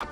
Yo,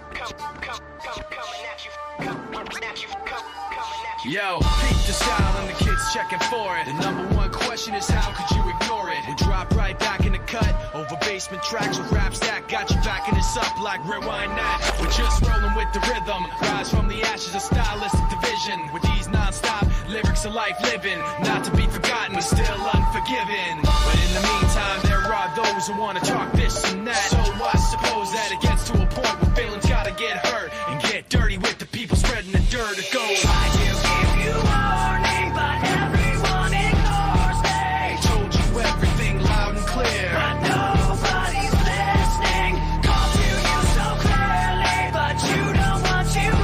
peep the style and the kids checking for it. The number one question is how could you ignore it? We drop right back in the cut, over basement tracks with raps that got you backing us up like rewind that. We're just rolling with the rhythm, rise from the ashes of stylistic division. With these non-stop lyrics of life living, not to be forgotten, but still unforgiven. But in the meantime, there are those who wanna talk this and that. So I suppose that it gets to a point where feelings gotta get hurt and get dirty with the people spreading the dirt. It goes, I just give you warning, but everyone ignores me. Told you everything loud and clear, but nobody's listening. Called to you so clearly, but you don't want to hear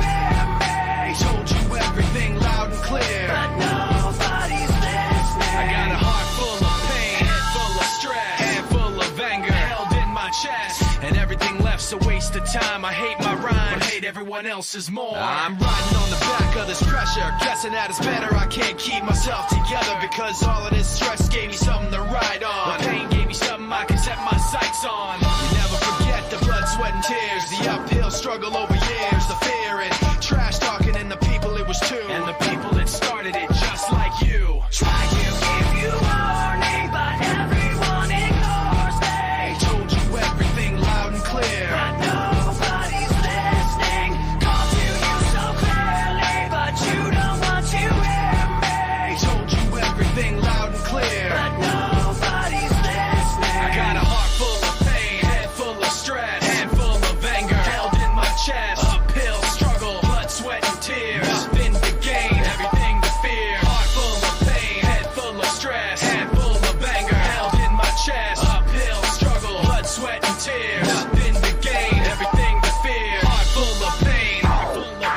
me. Told you everything loud and clear, but nobody's listening. I got a heart full of pain, head full of stress, hand full of anger held in my chest, and everything left's a waste of time. I hate my rhyme, but hate everyone else's more. I'm riding on the back of this pressure, guessing that it's better. I can't keep myself together because all of this stress gave me something to ride on. The pain gave me something I can set my sights on. You never forget the blood, sweat, and tears, the uphill struggle over years, the fear and trash talking, and the people it was to, and the people that started it just like you. Try to give you warning, but everyone ignores me. Told you everything loud and clear, but nobody's listening. Called to you so clearly, but you don't want to hear me. Told you everything loud and clear, but nobody's listening. I got a heart full of pain, head full of stress, handful of anger held in my chest. Uphill struggle, blood, sweat, and tears. Nothing to gain, everything to fear. Heart full of pain, head full of stress, handful of anger held in my chest. Uphill struggle, blood, sweat, and tears. Nothing to gain, everything to fear. Heart full of pain, heart full of pain.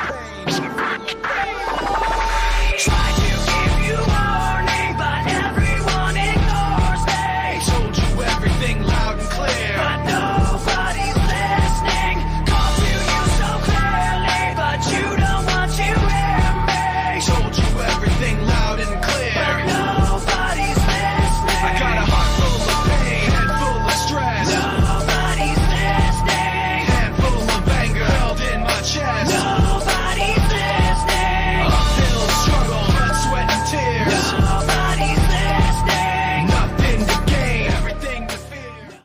Try to give you warning, but everyone ignores me. Told you everything loud and clear, but nobody's listening. Called to you so clearly, but you don't want to hear me. Told you everything loud and clear, but nobody's listening. I got a heart full of pain, head full of stress. Nobody's listening. Handful of anger held in my chest. Nobody's listening. Uphill struggle, blood, sweat, and tears. Nobody's listening. Nothing to gain, everything to fear.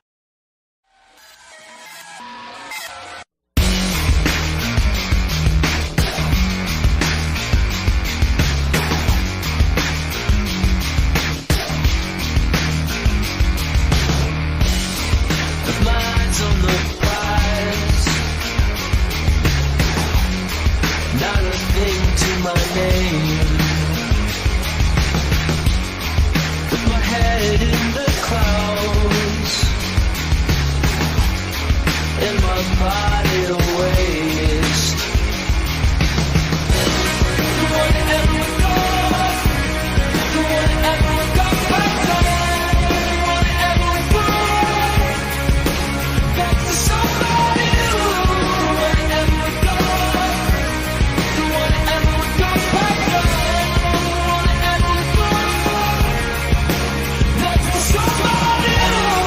The mind's on the prize, not a thing to my name. With my head in the clouds and my body to waste. The one that never goes, the one that never goes back home, the one that never goes back to somebody new. The one that never goes, the one that never goes back home, the one that never goes back to somebody new.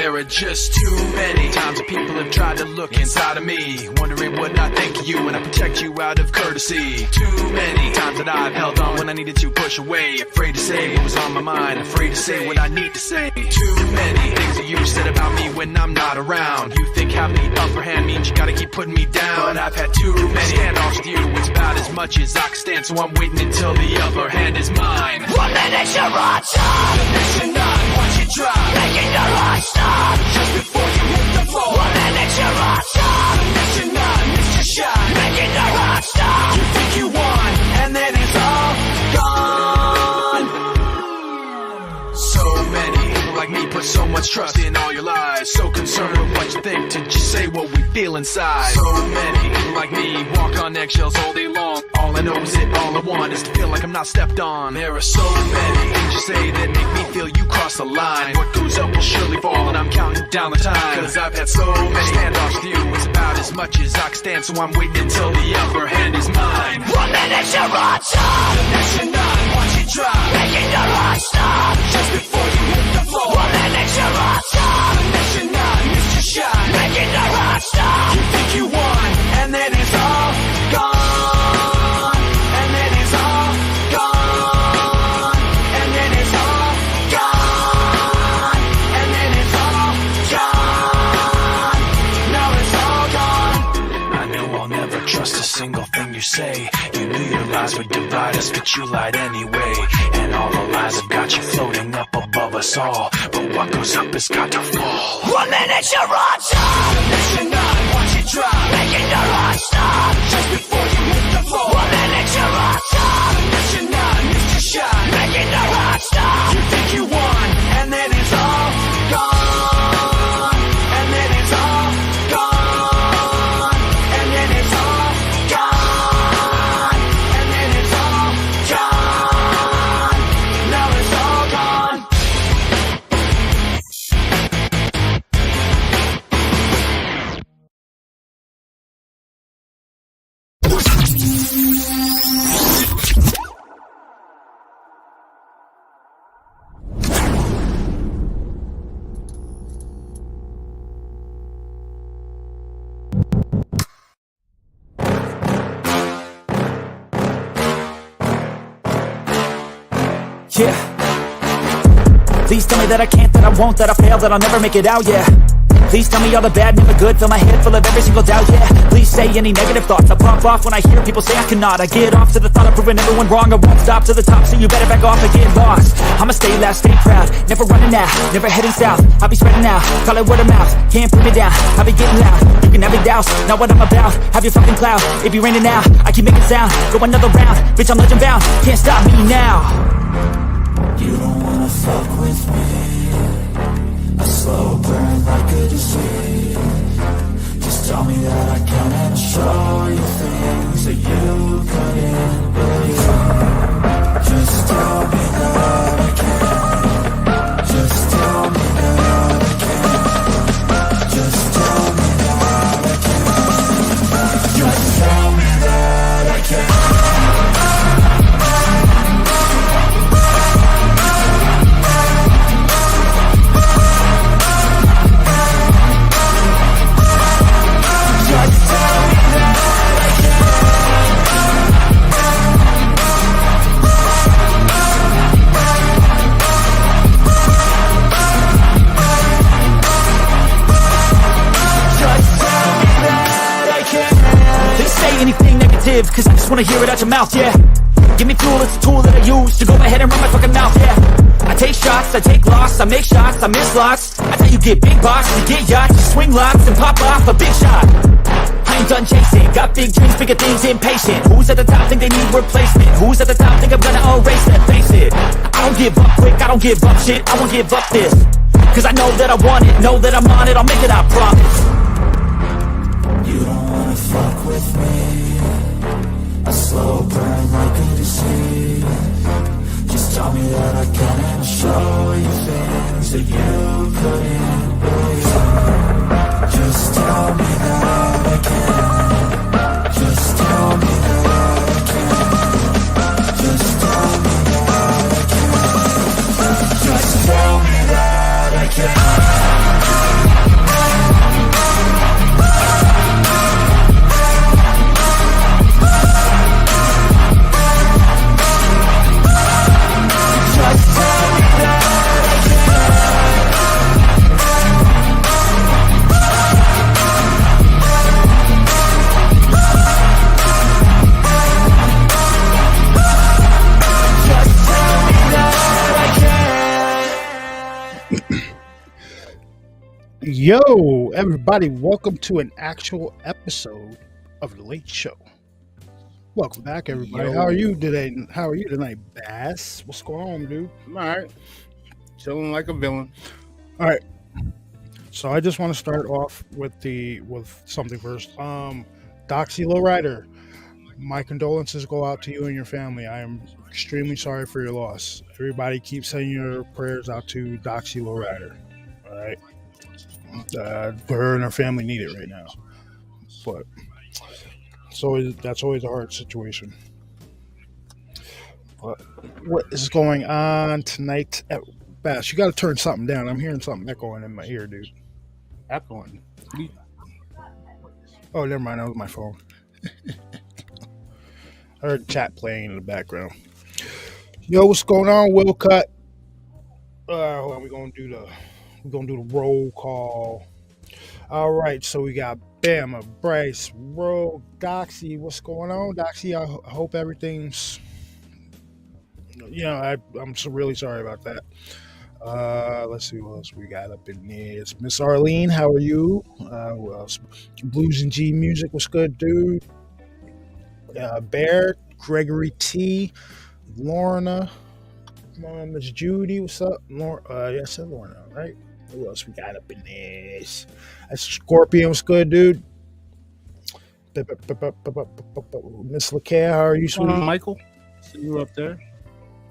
There are just too many times that people have tried to look inside of me, wondering what I think of you when I protect you out of courtesy. Too many times that I've held on when I needed to push away, afraid to say what was on my mind, afraid to say what I need to say. Too many things that you said about me when I'm not around. You think having the upper hand means you gotta keep putting me down, but I've had too many standoffs with you. It's about as much as I can stand, so I'm waiting until the upper hand is mine. 1 minute you're on top, the next you're not. Watch it drop, making your heart stop just before you hit the floor. 1 minute you're on top, the next you're not. Missed your shot, making your heart stop. you think you won, and then it's all gone. So many people like me put so much trust in all your lies, so concerned with what you think to just say what we feel inside. So many people like me walk on eggshells all day long. All I know is it, all I want is to feel like I'm not stepped on. There are so many things you say that make me feel you cross the line. What goes up will surely fall, and I'm counting down the time, cause I've had so many standoffs with you. It's about as much as I can stand, so I'm waiting until the upper hand is mine. 1 minute you're on top, the next you're not. Watch it drop, making your heart stop just before you hit the floor. 1 minute you're on top, the next you're not. Missed your shot, making your heart stop. you think you won, and then it's all gone. And then it's all gone. And then it's all gone. And then it's all gone. Now it's all gone. I know I'll never trust a single thing you say. You knew your lies would divide us, but you lied anyway. And all the lies have got you floating up above us all, but what goes up has got to fall. 1 minute you're on top, The next you're not. Watch it drop, making your heart stop just before you hit the floor. 1 minute you're on top, The next you're not. Missed your shot, making your heart stop. you think you won, and then it's all gone. And then it's all gone. And then it's all gone. And then it's all gone. Now it's all gone. Yeah. Please tell me that I can't, that I won't, that I fail, that I'll never make it out, yeah. Please tell me all the bad, never good, fill my head full of every single doubt, yeah. Please say any negative thoughts, I pop off when I hear people say I cannot. I get off to the thought of proving everyone wrong, I won't stop to the top, so you better back off and get lost. I'ma stay loud, stay proud, never running out, never heading south. I'll be spreading out, call it word of mouth, can't put me down, I'll be getting loud. You can have your doubts, not what I'm about, have your fucking cloud. It be raining now, I keep making sound, go another round, bitch I'm legend bound, can't stop me now. You don't wanna fuck with me. A slow burn like a disease. Just tell me that I can and show you things that you couldn't believe. Just tell me that I can. Just tell me that I can. Just tell me that I can. Just tell me that I can. Anything negative, cause I just wanna hear it out your mouth, yeah. Give me fuel, it's a tool that I use to go ahead and run my fucking mouth, yeah. I take shots, I take loss, I make shots, I miss lots. That's how you get big box, you get yachts, you swing lots and pop off a big shot. I ain't done chasing, got big dreams, bigger things, impatient. Who's at the top think they need replacement? Who's at the top think I'm gonna erase that, face it. I don't give up quick, I don't give up shit, I won't give up this. Cause I know that I want it, know that I'm on it, I'll make it, I promise. You don't wanna fuck with me. A slow burn like a disease. Just tell me that I can and show you things that you couldn't believe. Just tell me that I can. Just tell me that I can. Just tell me that I can. Just tell me that I can. Yo, everybody, welcome to an actual episode of The Late Show. Welcome back, everybody. Yo. How are you today? How are you tonight, Bass? What's going on, dude? All right. Chilling like a villain. All right. So I just want to start off with something first. Doxy Lowrider, my condolences go out to you and your family. I am extremely sorry for your loss. Everybody keep sending your prayers out to Doxy Lowrider. All right. Her and her family need it right now. But that's always a hard situation. But what is going on tonight at Bass? You got to turn something down. I'm hearing something echoing in my ear, dude. Echoing. Oh, never mind. That was my phone. I heard chat playing in the background. Yo, what's going on, Will Cut? Hold on, we're gonna do the roll call. All right, so we got Bama, Bryce, Rogue, Doxy. What's going on, Doxy? I hope everything's. I'm so really sorry about that. Let's see what else we got up in there. It's Miss Arlene. How are you? Who else? Blues and G Music. What's good, dude? Bear, Gregory T, Lorna, Miss Judy. What's up, Lorna? I said Lorna, right? Who else we got up in this? That's Scorpion. What's good, dude? Miss LaCare, how are you, sweetie? Michael. See you up there.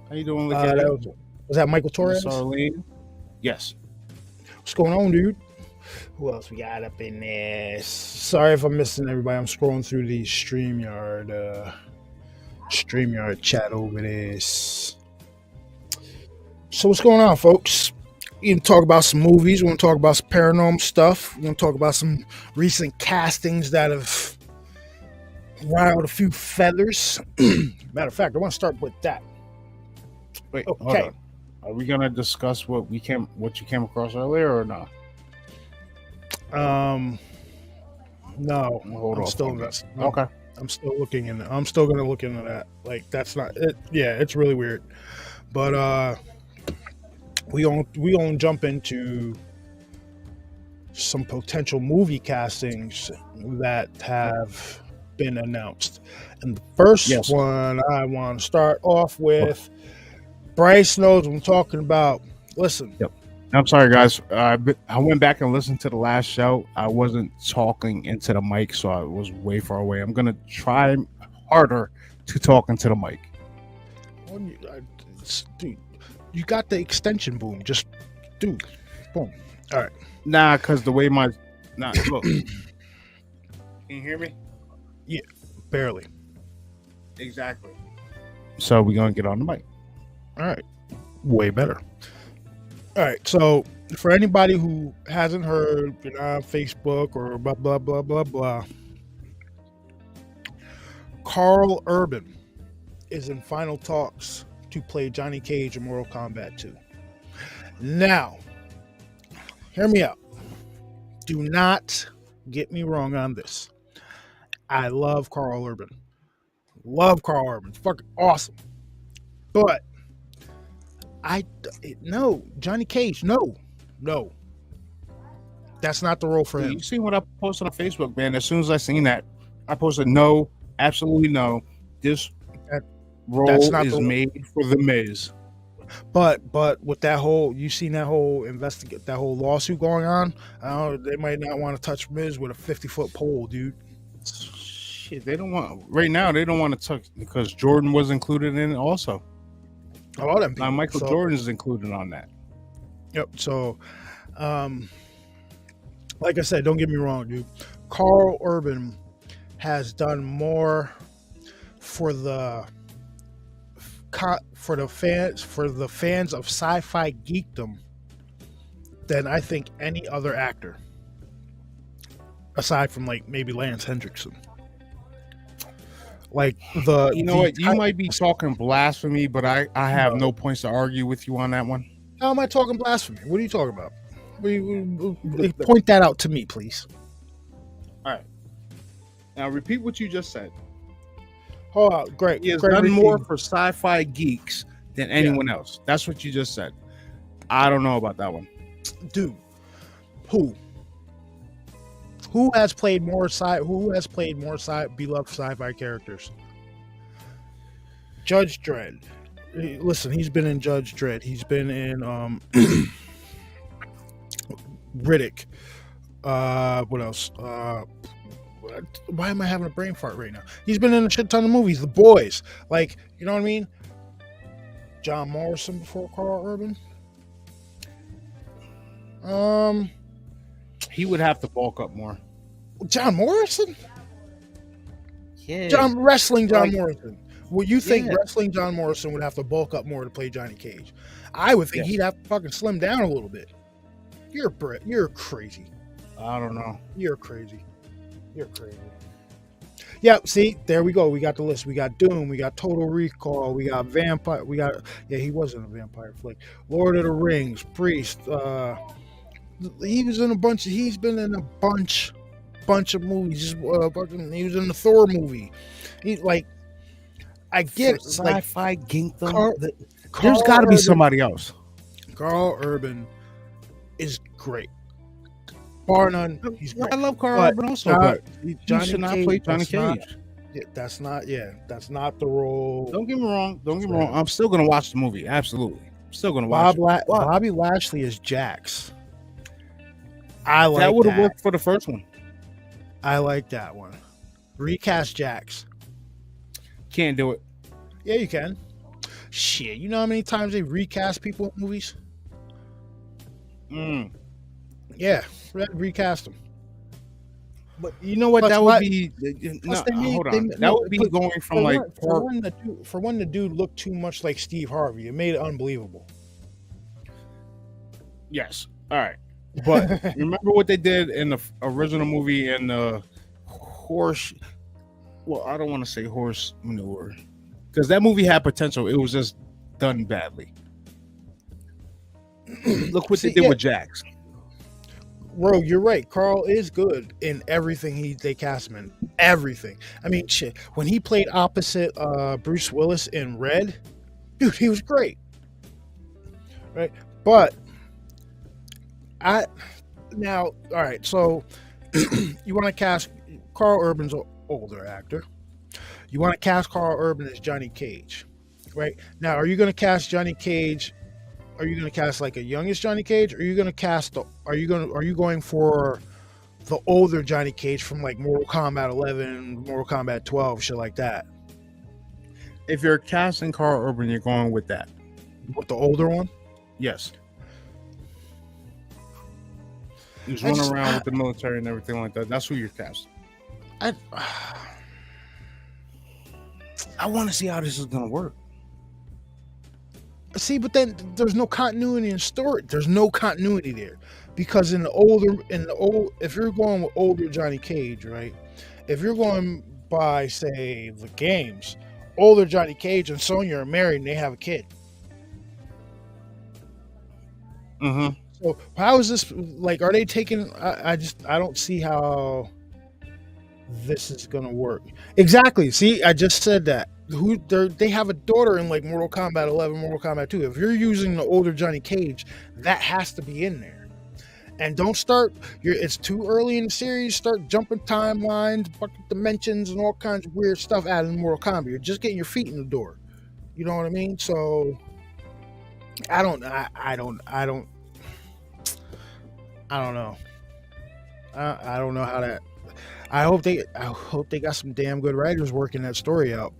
How you doing, LaCare? Was that Michael Torres? Miss Arlene. Yes. What's going on, dude? Who else we got up in there? Sorry if I'm missing everybody. I'm scrolling through the StreamYard chat over this. So what's going on, folks? We can talk about some movies. We want to talk about some paranormal stuff. We want to talk about some recent castings that have riled a few feathers. Matter of fact, I want to start with that. Wait. Okay. Hold on. Are we gonna discuss what you came across earlier or no? No. Hold I'm on. still Okay. I'm still looking in. I'm still gonna look into that. Like that's not it. Yeah, it's really weird. But we gonna jump into some potential movie castings that have been announced. And the first one I want to start off with. Bryce knows what I'm talking about. Listen. Yep. I'm sorry, guys. I went back and listened to the last show. I wasn't talking into the mic, so I was way far away. I'm gonna try harder to talk into the mic. Dude, you got the extension boom. Just, dude, boom. All right. Nah, because the way look. Can you hear me? Yeah, barely. Exactly. So we're gonna get on the mic. All right. Way better. All right. So for anybody who hasn't heard, on Facebook or blah, blah, blah, blah, blah, Carl Urban is in final talks to play Johnny Cage in Mortal Kombat 2. Now, hear me out. Do not get me wrong on this. I love Carl Urban. Fucking awesome. But no, Johnny Cage, no. That's not the role for him. You see what I posted on Facebook, man? As soon as I seen that, I posted no, absolutely no. This role is made for the Miz. But with that whole, you seen that whole that whole lawsuit going on? They might not want to touch Miz with a 50-foot pole, dude. Shit, they don't want right now. They don't want to touch because Jordan was included in it also. All them people. Now Michael Jordan is included on that. Yep. So, like I said, don't get me wrong, dude. Carl Urban has done more for the fans of sci-fi geekdom than I think any other actor, aside from like maybe Lance Hendrickson. Like you might be talking blasphemy, but I have no points to argue with you on that one. How am I talking blasphemy? What are you talking about? Point that out to me, please. All right. Now repeat what you just said. Oh, great. He has done more for sci-fi geeks than anyone else. That's what you just said. I don't know about that one. Dude, Who? Who has played more beloved sci-fi characters? Judge Dredd. Listen, he's been in Judge Dredd. He's been in Riddick. What else? Why am I having a brain fart right now? He's been in a shit ton of movies. The Boys. Like, you know what I mean? John Morrison before Carl Urban. He would have to bulk up more. John Morrison? Yeah. John Morrison. Would you think wrestling John Morrison would have to bulk up more to play Johnny Cage? I would think he'd have to fucking slim down a little bit. You're crazy. I don't know. You're crazy. Yeah, see, there we go. We got the list. We got Doom. We got Total Recall. We got Vampire. He wasn't a vampire flick. Lord of the Rings. Priest. He's been in a bunch of movies. He was in the Thor movie. He's like, I get it. Sci-fi like, Kingdom. There's got to be somebody else. Carl Urban is great. Bar none, he's great. I love Carl Urban also, but he should not play Johnny Cage. That's not the role. Don't get me wrong. I'm still gonna watch the movie. Absolutely, I'm still gonna watch it. Bobby Lashley is Jax. I like that. Would have worked for the first one. I like that one. Recast Jax. Can't do it. Yeah, you can. Shit, you know how many times they recast people in movies? Yeah, recast them. But you know what? That would be. Hold on. That would be going from for when the dude looked too much like Steve Harvey. It made it unbelievable. Yes. All right. But remember what they did in the original movie and the horse. Well, I don't want to say horse manure because that movie had potential. It was just done badly. Look what they did with Jax. Bro, you're right. Carl is good in everything they cast him in. Everything. I mean, shit. When he played opposite Bruce Willis in Red, dude, he was great. Right? But all right, so you want to cast Carl Urban's an older actor. You want to cast Carl Urban as Johnny Cage. Right? Now, are you going to cast Johnny Cage? Are you going to cast like a youngest Johnny Cage? Or are you going to cast are you going for the older Johnny Cage from like Mortal Kombat 11, Mortal Kombat 12, shit like that? If you're casting Carl Urban, you're going with that. With the older one? Yes. He's running around with the military and everything like that. That's who you're casting. I want to see how this is going to work. See, but then there's no continuity in story. There's no continuity there because if you're going with older Johnny Cage, right? If you're going by, say, the games, older Johnny Cage and Sonya are married and they have a kid. Mm-hmm. So how is this like? Are they taking? I don't see how this is gonna work. Exactly. See, I just said that. They have a daughter in like Mortal Kombat 11, Mortal Kombat 2. If you're using the older Johnny Cage, that has to be in there. And don't start. It's too early in the series. Start jumping timelines, bucket dimensions, and all kinds of weird stuff out in Mortal Kombat. You're just getting your feet in the door. You know what I mean? So I don't know. I don't know how that. I hope they got some damn good writers working that story out.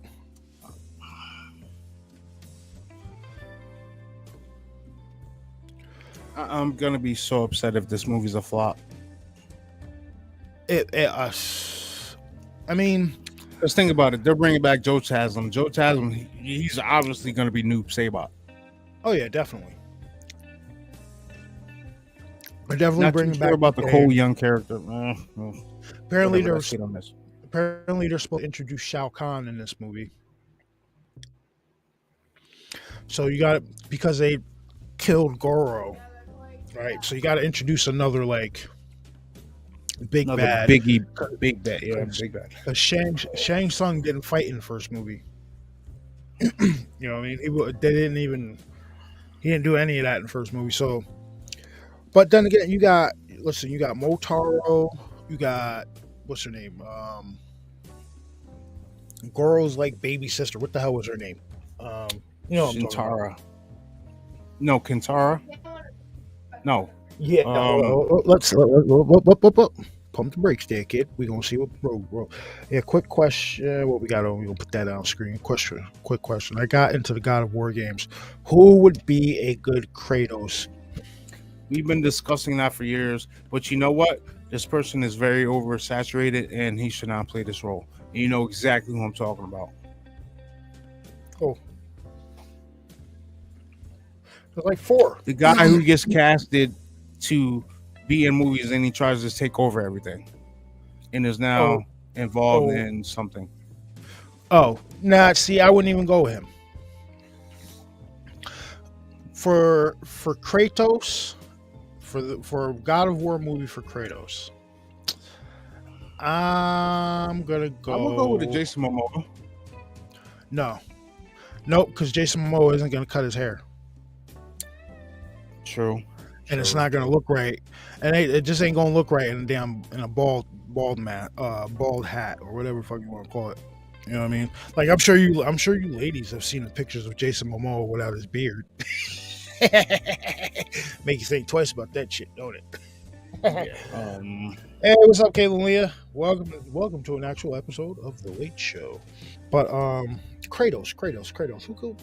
I'm gonna be so upset if this movie's a flop. I mean, let's think about it. They're bringing back Joe Taslim. Joe Taslim, he's obviously gonna be Noob Saibot. Oh yeah, definitely. They're definitely Not bringing too back sure about the Cole Young character. Apparently, they're supposed to introduce Shao Kahn in this movie. So you got it because they killed Goro, right? So you got to introduce another like big bad, big bad, yeah, big bad. Because Shang Tsung didn't fight in the first movie. You know what I mean? He didn't do any of that in the first movie. So, but then again, you got listen, you got Motaro, you got what's her name? Goro's like baby sister. What the hell was her name? You know what I'm talking about. Shintara. No, Kintara. No. Yeah, let's pump the brakes there, kid. We gonna see what bro. Yeah, quick question. What we got on? We gonna put that on screen. Quick question. I got into the God of War games. Who would be a good Kratos? We've been discussing that for years, but you know what? This person is very oversaturated, and he should not play this role. And you know exactly who I'm talking about. Oh, there's like 4. The guy who gets casted to be in movies and he tries to take over everything, and is now involved in something. Oh, nah. See, I wouldn't even go with him. For Kratos, for God of War movie for Kratos, I'm gonna go. I'm gonna go with the Jason Momoa. Nope, because Jason Momoa isn't gonna cut his hair. True. And it's not gonna look right, and it just ain't gonna look right in a bald hat or whatever the fuck you want to call it. You know what I mean? Like I'm sure you ladies have seen the pictures of Jason Momoa without his beard. Make you think twice about that shit, don't it? Hey, what's up, Caitlin Leah? Welcome to an actual episode of The Late Show. But Kratos. Who go?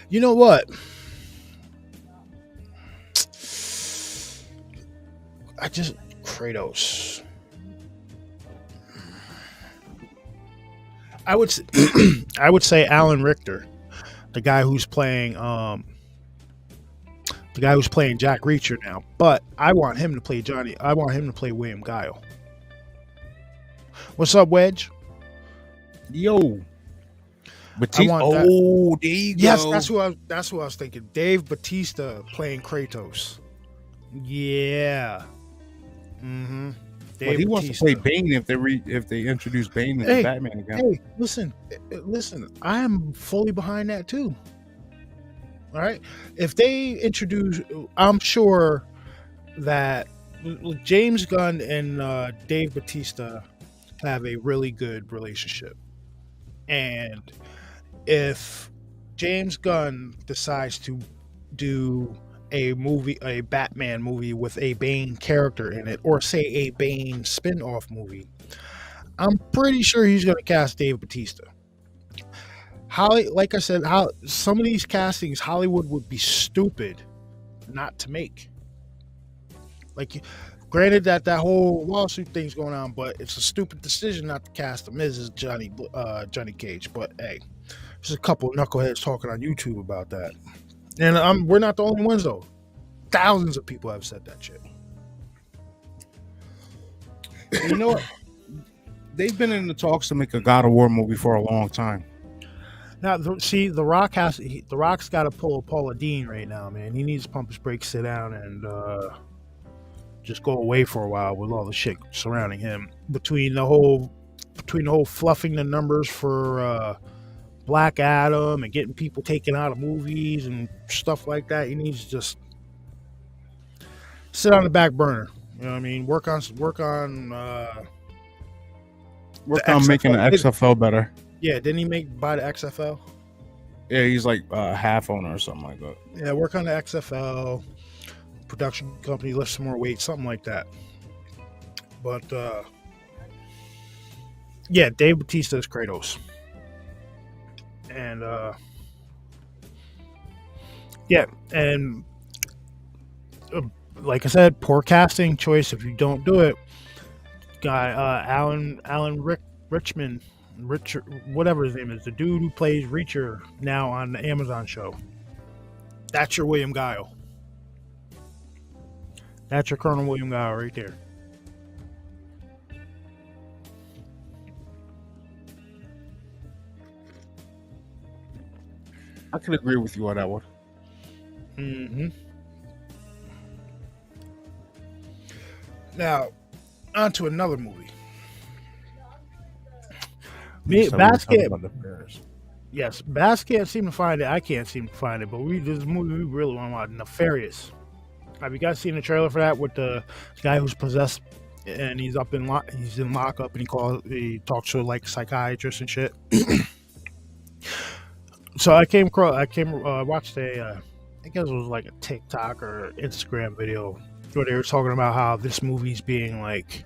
You know what? Kratos. I would say Alan Richter, the guy who's playing Jack Reacher now. But I want him to play Johnny. I want him to play William Guile. What's up, Wedge? Yo. Batista. There you go. Yes, that's who I was thinking. Dave Bautista playing Kratos. Yeah. Mm-hmm. But he wants to play Bane if they introduce Bane as Batman again. Hey, listen. I am fully behind that too. All right. If they introduce, I'm sure that James Gunn and Dave Bautista have a really good relationship, and if James Gunn decides to do a Batman movie with a Bane character in it, or say a Bane spin-off movie, I'm pretty sure he's going to cast Dave Bautista. Like I said, some of these castings Hollywood would be stupid not to make. Like, granted that whole lawsuit thing's going on, but it's a stupid decision not to cast him as Johnny Cage. But hey, there's a couple of knuckleheads talking on YouTube about that. And we're not the only ones, though. Thousands of people have said that shit. You know what? They've been in the talks to make a God of War movie for a long time. Now, see, The Rock's got to pull a Paula Deen right now, man. He needs to pump his brakes, sit down, and just go away for a while with all the shit surrounding him. Between the whole fluffing the numbers for Black Adam and getting people taken out of movies and stuff like that, he needs to just sit on the back burner. You know what I mean? Work on making the XFL better. Yeah, didn't he buy the XFL? Yeah, he's like half owner or something like that. Yeah, work on the XFL. Production company, lift some more weight, something like that. But yeah, Dave Bautista is Kratos. And yeah, and like I said, poor casting choice if you don't do it. Guy Alan Richard, whatever his name is, the dude who plays Reacher now on the Amazon show. That's your William Guile. That's your Colonel William Guile right there. I can agree with you on that one. Mm-hmm. Now, on to another movie. Yes, Bass can't seem to find it. I can't seem to find it. But this movie we really want to watch, Nefarious. Have you guys seen the trailer for that with the guy who's possessed and he's he's in lockup and he talks to like a psychiatrist and shit. So I watched I guess it was like a TikTok or Instagram video where they were talking about how this movie's being like,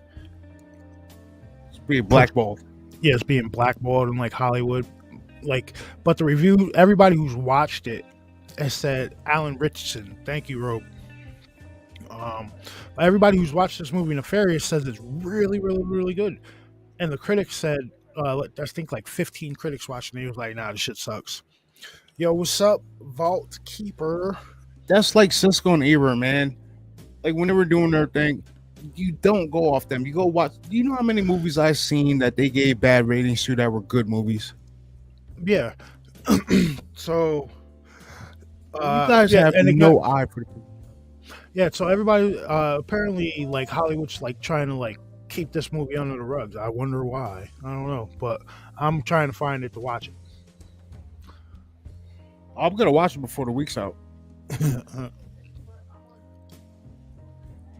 It's being blackballed. yeah, it's being blackballed in like Hollywood, like. But the review, everybody who's watched it has said Alan Richardson, thank you, Rope. Everybody who's watched this movie Nefarious says it's really, really, really good. And the critics said, I think like 15 critics watching it. He was like, nah, this shit sucks. Yo, what's up, Vault Keeper? That's like Cisco and Ebert, man. Like when they were doing their thing, you don't go off them. You go watch. Do you know how many movies I've seen that they gave bad ratings to that were good movies? Yeah. So You guys have no eye for the. Yeah, so everybody apparently like Hollywood's like trying to like keep this movie under the rugs. I wonder why. I don't know, but I'm trying to find it to watch it. I'm gonna watch it before the week's out.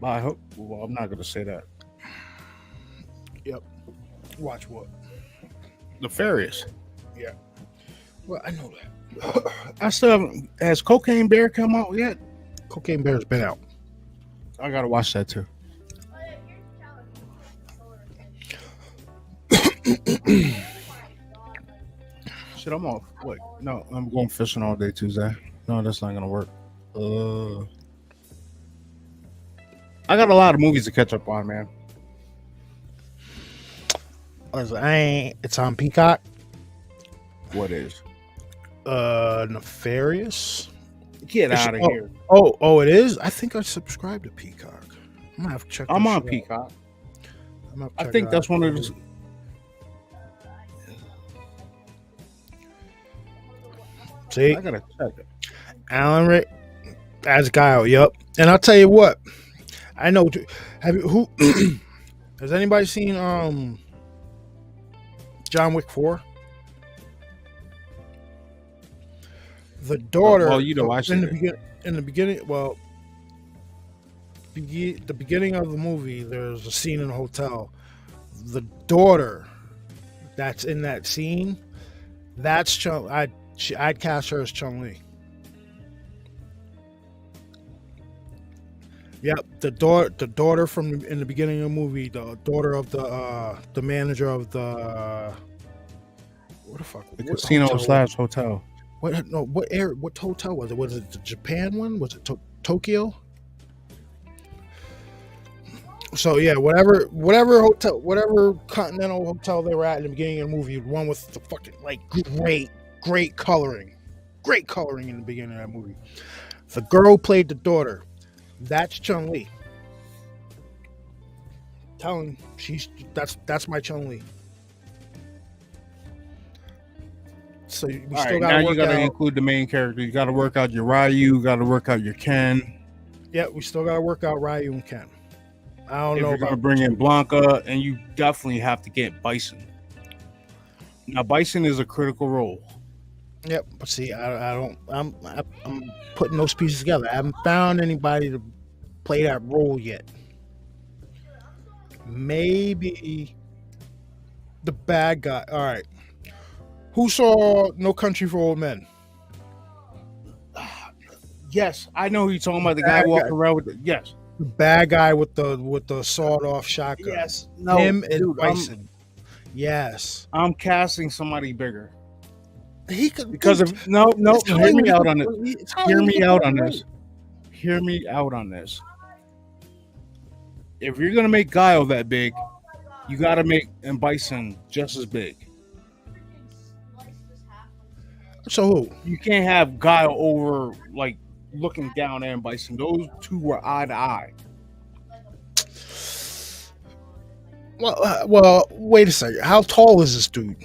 But I hope. Well, I'm not gonna say that. Yep. Watch what? Nefarious. Yeah. Well, I know that. I still haven't. Has Cocaine Bear come out yet? Cocaine Bear's been out. I gotta watch that too. Shit, I'm off. Wait, no, I'm going fishing all day Tuesday. No, that's not gonna work. I got a lot of movies to catch up on, man. It's on Peacock. What is? Nefarious. Get out of here. Oh, it is. I think I subscribed to Peacock. I'm gonna have to check. I'm this on shit Peacock. out. I think that's one of those. See, I gotta check it. Alan Rick as Guile. Yep. And I'll tell you what. I know. Who has anybody seen John Wick 4? The daughter. Well, you know, I in the beginning. Well, the beginning of the movie, there's a scene in a hotel. The daughter that's in that scene, that's Chung. I'd cast her as Chun-Li. Yep, the daughter from in the beginning of the movie, the daughter of the manager of the what the fuck? The casino / hotel. What hotel was it? Was it the Japan one? Was it Tokyo? So yeah, whatever hotel, whatever continental hotel they were at in the beginning of the movie, the one with the fucking like great coloring in the beginning of that movie. The girl played the daughter. That's Chun-Li. Telling that's my Chun-Li. So we All still right, gotta now work you gotta out. include the main character. You gotta work out your Ryu. You gotta work out your Ken. Yeah, we still gotta work out Ryu and Ken. I don't If know you're gonna about bring in Blanca, and you definitely have to get Bison. Now, Bison is a critical role. Yep, but see, I'm putting those pieces together. I haven't found anybody to play that role yet. Maybe the bad guy. All right. Who saw No Country for Old Men? Yes, I know who you're talking about. The guy walking around with the yes. The bad guy with the sawed off shotgun. Yes, no, him and dude, Bison. Yes, I'm casting somebody bigger he could because of no. Hear me out on this. Hear me out on right. this. Hear me out on this. If you're gonna make Guile that big, you gotta make and Bison just as big. So who? You can't have Guile over like looking down at Bison. Those two were eye to eye. Well, wait a second. How tall is this dude?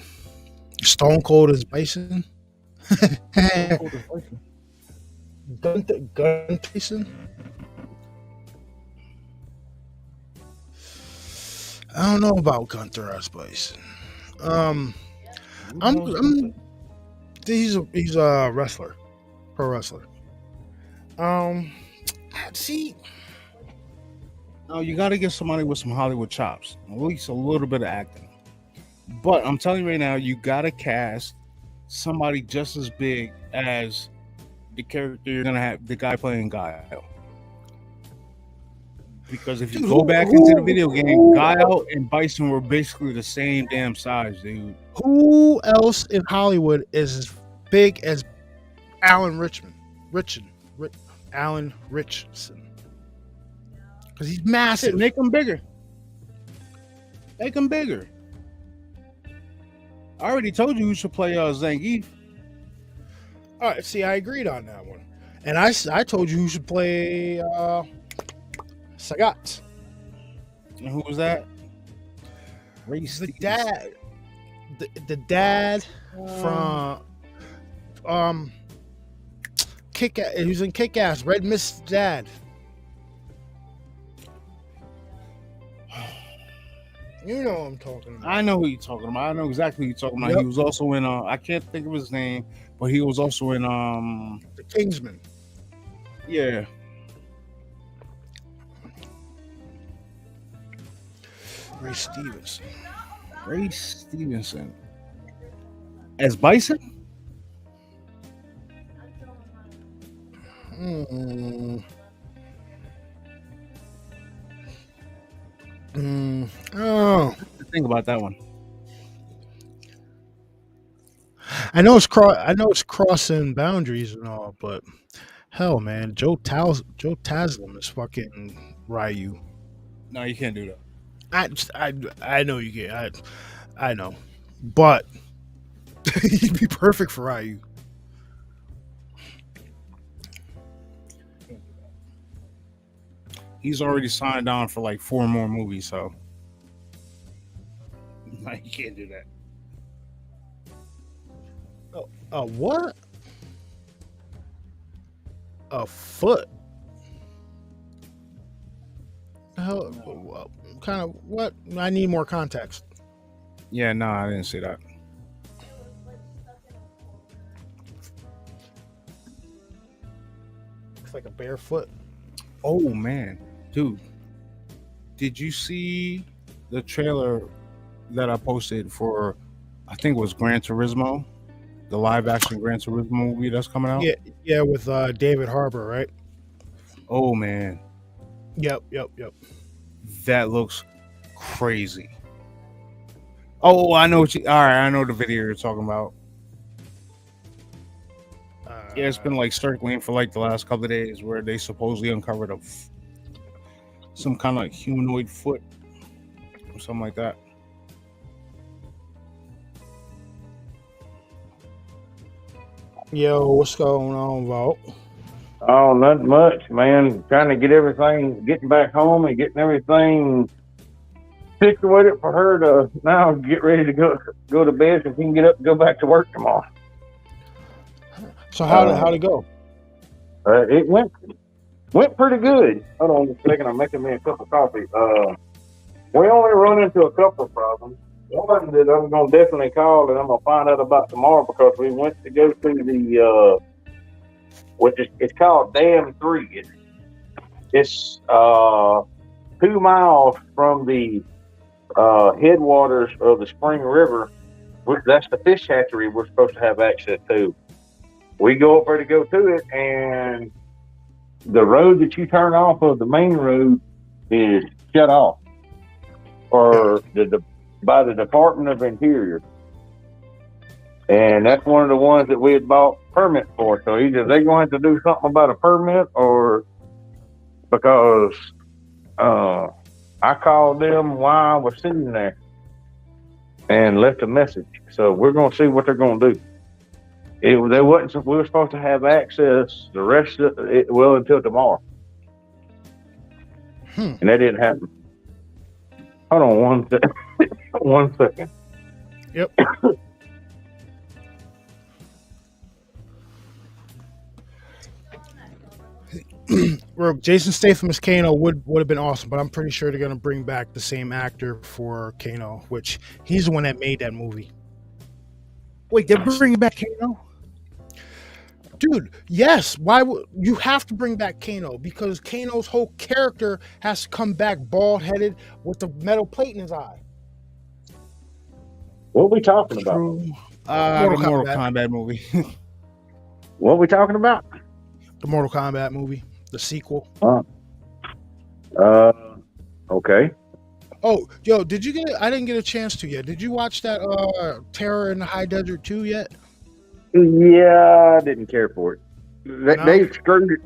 Stone Cold as Bison? Gun Tyson? I don't know about Gunther as Bison. He's a wrestler, pro wrestler. See, No, you got to get somebody with some Hollywood chops, at least a little bit of acting. But I'm telling you right now, you got to cast somebody just as big as the character you're gonna have, the guy playing Guile. Because if you go back into the video game, Guile and Bison were basically the same damn size, dude. who else in Hollywood is as big as Alan Alan Richardson? Because he's massive. Make him bigger. Make him bigger. I already told you who should play Zangief. All right, see, I agreed on that one, and I told you who should play Sagat. And who was that? The dad, the dad from Kick-Ass. He was in Kick-Ass. Red Mist's dad. You know what I'm talking about. I know who you're talking about. I know exactly who you're talking about. Yep. He was also in I can't think of his name, but he was also in The Kingsman. yeah. Ray Stevenson. Ray Stevenson. As Bison? Oh, Think about that one. I know it's crossing boundaries and all, but hell, man, Joe Taslim is fucking Ryu. No, you can't do that. I know you can. I know, but he'd be perfect for Ryu. He's already signed on for like 4 more movies, so no, you can't do that. What? A foot? Hell, kind of what? I need more context. Yeah, no, I didn't see that. It's like a bare foot. Oh man, dude, did you see the trailer that I posted for? I think it was Gran Turismo, the live action Gran Turismo movie that's coming out. Yeah, with David Harbour, right? Oh man, Yep. that looks crazy. Oh, I know what you. All right, I know the video you're talking about. Yeah, it's been like circling for like the last couple of days where they supposedly uncovered some kind of like humanoid foot or something like that. Yo, what's going on, Vault? Oh, not much, man. Trying to getting back home and getting everything situated for her to now get ready to go to bed so she can get up and go back to work tomorrow. So how'd it go? It went pretty good. Hold on just a second. I'm making me a cup of coffee. We only run into a couple of problems. One that I'm going to definitely call and I'm going to find out about tomorrow because we went to go to the it's called Dam 3. It's 2 miles from the headwaters of the Spring River. That's the fish hatchery we're supposed to have access to. We go up there to go to it, and the road that you turn off of the main road is shut off, or by the Department of Interior. And that's one of the ones that we had bought permit for. So either they're going to have to do something about a permit, or because I called them while I was sitting there and left a message. So we're going to see what they're going to do. We were supposed to have access the rest of it, well, until tomorrow. And that didn't happen. Hold on one second. 1 second. Yep. Jason Statham as Kano would have been awesome, but I'm pretty sure they're gonna bring back the same actor for Kano, which he's the one that made that movie. Wait, they're bringing back Kano? Dude, yes. Why would you have to bring back Kano? Because Kano's whole character has to come back bald headed with the metal plate in his eye. What are we talking about? True. The Mortal Kombat movie. What are we talking about? The Mortal Kombat movie, the sequel. Okay. Oh, yo, did you get it? I didn't get a chance to yet. Did you watch that Terror in the High Desert 2 yet? Yeah, I didn't care for it. No? They screwed it.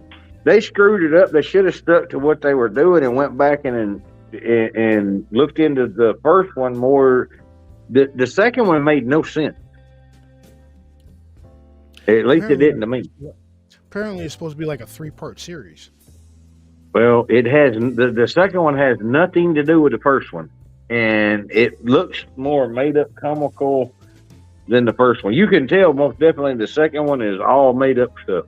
They screwed it up. They should have stuck to what they were doing and went back and looked into the first one more. The second one made no sense. At least it didn't to me. Apparently, it's supposed to be like a 3-part series. Well, it has. The second one has nothing to do with the first one, and it looks more made up comical than the first one. You can tell most definitely the second one is all made up stuff.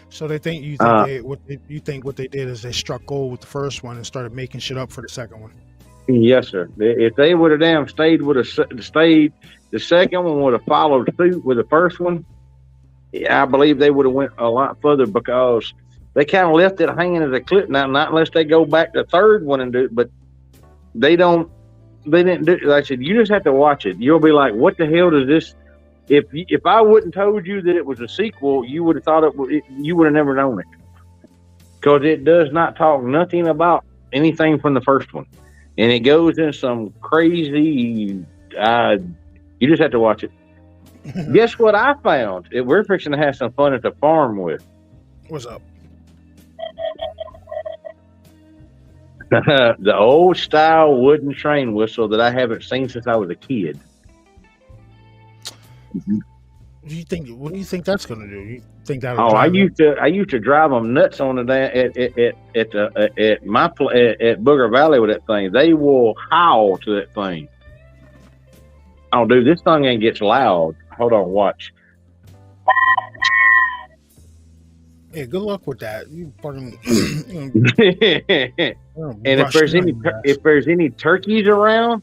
So you think what they did is they struck gold with the first one and started making shit up for the second one. Yes, sir. If they would have stayed, the second one would have followed suit with the first one. I believe they would have went a lot further because they kind of left it hanging as a clip now. Not unless they go back to the third one and do it, but they don't. They didn't do it. Like I said, you just have to watch it. You'll be like, "What the hell does this?" If I wouldn't told you that it was a sequel, you would have thought you would have never known it, because it does not talk nothing about anything from the first one, and it goes in some crazy. You just have to watch it. Guess what I found? We're fixing to have some fun at the farm with. What's up? The old style wooden train whistle that I haven't seen since I was a kid. What do you think that's going to do? You think that? I used to drive them nuts on it at Booger Valley with that thing. They will howl to that thing. Oh, dude, this thing ain't gets loud. Hold on, watch. Hey, good luck with that. You fucking. And if there's any turkeys around,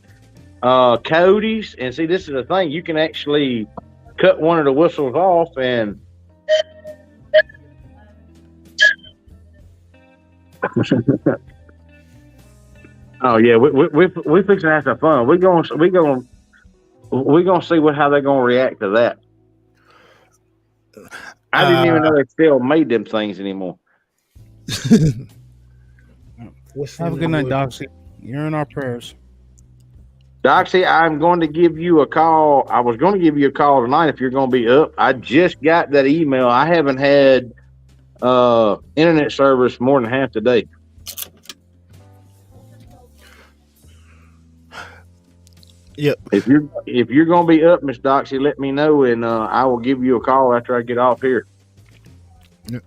coyotes, and see, this is the thing, you can actually cut one of the whistles off and. Oh yeah, we fixing to have some fun. We're gonna see how they're gonna react to that. I didn't even know they still made them things anymore. Have a good night, Doxy. You're in our prayers. Doxy, I'm going to give you a call. I was going to give you a call tonight if you're going to be up. I just got that email. I haven't had internet service more than half the day. Yep. If you're going to be up, Miss Doxy, let me know, and I will give you a call after I get off here. Yep.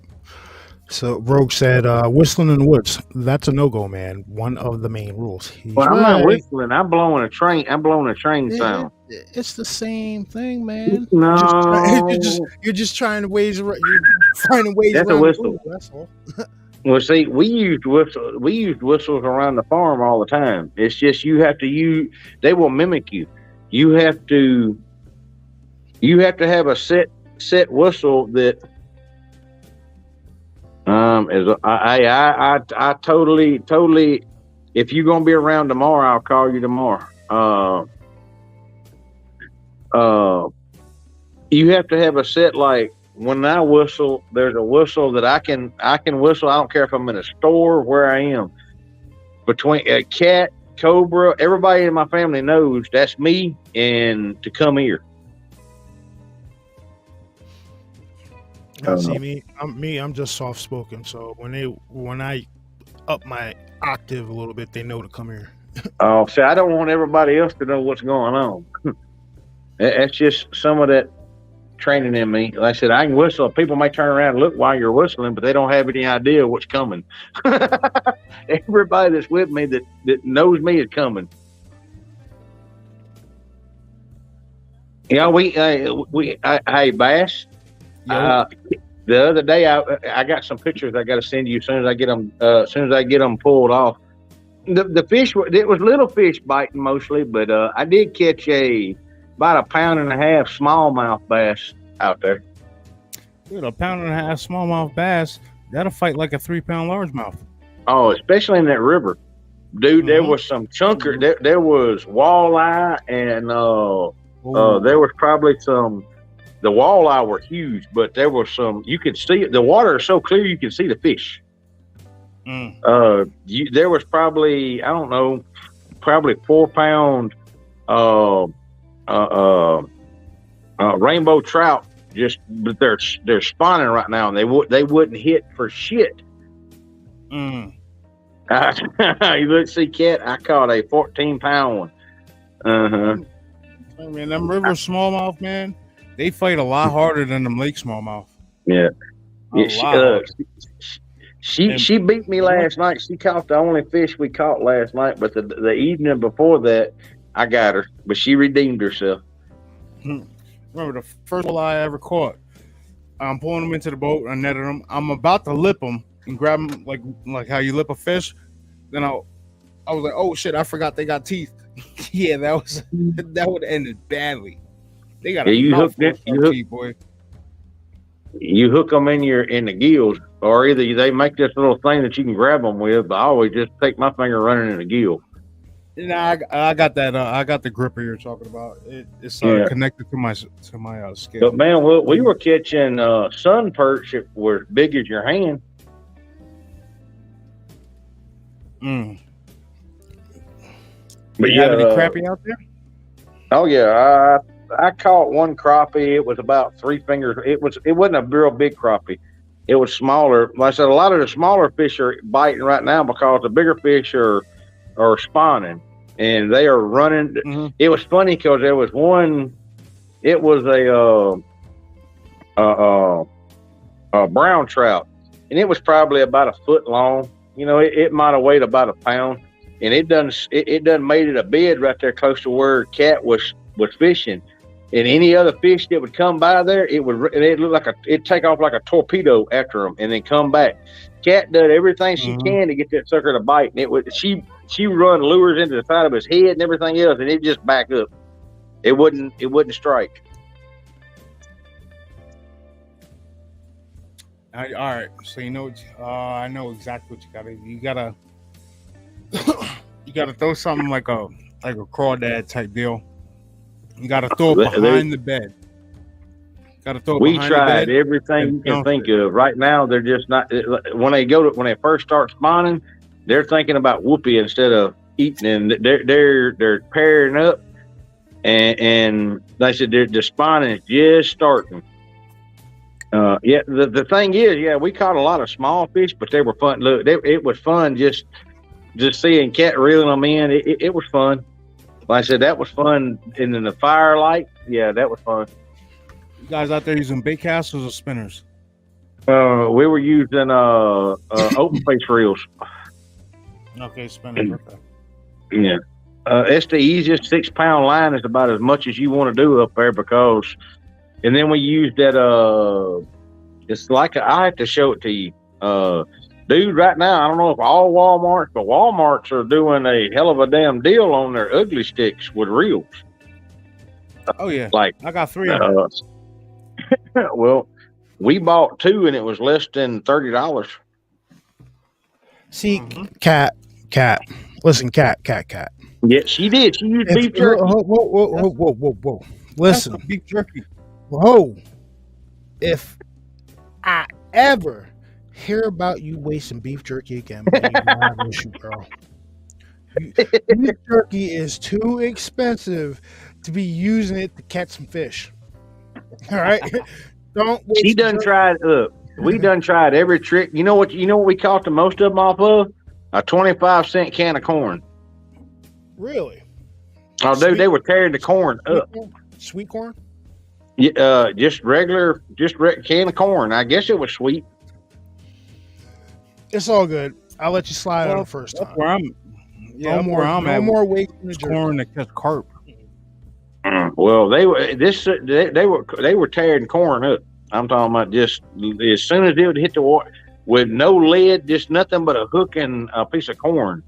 So Rogue said, whistling in the woods, that's a no-go, man. One of the main rules. Well, I'm not whistling. I'm blowing a train. Sound. It's the same thing, man. No. You're just trying to ways around. You're finding ways That's around a whistle. the rules, that's all. Well, see, we used whistles around the farm all the time. It's just they will mimic you. You have to have a set whistle that I totally if you're gonna be around tomorrow, I'll call you tomorrow. You have to have a set, like when I whistle, there's a whistle that I can whistle. I don't care if I'm in a store or where I am. Between a cat, cobra, everybody in my family knows that's me and to come here. See I'm just soft spoken. So when I up my octave a little bit, they know to come here. Oh, see, I don't want everybody else to know what's going on. That's just some of that training in me. Like I said, I can whistle. People may turn around and look while you're whistling, but they don't have any idea what's coming. Everybody that's with me that knows me is coming. Yeah, hey, Bass. The other day, I got some pictures I got to send you as soon as I get them pulled off. The fish, it was little fish biting mostly, but I did catch about 1.5 pound smallmouth bass out there. Dude, a pound and a half smallmouth bass, that'll fight like a 3-pound largemouth. Oh, especially in that river. Dude, there was some chunker. There was walleye and there was probably some. The walleye were huge, but there was some. You could see it. The water is so clear you can see the fish. There was probably, I don't know, probably 4-pound rainbow trout. But they're spawning right now, and they wouldn't hit for shit. You look, see, Cat, I caught a 14-pound one. I mean, them river smallmouth, man, they fight a lot harder than them lake smallmouth. Yeah. She beat me last night. She caught the only fish we caught last night, but the evening before that, I got her, but she redeemed herself. Remember the first one I ever caught? I'm pulling them into the boat. I netted them. I'm about to lip them and grab them like how you lip a fish. Then I was like, oh shit, I forgot they got teeth. Yeah, that would have ended badly. They got teeth, boy. You hook them in the gills, or either they make this little thing that you can grab them with. But I always just take my finger running in the gill. Nah, I got that. I got the gripper you're talking about. It's connected to my scale. But man, we were catching sun perch that were as big as your hand. But you have any crappie out there? Oh yeah, I caught one crappie. It was about 3 fingers. It wasn't a real big crappie. It was smaller. Like I said, a lot of the smaller fish are biting right now because the bigger fish are spawning, and they are running. It was funny because there was one. It was a brown trout, and it was probably about a foot long. You know, it might have weighed about a pound, and it done made it a bed right there close to where Cat was fishing. And any other fish that would come by there, it look like it'd take off like a torpedo after them and then come back. Cat did everything she can to get that sucker to bite, and she run lures into the side of his head and everything else, and it just back up. It wouldn't strike. All right, so you know, I know exactly what you gotta. You gotta throw something like a crawdad type deal. You gotta throw it behind the bed. We tried everything you can think of. Right now, they're just not. When they first start spawning, they're thinking about whoopee instead of eating, and they're pairing up, and they said the spawning is just starting. The thing is, we caught a lot of small fish, but they were fun. Look, it was fun just seeing Cat reeling them in. It was fun. Like I said, that was fun. And in the firelight, that was fun. You guys out there using bait casters or spinners? We were using open face reels. Okay, spinners. Okay. Yeah. It's the easiest 6-pound line is about as much as you want to do up there because, and then we used that, it's like, I have to show it to you. Dude, right now, I don't know if all Walmarts, but Walmarts are doing a hell of a damn deal on their ugly sticks with reels. Oh, yeah. Like, I got 3 of them. Well, we bought 2 and it was less than $30. See, Cat. Listen, Cat. Yeah, she did. She used beef jerky. Whoa. Listen. Beef jerky. Whoa. If I ever hear about you wasting beef jerky again, baby, I have an issue, girl. Beef jerky is too expensive to be using it to catch some fish. All right, don't. She done tried. We done tried every trick. You know what we caught the most of them off of? A 25-cent can of corn. Really? Oh, dude, they were tearing the corn up. Sweet corn? Yeah, just regular, can of corn. I guess it was sweet. It's all good. I'll let you slide on the first time. Where I'm, no more wasting the corn to catch carp. Well, they were tearing corn up. I'm talking about just as soon as it would hit the water with no lid, just nothing but a hook and a piece of corn,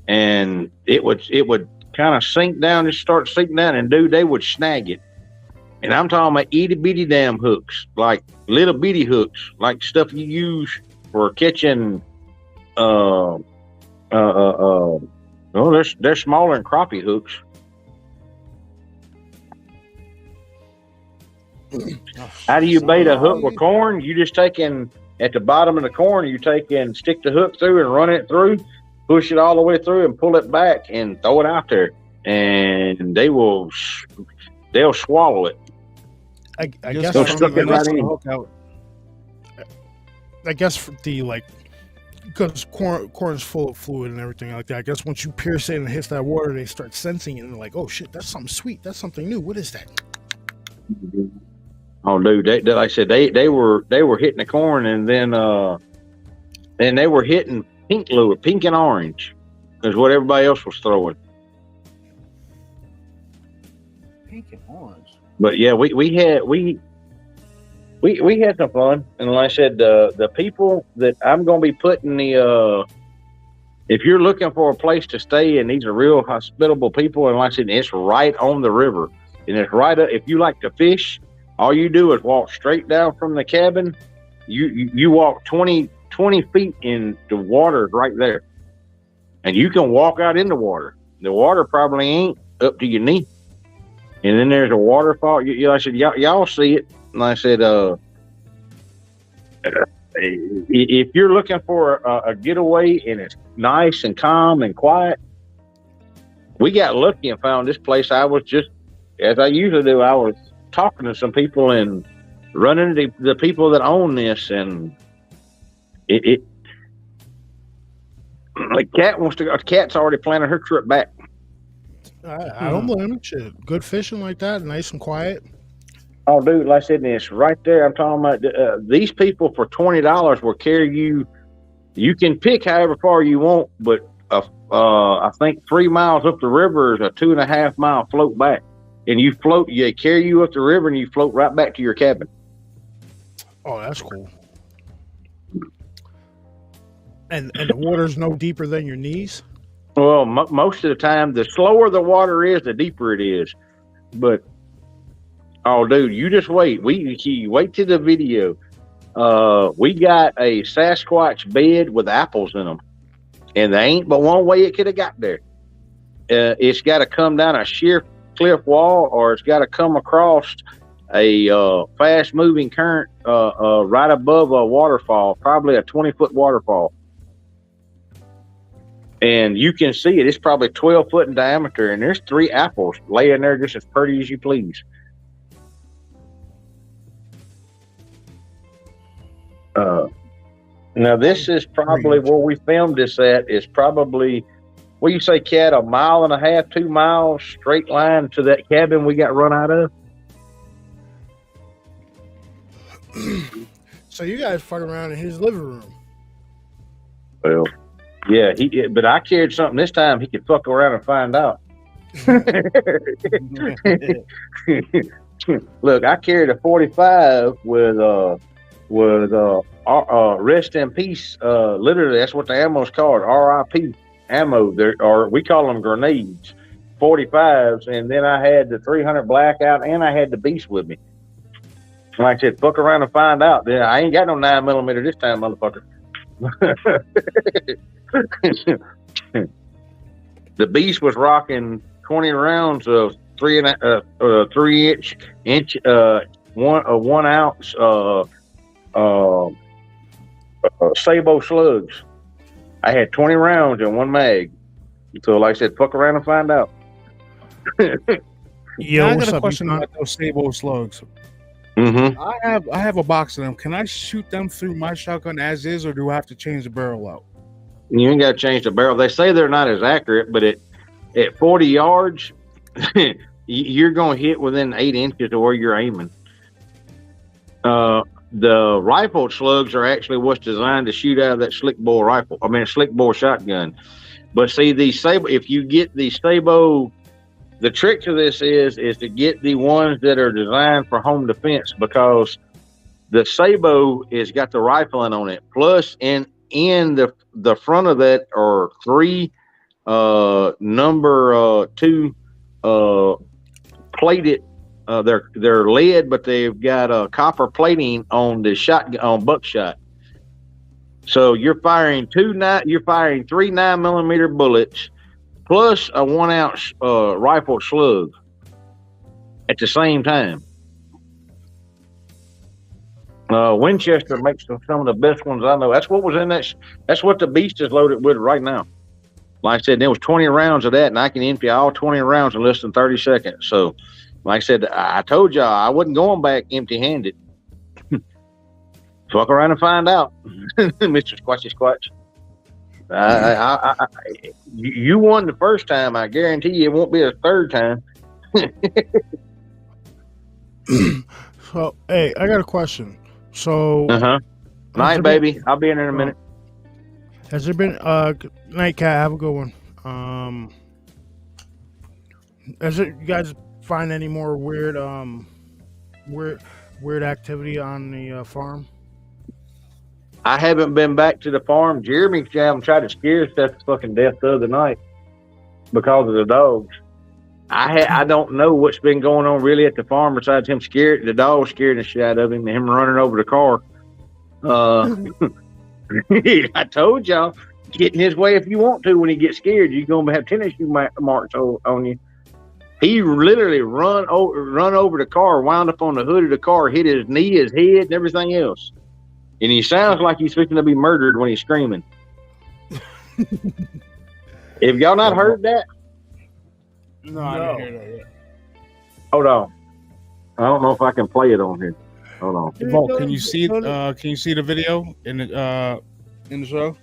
and it would kind of sink down, just start sinking down, and dude, they would snag it. And I'm talking about itty bitty damn hooks, like little bitty hooks, like stuff you use for catching. Well, they're smaller than crappie hooks. How do you bait a hook with corn? You just take in at the bottom of the corn, you take and stick the hook through and run it through, push it all the way through and pull it back and throw it out there. And they'll swallow it. I Just guess stuck it right in. hook out. I guess for the because corn's full of fluid and everything like that. I guess once you pierce it and it hits that water, they start sensing it and they're like, "Oh shit, that's something sweet. That's something new. What is that?" Oh, dude, like I said, they were hitting the corn, and then they were hitting pink lure, pink and orange, is what everybody else was throwing. Pink and orange. But yeah, we had some fun, and like I said, the people that I'm going to be putting if you're looking for a place to stay, and these are real hospitable people, and like I said, it's right on the river, and it's right up. If you like to fish, all you do is walk straight down from the cabin. You walk 20 feet in the water right there, and you can walk out in the water. The water probably ain't up to your knee. And then there's a waterfall. Like I said, y'all see it. And I said, if you're looking for a getaway and it's nice and calm and quiet, we got lucky and found this place. I was just, as I usually do, I was talking to some people and running into the people that own this, and the cat's already planning her trip back. I don't blame him. Shit, good fishing like that, nice and quiet. Oh, dude, like I said, it's right there. I'm talking about these people for $20 will carry you. You can pick however far you want, but I think 3 miles up the river is a 2.5 mile float back, and you float. They carry you up the river, and you float right back to your cabin. Oh, that's cool. And the water's no deeper than your knees. Well, most of the time, the slower the water is, the deeper it is. But oh, dude, you just wait. Wait till the video. We got a Sasquatch bed with apples in them, and there ain't but one way it could have got there. It's got to come down a sheer cliff wall, or it's got to come across a fast-moving current right above a waterfall, probably a 20-foot waterfall. And you can see it. It's probably 12 foot in diameter, and there's 3 apples laying there just as pretty as you please. Now this is probably where we filmed this at. Is probably, what do you say, Cat? 1.5 miles, 2 miles straight line to that cabin we got run out of. So you guys fuck around in his living room. Well, yeah, but I carried something this time he could fuck around and find out. Look, I carried a 45 with rest in peace. Literally, that's what the ammo's called, RIP ammo. Or we call them grenades, 45s. And then I had the 300 blackout, and I had the beast with me. Like I said, fuck around and find out. Then I ain't got no 9mm this time, motherfucker. The beast was rocking 20 rounds of 3 inch 1 ounce Sabo slugs. I had 20 rounds in one mag. So like I said, fuck around and find out. Yo, I what's got a up, question you about those Sabo slugs. Mm-hmm. I have a box of them. Can I shoot them through my shotgun as is, or do I have to change the barrel out? You ain't got to change the barrel. They say they're not as accurate, but at 40 yards, you're going to hit within 8 inches of where you're aiming. The rifled slugs are actually what's designed to shoot out of that slick bore shotgun. But see, these Sabo, if you get the Sabo, the trick to this is to get the ones that are designed for home defense, because the Sabo has got the rifling on it. Plus, in the front of that are 3 number 2 plated they're lead, but they've got copper plating on the shot on buckshot. So you're firing three 9mm bullets plus a 1 ounce rifle slug at the same time. Winchester makes some of the best ones I know. That's what was in that. That's what the Beast is loaded with right now. Like I said, there was 20 rounds of that, and I can empty all 20 rounds in less than 30 seconds. So, like I said, I told y'all I wasn't going back empty-handed. Fuck around and find out, Mr. Squatchy Squatch. You won the first time. I guarantee you it won't be a third time. So, hey, I got a question. So, Night, baby. I'll be in a minute. Has there been night cat? Have a good one. You guys find any more weird activity on the farm? I haven't been back to the farm. Jeremy tried to scare us to fucking death the other night because of the dogs. I don't know what's been going on really at the farm besides him the dog scaring the shit out of him and him running over the car. I told y'all, get in his way if you want to. When he gets scared, you're gonna have tennis shoe marks on you. He literally run over the car, wound up on the hood of the car, hit his knee, his head, and everything else. And he sounds like he's fixing to be murdered when he's screaming. Have y'all not heard that? No, I didn't hear that yet. Hold on. I don't know if I can play it on here. Hold on. Volk, can you see the video in the show?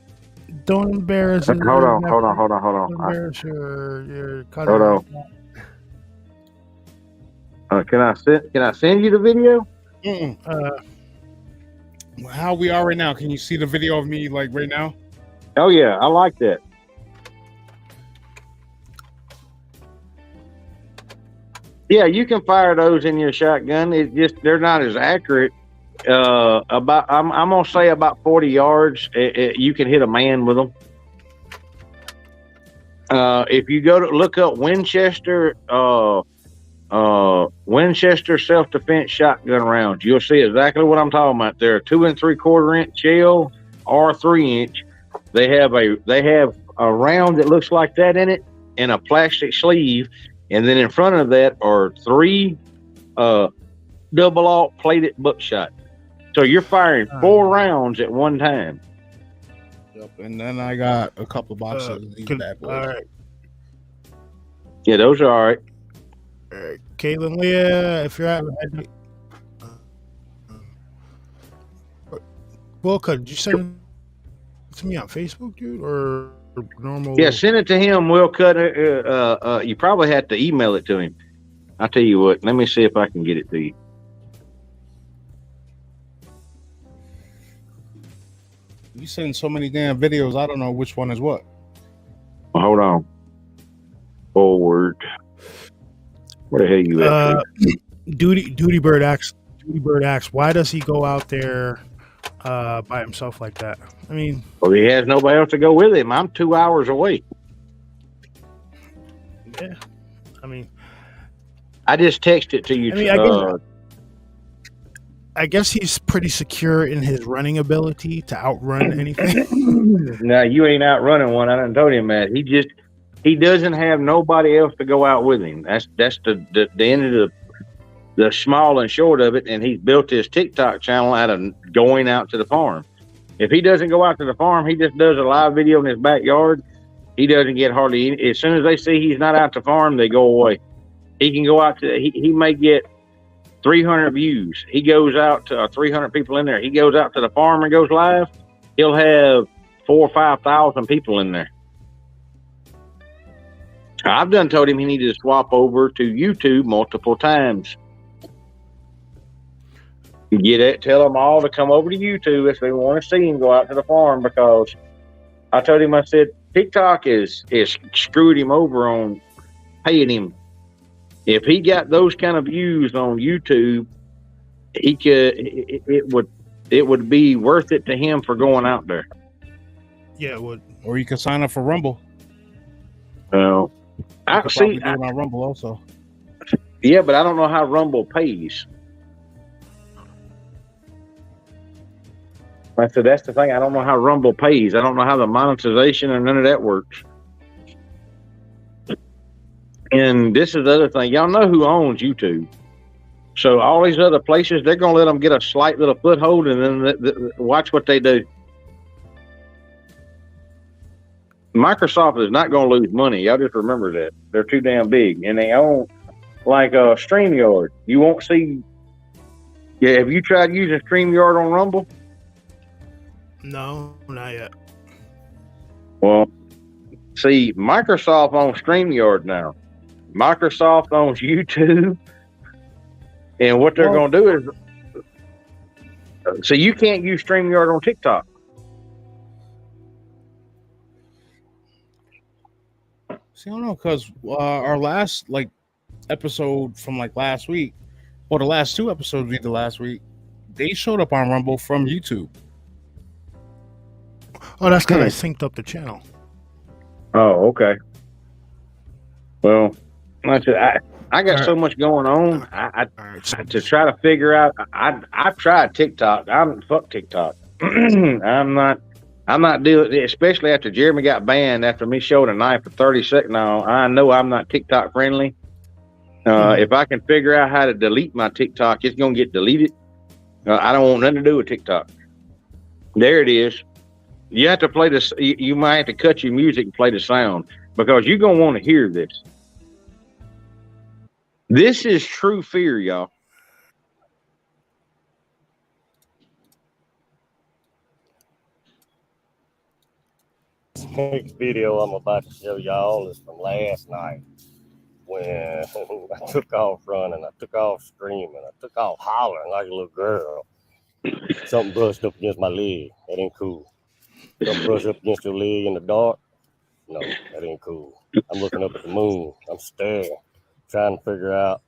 Don't embarrass. Hold on. Don't embarrass your cousin. Hold on. Can I send you the video? How we are right now? Can you see the video of me like right now? Oh yeah, I like that. Yeah, you can fire those in your shotgun. It's just they're not as accurate. I'm gonna say about 40 yards. You can hit a man with them. If you go to look up Winchester self-defense shotgun rounds, you'll see exactly what I'm talking about. They're 2 3/4 inch shell or 3 inch. They have a round that looks like that in it and a plastic sleeve. And then in front of that are 3 double-aught plated buckshot. So you're firing 4 rounds at one time. Yep, and then I got a couple boxes of these bad boys. All right. Yeah, those are all right. Caitlin, Leah, if you're having Wilka, did you send it to me on Facebook, dude, or normal? Yeah, send it to him. We'll cut it. You probably have to email it to him. I'll tell you what. Let me see if I can get it to you. You send so many damn videos. I don't know which one is what. Well, hold on. Forward. Where the hell you at? Duty Bird asks, why does he go out there by himself like that? I mean, well, he has nobody else to go with him. I'm 2 hours away. Yeah, I mean, I just texted it to you. I mean, I guess he's pretty secure in his running ability to outrun anything. No, you ain't outrunning one. I done told him that. He doesn't have nobody else to go out with him. That's the end of the small and short of it. And he's built his TikTok channel out of going out to the farm. If he doesn't go out to the farm, he just does a live video in his backyard. He doesn't get hardly any. As soon as they see he's not out to farm, they go away. He can go out to. He may get 300 views. He goes out to 300 people in there. He goes out to the farm and goes live. He'll have 4,000 or 5,000 people in there. I've done told him he needed to swap over to YouTube multiple times. Tell them all to come over to YouTube if they want to see him go out to the farm, because I told him, I said, TikTok is screwed him over on paying him. If he got those kind of views on YouTube, it would be worth it to him for going out there. Yeah, it would. Or you could sign up for Rumble. I see. On Rumble also. Yeah, but I don't know how Rumble pays. I said that's the thing. I don't know how Rumble pays. I don't know how the monetization or none of that works. And this is the other thing. Y'all know who owns YouTube. So all these other places, they're going to let them get a slight little foothold and then watch what they do. Microsoft is not going to lose money. Y'all just remember that. They're too damn big. And they own, like StreamYard. You won't see... Yeah, have you tried using StreamYard on Rumble? No, not yet. Well, see, Microsoft owns StreamYard now. Microsoft owns YouTube. And what they're going to do is... So you can't use StreamYard on TikTok. See, I don't know, because our last episode from last week, or the last two episodes we did last week, they showed up on Rumble from YouTube. Oh, that's because I synced up the channel. Oh, okay. Well, like I said, I got so much going on. To try to figure out. I've tried TikTok. Fuck TikTok. I'm not dealing, especially after Jeremy got banned after me showing a knife for 30 seconds. Now I know I'm not TikTok friendly. If I can figure out how to delete my TikTok, it's gonna get deleted. I don't want nothing to do with TikTok. There it is. You have to play this. You might have to cut your music and play the sound because you're gonna want to hear this. This is true fear, y'all. Next video I'm about to show y'all is from last night when I took off running, I took off screaming, I took off hollering like a little girl. Something brushed up against my leg. That ain't cool. Something brushed up against your leg in the dark. No, that ain't cool. I'm looking up at the moon. I'm staring, trying to figure out,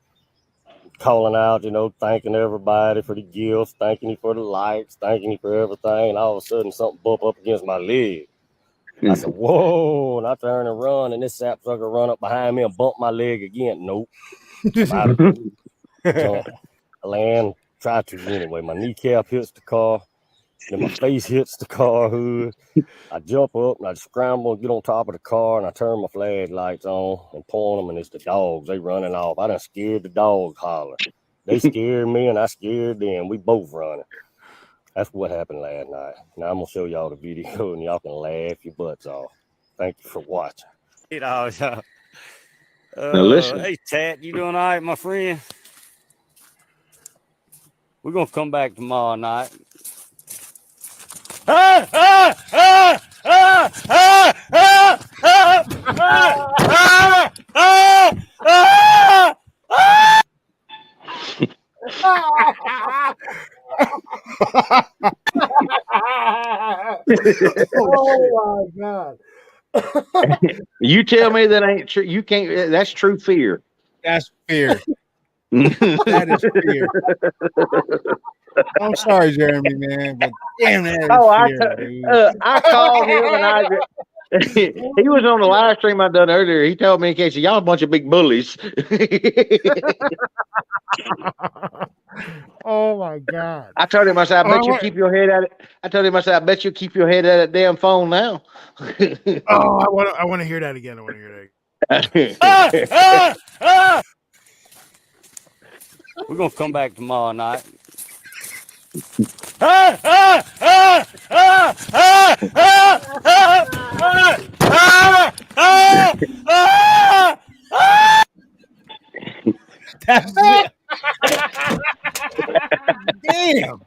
calling out, thanking everybody for the gifts, thanking you for the likes, thanking you for everything. And all of a sudden, something bumped up against my leg. I said, whoa, and I turn and run, and this sapsucker run up behind me and bump my leg again. Nope. I land, try to anyway. My kneecap hits the car, then my face hits the car hood. I jump up, and I scramble and get on top of the car, and I turn my flashlights on and point them, and it's the dogs. They running off. I done scared the dogs holler. They scared me, and I scared them. We both running. That's what happened last night. Now I'm gonna show y'all the video, and y'all can laugh your butts off. Thank you for watching. Now listen. Hey, Tat, you doing all right, my friend? We're gonna come back tomorrow night. Oh my God. You tell me that ain't true. You can't. That's true fear. That's fear. That is fear. I'm sorry, Jeremy, man, but damn that. I called him and he was on the live stream I done earlier. He told me, in case y'all a bunch of big bullies. Oh my God. I told him, I said, I bet you keep your head at it. I told him, I said, I bet you keep your head at that damn phone now. I want to hear that again. I want to hear that again. We're gonna come back tomorrow night. That's it. Damn.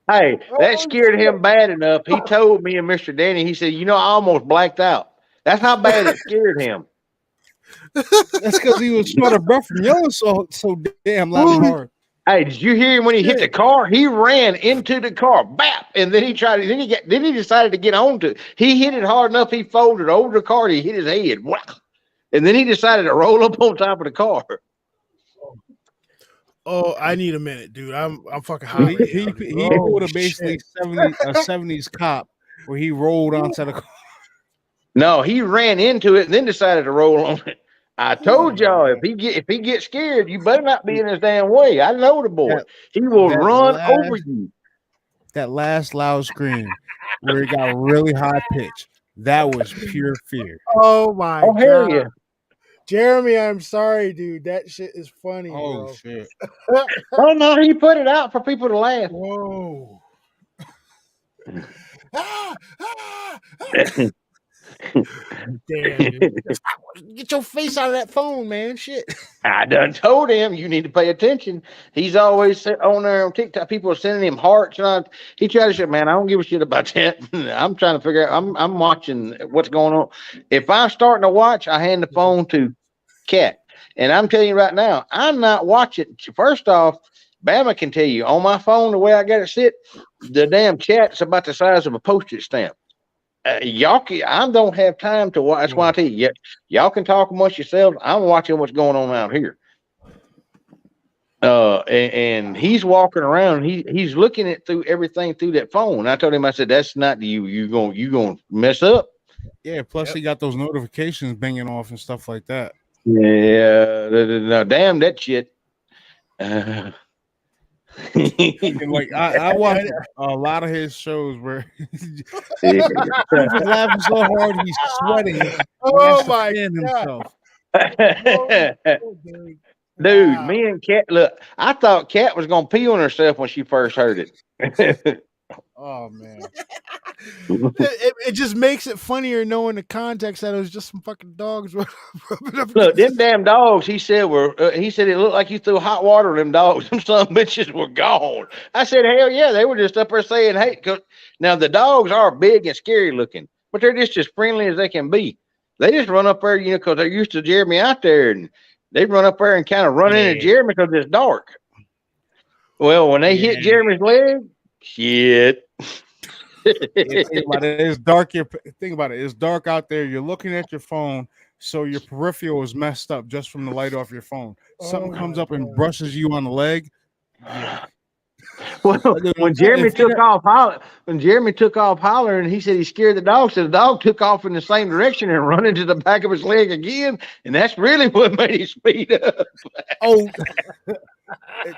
Hey, that scared him bad enough. He told me and Mr. Danny, he said, I almost blacked out. That's how bad it scared him. That's because he was short of breath from yelling so damn loud and hard. Hey, did you hear him when he hit the car? He ran into the car, bap, and then he decided to get onto it. He hit it hard enough. He folded over the car. He hit his head, wow, and then he decided to roll up on top of the car. Oh, I need a minute, dude. I'm fucking hot. He pulled a basically 70s cop where he rolled onto the car. No, he ran into it and then decided to roll on it. I told y'all if he gets scared, you better not be in his damn way. I know the boy. He will run over you. That last loud scream where it got really high pitched. That was pure fear. Oh my Oh hell god. yeah. Jeremy, I'm sorry, dude. That shit is funny. Oh bro. shit. Oh no, he put it out for people to laugh. Whoa. Ah, ah, ah. Damn, dude. Get your face out of that phone, man. Shit. I done told him you need to pay attention. He's always on there on TikTok. People are sending him hearts, and he tried to say, "Man, I don't give a shit about that." I'm trying to figure out. I'm watching what's going on. If I'm starting to watch, I hand the phone to Cat, and I'm telling you right now, I'm not watching. First off, Bama can tell you on my phone the way I got it sit, the damn chat's about the size of a postage stamp. I don't have time to watch. That's why I tell you, y'all can talk amongst yourselves. I'm watching what's going on out here. And he's walking around. He's looking at through everything through that phone. I told him, I said, "That's not you. You gonna mess up." Yeah. Plus, he got those notifications banging off and stuff like that. Yeah. No, damn that shit. Like I watched a lot of his shows where he's laughing so hard he's sweating. Oh my god. Dude, me and Kat, look, I thought Kat was gonna pee on herself when she first heard it. Oh man. It just makes it funnier knowing the context that it was just some fucking dogs rubbing up. Look, them damn dogs, he said it looked like you threw hot water on them dogs. Them some bitches were gone. I said, hell yeah, they were just up there saying, hey, now the dogs are big and scary looking, but they're just as friendly as they can be. They just run up there, because they're used to Jeremy out there, and they run up there and kind of run into Jeremy because it's dark. Well, when they hit Jeremy's leg, shit. Think about it. It's dark. Think about it. It's dark out there. You're looking at your phone, so your peripheral is messed up just from the light off your phone. Something comes up and brushes you on the leg. Yeah. Well, when Jeremy took off hollering, he said he scared the dog. So the dog took off in the same direction and run into the back of his leg again, and that's really what made him speed up. Oh,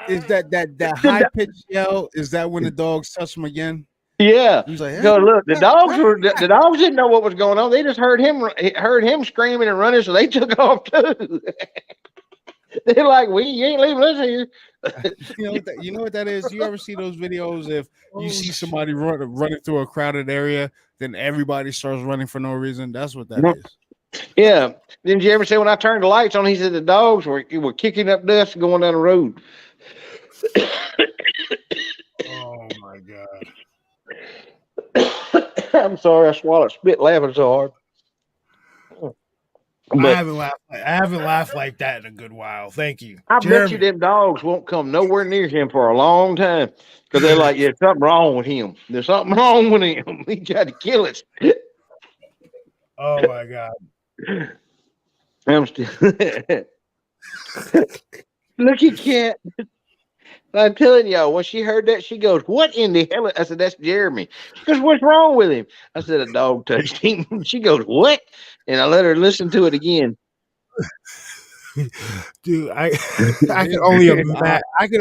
is that high pitched yell? Is that when the dogs touch him again? Yeah. He's like, hey. So look, the dogs didn't know what was going on. They just heard him screaming and running, so they took off too. They're like, you ain't leaving us here. You know what that is? You ever see those videos if you see somebody running through a crowded area, then everybody starts running for no reason? That's what that is. Yeah. Didn't you ever say when I turned the lights on, he said the dogs were kicking up dust going down the road? Oh my god. I'm sorry, I swallowed spit laughing so hard. But I haven't laughed like that in a good while. Thank you. I bet you them dogs won't come nowhere near him for a long time because they're like, yeah, something wrong with him. There's something wrong with him. He tried to kill us. Oh my god. I'm still look at Cat. I'm telling y'all, when she heard that, she goes, "What in the hell?" I said, "That's Jeremy." She goes, "What's wrong with him?" I said, "A dog touched him." She goes, "What?" And I let her listen to it again. Dude, I can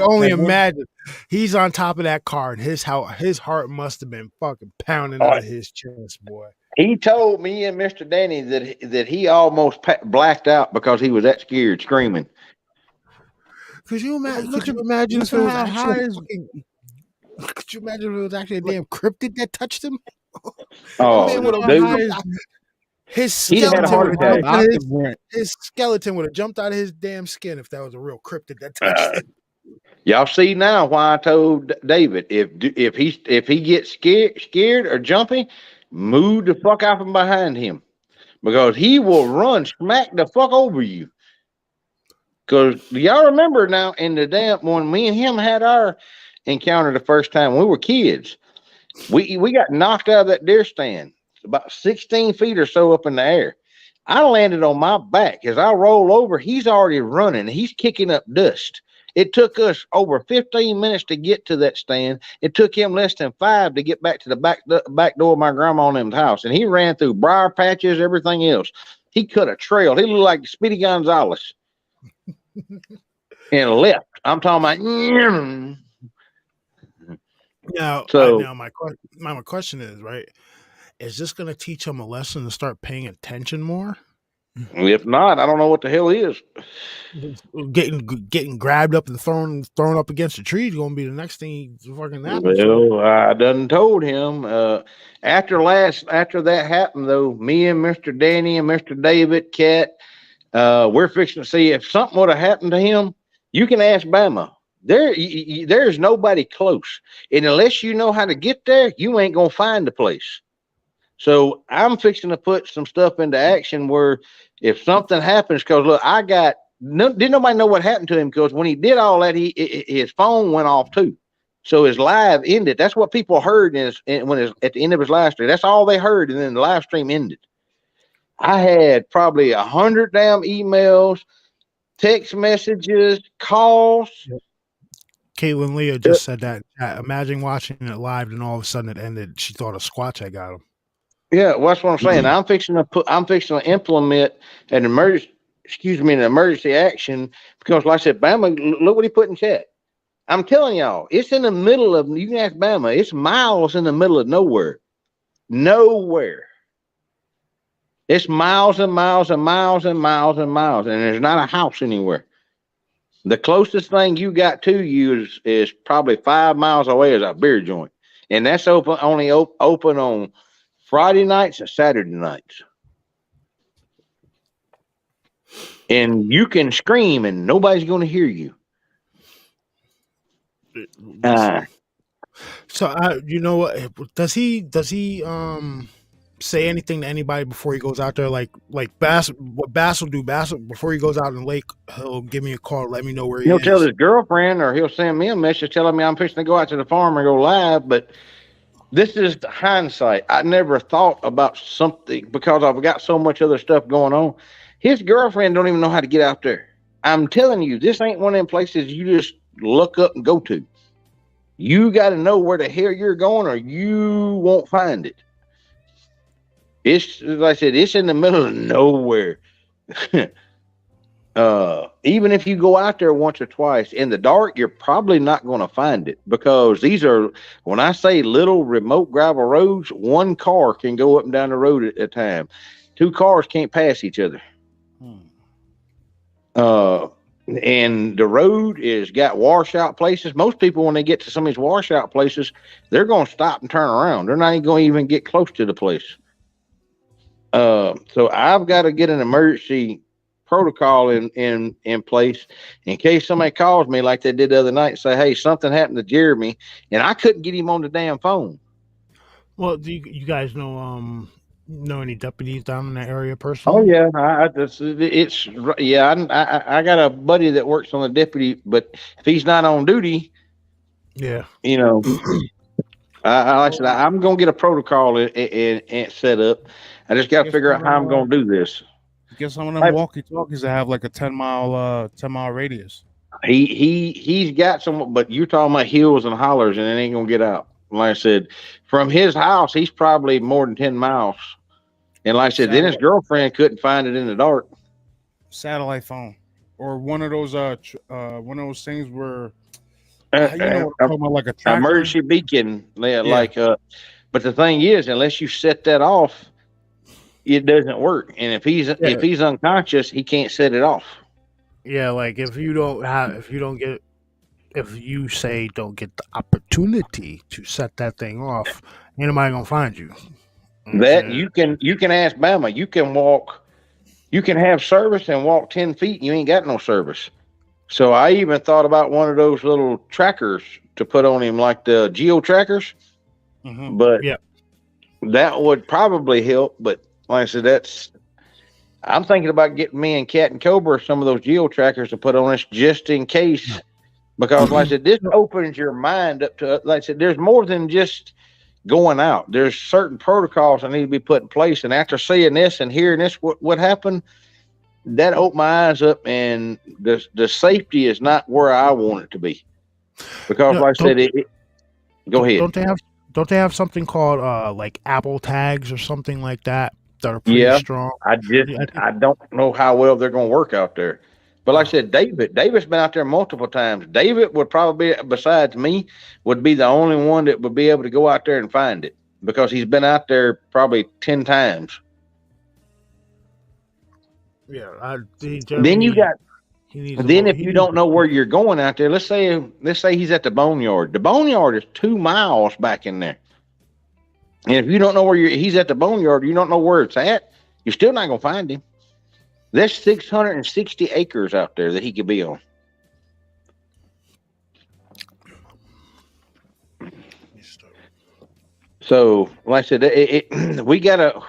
only imagine. He's on top of that car, and his heart must have been fucking pounding out of his chest, boy. He told me and Mr. Danny that he almost blacked out because he was that scared, screaming. Could you imagine if it was actually a damn cryptid that touched him? Oh, his skeleton would have jumped out of his damn skin if that was a real cryptid that touched him. Y'all see now why I told David if he gets scared or jumpy, move the fuck out from behind him because he will run smack the fuck over you. Because y'all remember now in the damn when me and him had our encounter the first time when we were kids, we got knocked out of that deer stand about 16 feet or so up in the air. I landed on my back. As I roll over, he's already running. He's kicking up dust. It took us over 15 minutes to get to that stand. It took him less than 5 to get back to the back door of my grandma and them's house. And he ran through briar patches, everything else. He cut a trail. He looked like Speedy Gonzalez. And left. I'm talking about. Now my question is, right? Is this going to teach him a lesson to start paying attention more? If not, I don't know what the hell is. Getting grabbed up and thrown up against a tree is going to be the next thing he fucking happens. Well, I done told him. After that happened, though, me and Mr. Danny and Mr. David Cat, we're fixing to see if something would have happened to him. You can ask Bama. There's nobody close, and unless you know how to get there, you ain't gonna find the place. So I'm fixing to put some stuff into action where if something happens, because look, didn't nobody know what happened to him, because when he did all that, his phone went off too. So his live ended. That's what people heard at the end of his live stream. That's all they heard, and then the live stream ended. I had probably 100 damn emails, text messages, calls. Yep. Caitlin Leah just said that. Imagine watching it live and all of a sudden it ended. She thought a Squatch had got him. Yeah, well, that's what I'm saying. I'm fixing to implement an emergency action, because, like I said, Bama, look what he put in chat. I'm telling y'all, it's in the middle of. You can ask Bama. It's miles in the middle of nowhere. Nowhere. It's miles and miles and miles and miles and miles, and there's not a house anywhere. The closest thing you got to you is probably 5 miles away is a beer joint, and that's only open on Friday nights and Saturday nights. And you can scream, and nobody's going to hear you. So you know what? Does he say anything to anybody before he goes out there? Like Bass, what Bass will do, before he goes out in the lake, he'll give me a call, let me know where he is. He'll tell his girlfriend, or he'll send me a message telling me I'm fixing to go out to the farm and go live. But this is the hindsight. I never thought about something because I've got so much other stuff going on. His girlfriend don't even know how to get out there. I'm telling you, this ain't one of them places you just look up and go to. You got to know where the hell you're going, or you won't find it. It's, like I said, it's in the middle of nowhere. Even if you go out there once or twice in the dark, you're probably not going to find it, because these are, when I say little remote gravel roads, one car can go up and down the road at a time. 2 cars can't pass each other. And the road is got washout places. Most people, when they get to some of these washout places, they're going to stop and turn around. They're not even going to even get close to the place. So I've got to get an emergency protocol in place in case somebody calls me like they did the other night and say, hey, something happened to Jeremy, and I couldn't get him on the damn phone. Well, do you guys know any deputies down in that area personally? Oh yeah, I got a buddy that works on the deputy, but if he's not on duty, yeah, you know, like I said, I'm gonna get a protocol and set up. I just got to figure out how I'm gonna do this. Get some of them walkie-talkies that have like a 10-mile radius. He's got some, but you're talking about hills and hollers, and it ain't gonna get out. Like I said, from his house, he's probably more than 10 miles. And like I said, then his girlfriend couldn't find it in the dark. Satellite phone, or one of those things where you know what I'm talking about, like a tracker? Emergency beacon. But the thing is, unless you set that off, it doesn't work. And if he's unconscious, he can't set it off. Yeah, like if you say don't get the opportunity to set that thing off, ain't nobody gonna find you. That you can ask Bama. You can have service and walk 10 feet and you ain't got no service. So I even thought about one of those little trackers to put on him, like the geo trackers. Mm-hmm. But that would probably help. But like I said, I'm thinking about getting me and Cat and Cobra some of those geo trackers to put on us just in case. Because like I said, this opens your mind up to, like I said, there's more than just going out. There's certain protocols that need to be put in place. And after seeing this and hearing this, what happened, that opened my eyes up, and the safety is not where I want it to be. Because like I said, go ahead. Don't they have something called like Apple tags or something like that that are pretty strong. I don't know how well they're going to work out there. But like I said, David's been out there multiple times. David would probably, besides me, would be the only one that would be able to go out there and find it because he's been out there probably 10 times. Yeah, then you got. Then if you don't know where you're going out there, let's say he's at the boneyard. The boneyard is 2 miles back in there. And if you don't know where he's at the boneyard, you don't know where it's at, you're still not gonna find him. There's 660 acres out there that he could be on. So, like I said, we gotta.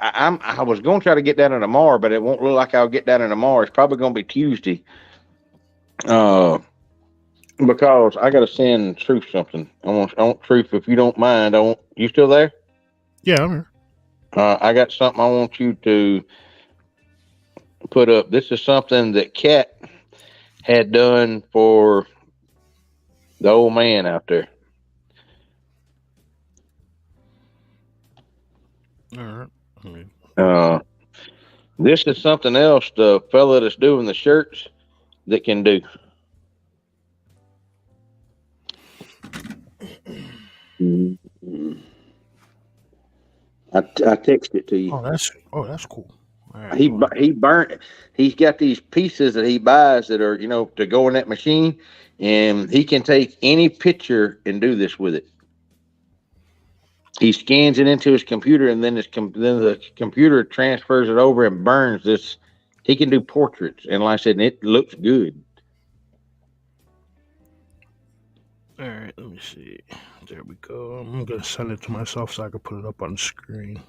I was going to try to get down in tomorrow, but it won't look like I'll get down in tomorrow. It's probably going to be Tuesday. Because I got to send Truth something. I want Truth, if you don't mind. You still there? Yeah, I'm here. I got something I want you to put up. This is something that Kat had done for the old man out there. All right. This is something else the fella that's doing the shirts that can do. I texted it to you. That's cool. Right, he burnt. He's got these pieces that he buys that are to go in that machine, and he can take any picture and do this with it. He scans it into his computer, and then the computer transfers it over and burns this. He can do portraits, and like I said, it looks good. All right, let me see. There we go. I'm gonna send it to myself so I can put it up on the screen.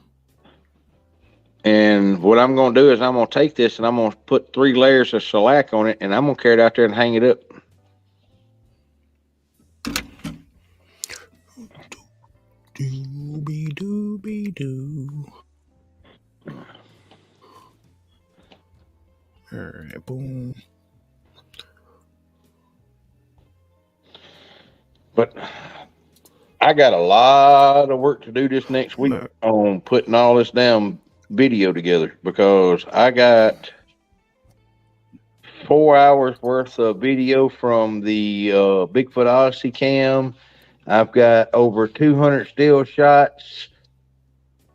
And what I'm gonna do is I'm gonna take this and I'm gonna put 3 layers of shellac on it, and I'm gonna carry it out there and hang it up. Dooby-doo. All right, boom. But I got a lot of work to do this next week on putting all this damn video together because I got 4 hours worth of video from the Bigfoot Odyssey cam. I've got over 200 still shots,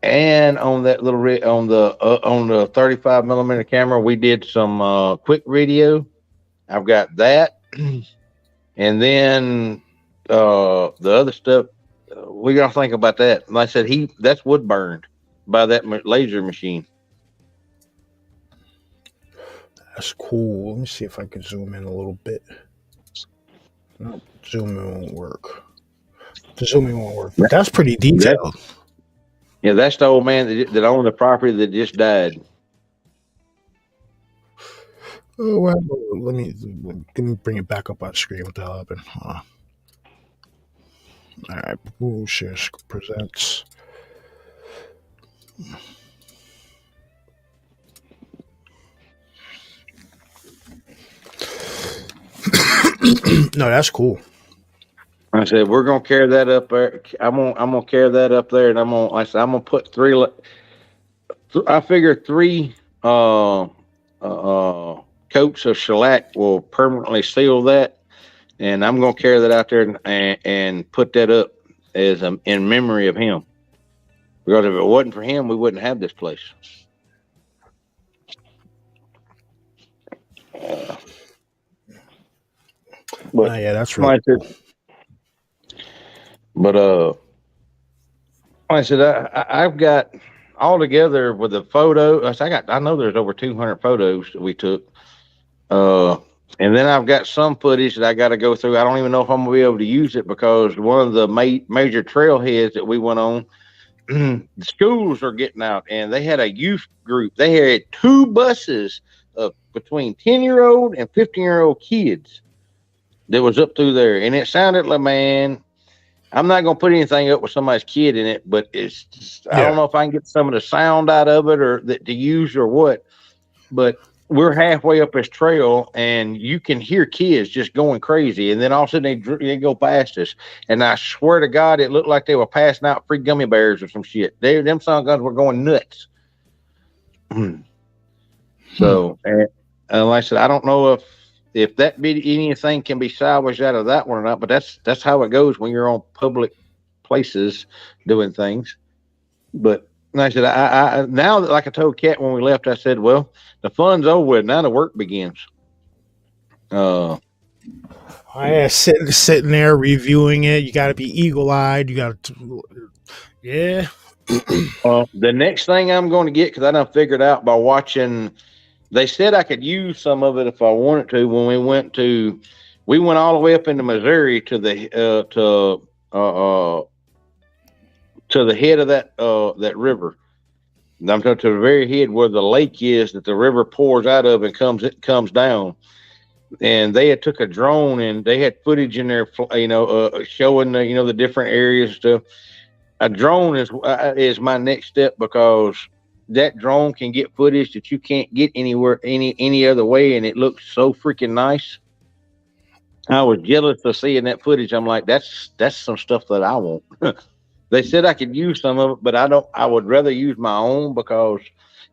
and on that little on the 35 millimeter camera, we did some quick video. I've got that, and then the other stuff we gotta think about that. Like I said, that's wood burned by that laser machine. That's cool. Let me see if I can zoom in a little bit. No, zoom in won't work. The zooming won't work. But that's pretty detailed. That's the old man that owned the property that just died. Oh, well, let me bring it back up on screen. What the hell happened? All right, share presents. No, that's cool. I said we're gonna carry that up there. I'm gonna carry that up there, and I'm gonna put 3. I figure 3 coats of shellac will permanently seal that, and I'm gonna carry that out there and put that up as in memory of him. Because if it wasn't for him, we wouldn't have this place. But yeah, that's right. But like I said, I've got all together with the photo. I know there's over 200 photos that we took. And then I've got some footage that I got to go through. I don't even know if I'm gonna be able to use it because one of the major trailheads that we went on, the schools are getting out, and they had a youth group. They had 2 buses of between 10-year-old and 15-year-old kids that was up through there, and it sounded like, man, I'm not gonna put anything up with somebody's kid in it, but it's just, I don't know if I can get some of the sound out of it or that to use or what. But we're halfway up this trail, and you can hear kids just going crazy, and then all of a sudden they go past us, and I swear to God, it looked like they were passing out free gummy bears or some shit. Them son guns were going nuts. So, and like I said, I don't know if that anything can be salvaged out of that one or not. But that's how it goes when you're on public places doing things. But like I said, I now like I told Kat when we left, I said, well, the fun's over with. Now the work begins. I sitting there reviewing it. You got to be eagle-eyed. You got to, yeah. The next thing I'm going to get, because I done figured out by watching, they said I could use some of it if I wanted to. When we went all the way up into Missouri to the head of that river. I'm talking to the very head where the lake is that the river pours out of and comes down. And they had took a drone and they had footage in there, showing the different areas stuff. A drone is my next step, because that drone can get footage that you can't get anywhere any other way, and it looks so freaking nice. I was jealous of seeing that footage. I'm like, that's some stuff that I want. They said I could use some of it, but I would rather use my own, because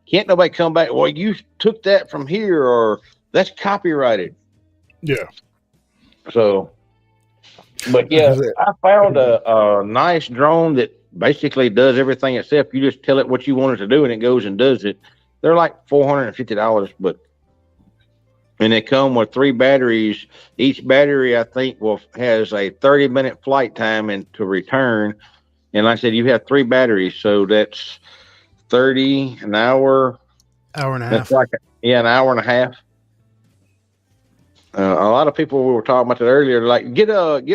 can't nobody come back, well, you took that from here, or that's copyrighted. Yeah. So, but yeah, I found a nice drone that basically does everything except you just tell it what you want it to do and it goes and does it. They're like $450, and they come with 3 batteries. Each battery, I think, has a 30-minute flight time and to return. And like I said, you have 3 batteries, so that's 30 an hour. Hour and a That's half. like an hour and a half. A lot of people, we were talking about that earlier, like get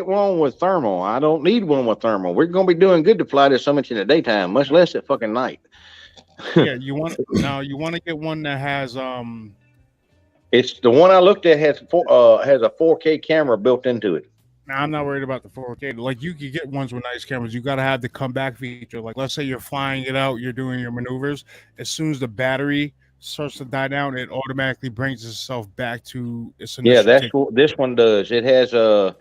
one with thermal. I don't need one with thermal. We're going to be doing good to fly this so much in the daytime, much less at fucking night. Yeah, you want to get one that has It's the one I looked at has a 4K camera built into it. Now, I'm not worried about the 4K. Like, you could get ones with nice cameras. You got to have the comeback feature. Like, let's say you're flying it out, you're doing your maneuvers. As soon as the battery starts to die down, it automatically brings itself back to its initial. Yeah, that's what this one does. It has a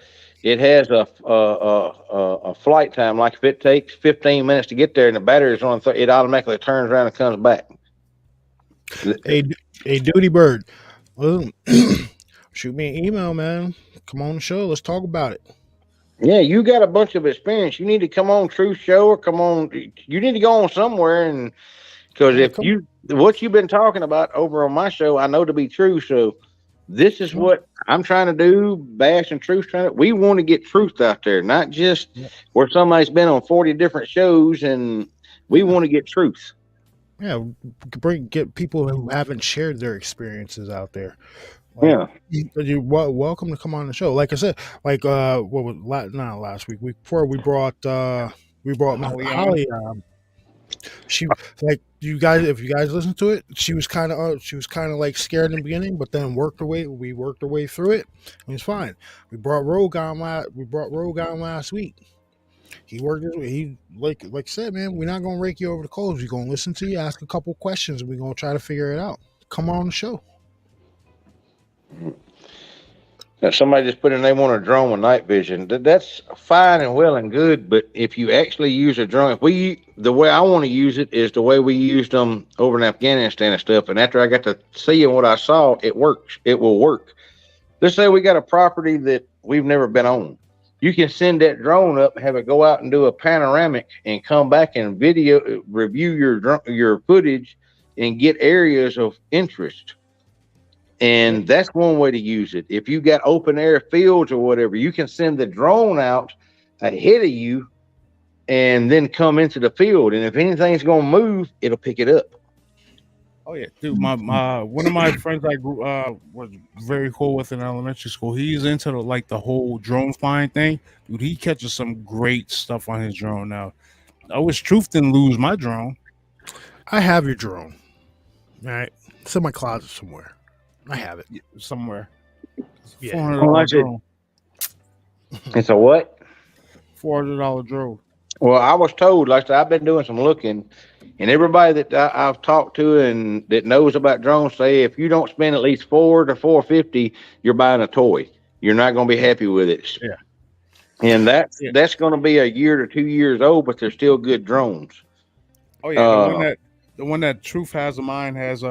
flight time. Like if it takes 15 minutes to get there and the battery is on, it automatically turns around and comes back. Hey, Duty Bird, well, shoot me an email, man. Come on the show. Let's talk about it. Yeah, you got a bunch of experience. You need to come on Truth Show or come on. You need to go on somewhere, and because what you've been talking about over on my show, I know to be true. So this is what I'm trying to do. Bash and Truth we want to get truth out there, not just where somebody's been on 40 different shows, and we want to get truth. Yeah, get people who haven't shared their experiences out there. You're welcome to come on the show. Like I said, what was not last week? Week before we brought Holly. She like you guys. If you guys listen to it, she was kind of like scared in the beginning, but then we worked our way through it. And it's fine. We brought Rogue on last week. He worked his way. He like I said, man, we're not gonna rake you over the coals. We're gonna listen to you, ask a couple questions, and we're gonna try to figure it out. Come on the show. Now, somebody just put in they want a drone with night vision. That's fine and well and good, but if you actually use a drone, the way I want to use it is the way we used them over in Afghanistan and stuff. And after I got to see what I saw, it works. It will work. Let's say we got a property that we've never been on. You can send that drone up, have it go out and do a panoramic, and come back and review your footage and get areas of interest. And that's one way to use it. If you got open air fields or whatever, you can send the drone out ahead of you and then come into the field. And if anything's going to move, it'll pick it up. Oh yeah, dude. My one of my friends I was very cool with in elementary school. He's into the whole drone flying thing. Dude, he catches some great stuff on his drone now. I wish Truth didn't lose my drone. I have your drone. All right, it's in my closet somewhere. I have it somewhere. Yeah. $400 drone. It's a what? $400 drone. Well, I was told, like I said, I've been doing some looking, and everybody that I've talked to and that knows about drones say if you don't spend at least $400 to $450, you're buying a toy. You're not going to be happy with it. Yeah. And that's going to be a year to 2 years old, but they're still good drones. Oh yeah, The one that Truth has in mind has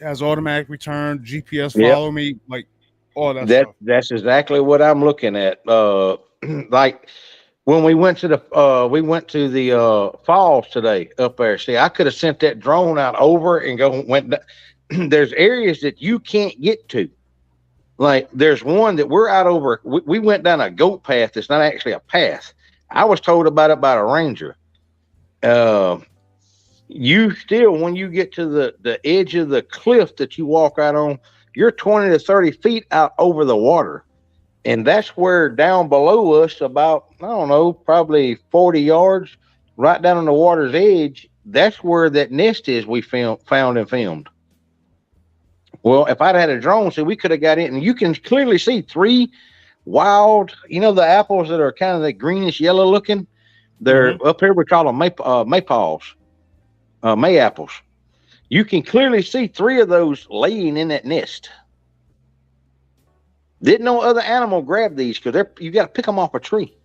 automatic return, GPS follow me, like all that stuff. That's exactly what I'm looking at. Like when we went to the falls today up there. See, I could have sent that drone out over and went. There's areas that you can't get to. Like there's one that we're out over. We went down a goat path. That's not actually a path. I was told about it by a ranger. You still, when you get to the edge of the cliff that you walk out on, you're 20 to 30 feet out over the water. And that's where down below us, about, I don't know, probably 40 yards, right down on the water's edge, that's where that nest is we found and filmed. Well, if I'd had a drone, so we could have got in, and you can clearly see 3 wild, the apples that are kind of the greenish yellow looking. They're up here, we call them maypoles. May apples. You can clearly see 3 of those laying in that nest. Didn't no other animal grab these because you got to pick them off a tree.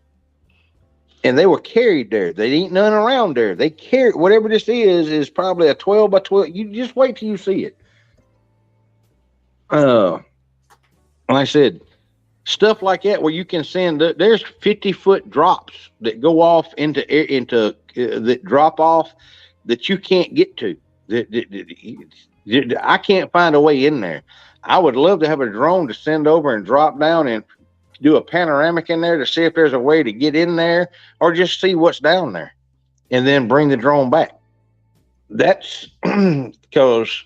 And they were carried there. They ain't none around there. They carry whatever this is probably a 12 by 12. You just wait till you see it. Like I said, stuff like that where you can send. There's 50-foot drops that go off into that drop off that you can't get to. I can't find a way in there. I would love to have a drone to send over and drop down and do a panoramic in there to see if there's a way to get in there or just see what's down there and then bring the drone back. That's because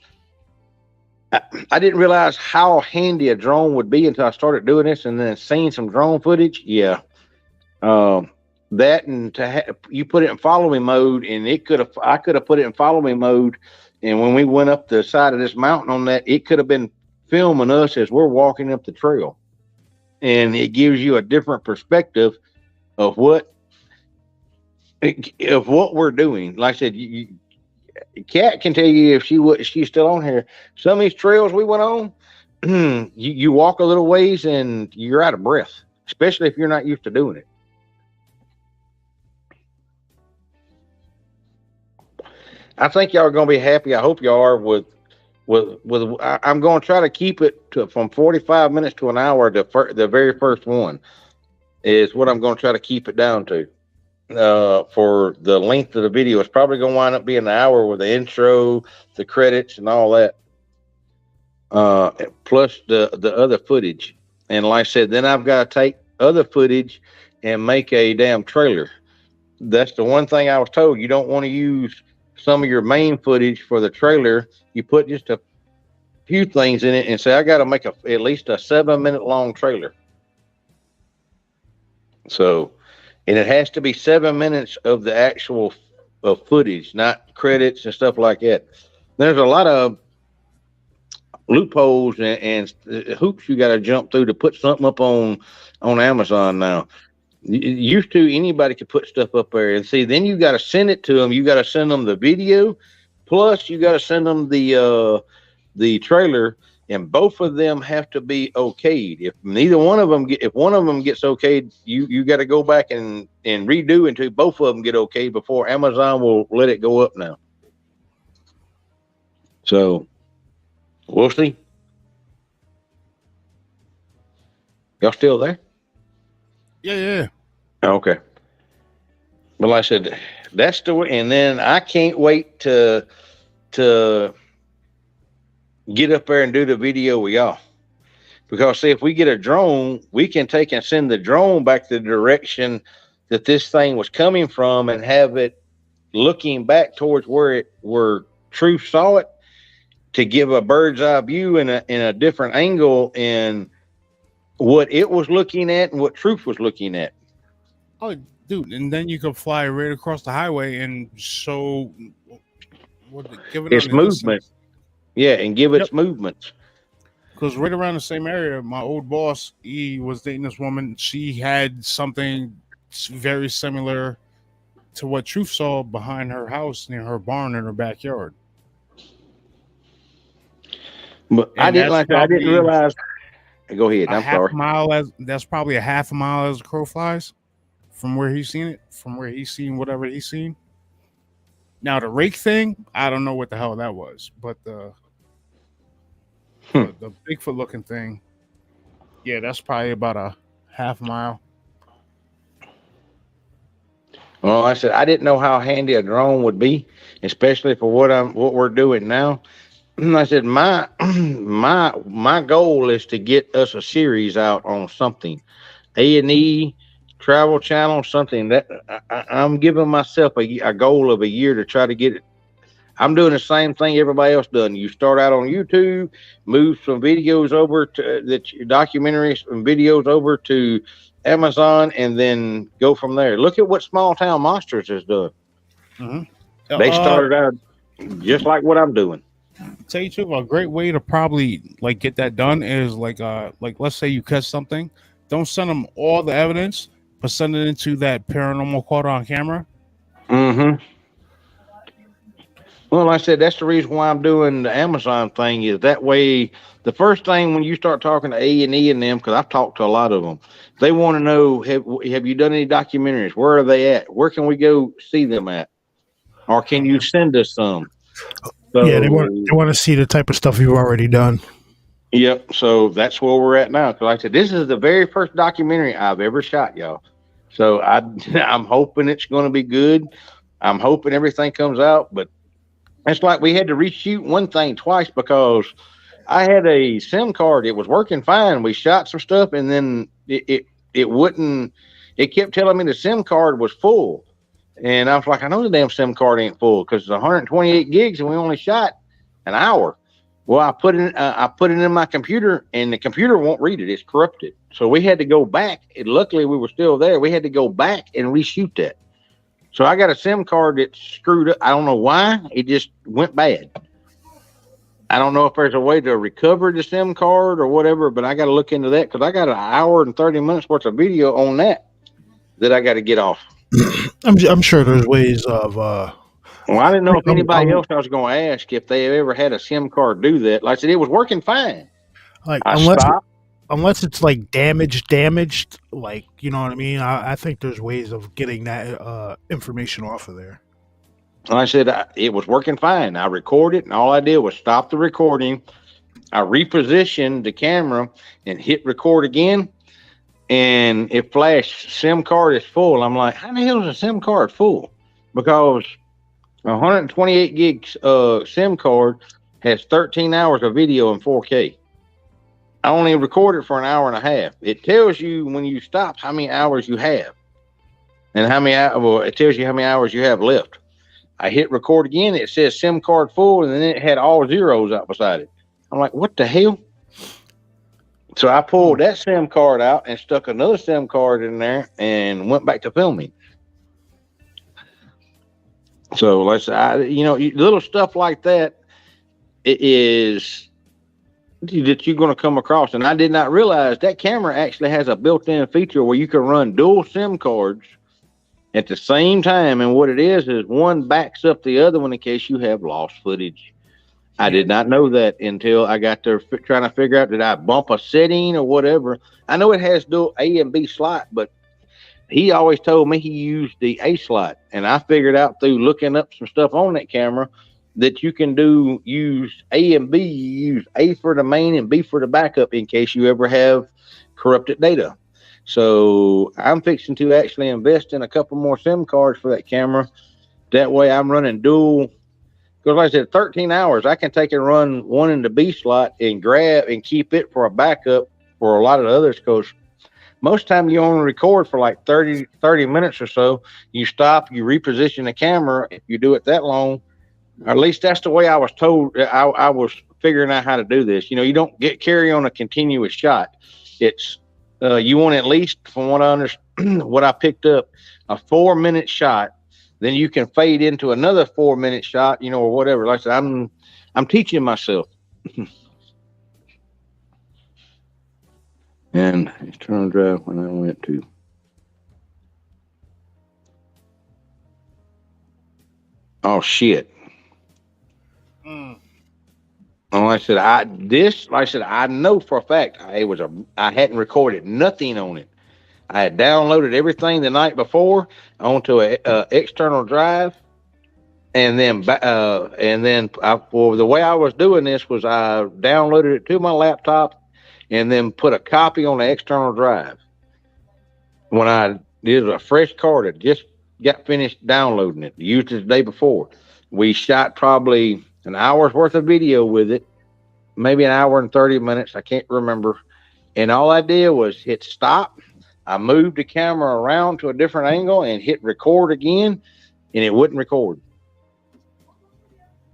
I didn't realize how handy a drone would be until I started doing this and then seeing some drone footage. Yeah. That and you put it in follow me mode, and I could have put it in follow me mode, and when we went up the side of this mountain on that, it could have been filming us as we're walking up the trail, and it gives you a different perspective of what we're doing. Like I said, Kat can tell you if she's still on here. Some of these trails we went on, you walk a little ways and you're out of breath, especially if you're not used to doing it. I think y'all are going to be happy. I hope y'all are with. I'm going to try to keep it from 45 minutes to an hour. The very first one is what I'm going to try to keep it down to. For the length of the video, it's probably going to wind up being an hour with the intro, the credits, and all that. Plus the other footage. And like I said, then I've got to take other footage and make a damn trailer. That's the one thing I was told. You don't want to use some of your main footage for the trailer. You put just a few things in it and say, I got to make at least a 7-minute long trailer. So, and it has to be 7 minutes of the actual footage, not credits and stuff like that. There's a lot of loopholes and hoops you got to jump through to put something up on Amazon now. Used to, anybody could put stuff up there, and see, then you got to send it to them. You got to send them the video, plus you got to send them the trailer, and both of them have to be okayed. If neither one of them if one of them gets okayed, you got to go back and redo until both of them get okayed before Amazon will let it go up now. So we'll see. Y'all still there? Yeah. Okay. But like I said, that's the way. And then I can't wait to get up there and do the video with y'all. Because see, if we get a drone, we can take and send the drone back the direction that this thing was coming from and have it looking back towards where Truth saw it, to give a bird's eye view in a different angle in what it was looking at and what Truth was looking at. Oh, dude, and then you could fly right across the highway and show give it its movement. Yeah, and give its movements. Because right around the same area, my old boss, he was dating this woman. She had something very similar to what Truth saw behind her house near her barn in her backyard. But I didn't realize. Go ahead. I'm sorry. That's probably a half a mile as a crow flies from where he's seen it, from where he's seen whatever he's seen. Now the rake thing, I don't know what the hell that was, but the Bigfoot looking thing, yeah, that's probably about a half mile. Well, I said I didn't know how handy a drone would be, especially for what we're doing now. I said my goal is to get us a series out on something, A&E, Travel Channel, something that I'm giving myself a goal of a year to try to get it. I'm doing the same thing everybody else done. You start out on YouTube, move some videos over to documentaries and videos over to Amazon, and then go from there. Look at what Small Town Monsters has done. Mm-hmm. They started out just like what I'm doing. Tell you the truth, a great way to probably like get that done is like let's say you catch something, don't send them all the evidence, but send it into that paranormal quarter on camera. Mm-hmm. Well, like I said, that's the reason why I'm doing the Amazon thing. Is that way, the first thing when you start talking to A&E and them, because I've talked to a lot of them, they want to know, have you done any documentaries? Where are they at? Where can we go see them at? Or can you send us some? So, yeah, they want to see the type of stuff you've already done. Yep. So that's where we're at now. Because like I said, this is the very first documentary I've ever shot, y'all. So I'm hoping it's going to be good. I'm hoping everything comes out, but it's like we had to reshoot one thing twice because I had a SIM card. It was working fine. We shot some stuff, and then it wouldn't. It kept telling me the SIM card was full, and I was like, I know the damn SIM card ain't full because it's 128 gigs, and we only shot an hour. Well, I put it in my computer, and the computer won't read it. It's corrupted. So we had to go back. And luckily, we were still there. We had to go back and reshoot that. So I got a SIM card that's screwed up. I don't know why. It just went bad. I don't know if there's a way to recover the SIM card or whatever, but I got to look into that because I got an hour and 30 minutes worth of video on that I got to get off. I'm sure there's ways of. Well, I didn't know if anybody else I was going to ask if they ever had a SIM card do that. Like I said, it was working fine. Like I stopped. Unless it's like damaged, like, you know what I mean? I think there's ways of getting that information off of there. And I said, it was working fine. I recorded, and all I did was stop the recording. I repositioned the camera and hit record again, and it flashed, SIM card is full. I'm like, how the hell is a SIM card full? Because a 128 gigs SIM card has 13 hours of video in 4K. I only recorded for an hour and a half. It tells you when you stop how many hours you have, and it tells you how many hours you have left. I hit record again. It says SIM card full, and then it had all zeros out beside it. I'm like, what the hell? So I pulled that SIM card out and stuck another SIM card in there and went back to filming. So let's, little stuff like that is that you're going to come across. And I did not realize that camera actually has a built-in feature where you can run dual SIM cards at the same time. And what it is one backs up the other one in case you have lost footage. I did not know that until I got there trying to figure out, did I bump a setting or whatever? I know it has dual A and B slot, but he always told me he used the A slot. And I figured out through looking up some stuff on that camera that you can use A and B. You use A for the main and B for the backup in case you ever have corrupted data. So I'm fixing to actually invest in a couple more SIM cards for that camera. That way I'm running dual. Because like I said, 13 hours, I can take and run one in the B slot and grab and keep it for a backup for a lot of the others. Because most time you only record for like 30 minutes or so. You stop, you reposition the camera. If you do it that long, or at least that's the way I was told. I was figuring out how to do this. You don't carry on a continuous shot. It's you want at least, from what I understand, what I picked up, a 4-minute shot. Then you can fade into another 4-minute shot, or whatever. Like I said, I'm teaching myself. And it's turn drive when I went to. Oh shit. Like I said, I know for a fact I hadn't recorded nothing on it. I had downloaded everything the night before onto a external drive, And then the way I was doing this was I downloaded it to my laptop and then put a copy on the external drive. When I did a fresh card, I just got finished downloading it, used it the day before. We shot probably an hour's worth of video with it, maybe an hour and 30 minutes. I can't remember. And all I did was hit stop. I moved the camera around to a different angle and hit record again, and it wouldn't record.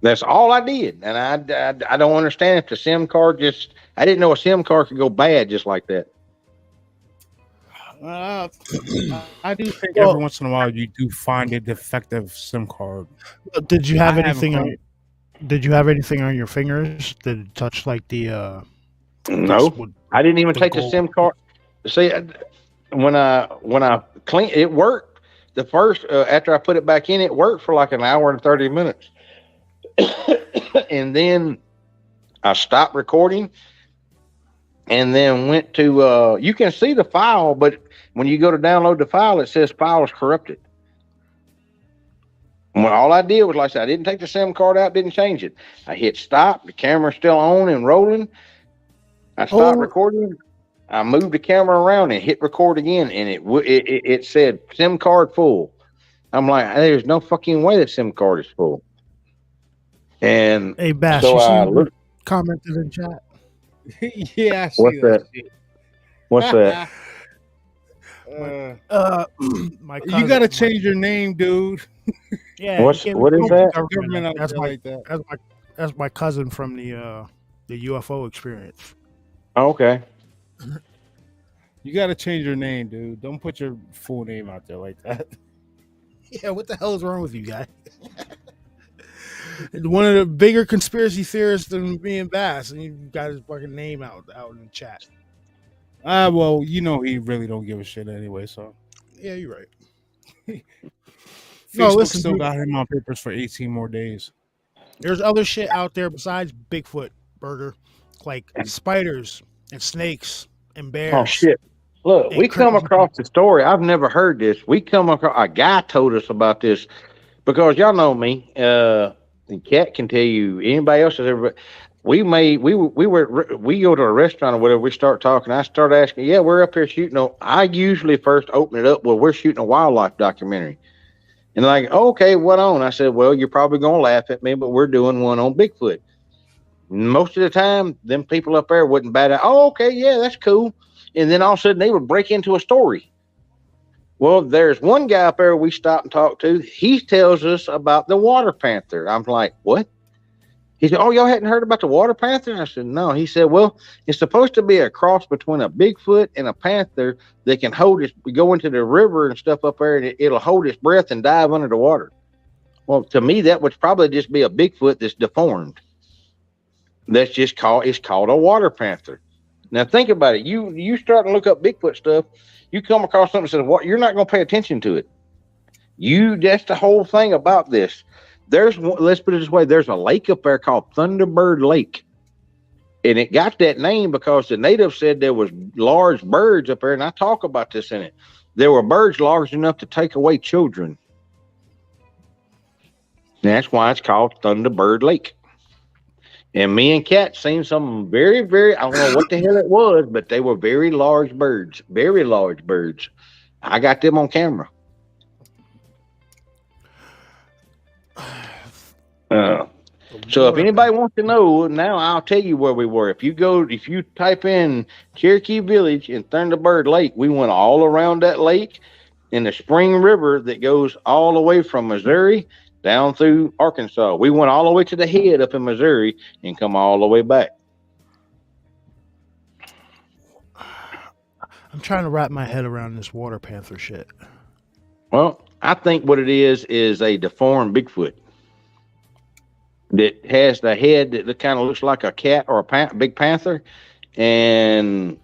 That's all I did. And I don't understand if the SIM card I didn't know a SIM card could go bad just like that. I do think every once in a while you do find a defective SIM card. Did you have anything on? Did you have anything on your fingers? Did it touch like the? No, I didn't even take the SIM card. See, when I cleaned it, worked. The first after I put it back in, it worked for like an hour and 30 minutes, and then I stopped recording. And then went to, you can see the file, but when you go to download the file, it says file is corrupted. When all I did was, like I said, I didn't take the SIM card out, didn't change it. I hit stop, the camera's still on and rolling. I stopped recording. I moved the camera around and hit record again, and it said SIM card full. I'm like, there's no fucking way that SIM card is full. And hey, Bash, so I commented in chat. Yeah, I see what's that? What's that? My you got to change your name, dude. Yeah. What is that? That's my cousin from the UFO experience. Okay. You got to change your name, dude. Don't put your full name out there like that. Yeah, what the hell is wrong with you guys? One of the bigger conspiracy theorists than me and Bass, and you got his fucking name out in the chat. Well, he really don't give a shit anyway, so. Yeah, you're right. Facebook still got him on papers for 18 more days. There's other shit out there besides Bigfoot, Burger, like spiders and snakes and bears. Oh, shit. Look, we come across the story. I've never heard this. We come across, a guy told us about this because y'all know me. The cat can tell you, anybody else has ever. We go to a restaurant or whatever. We start talking. I start asking, yeah, we're up here shooting. I usually first open it up. Well, we're shooting a wildlife documentary, and like, okay, what on? I said, well, you're probably gonna laugh at me, but we're doing one on Bigfoot. Most of the time, them people up there wouldn't bat out. Oh, okay, yeah, that's cool. And then all of a sudden, they would break into a story. Well, there's one guy up there we stopped and talked to. He tells us about the water panther. I'm like, what? He said, oh, y'all hadn't heard about the water panther? I said, no. He said, well, it's supposed to be a cross between a Bigfoot and a panther that can go into the river and stuff up there, and it'll hold its breath and dive under the water. Well, to me, that would probably just be a Bigfoot that's deformed. It's called a water panther. Now, think about it. You start to look up Bigfoot stuff, you come across something that says, what? You're not going to pay attention to it. That's the whole thing about this. Let's put it this way. There's a lake up there called Thunderbird Lake. And it got that name because the natives said there was large birds up there. And I talk about this in it. There were birds large enough to take away children. And that's why it's called Thunderbird Lake. And me and Kat seen some very, very, I don't know what the hell it was, but they were very large birds. Very large birds. I got them on camera. So if anybody wants to know, now I'll tell you where we were. If you type in Cherokee Village and Thunderbird Lake, we went all around that lake in the Spring River that goes all the way from Missouri down through Arkansas. We went all the way to the head up in Missouri and come all the way back. I'm trying to wrap my head around this water panther shit. Well, I think what it is a deformed Bigfoot that has the head that kind of looks like a cat or a big panther, and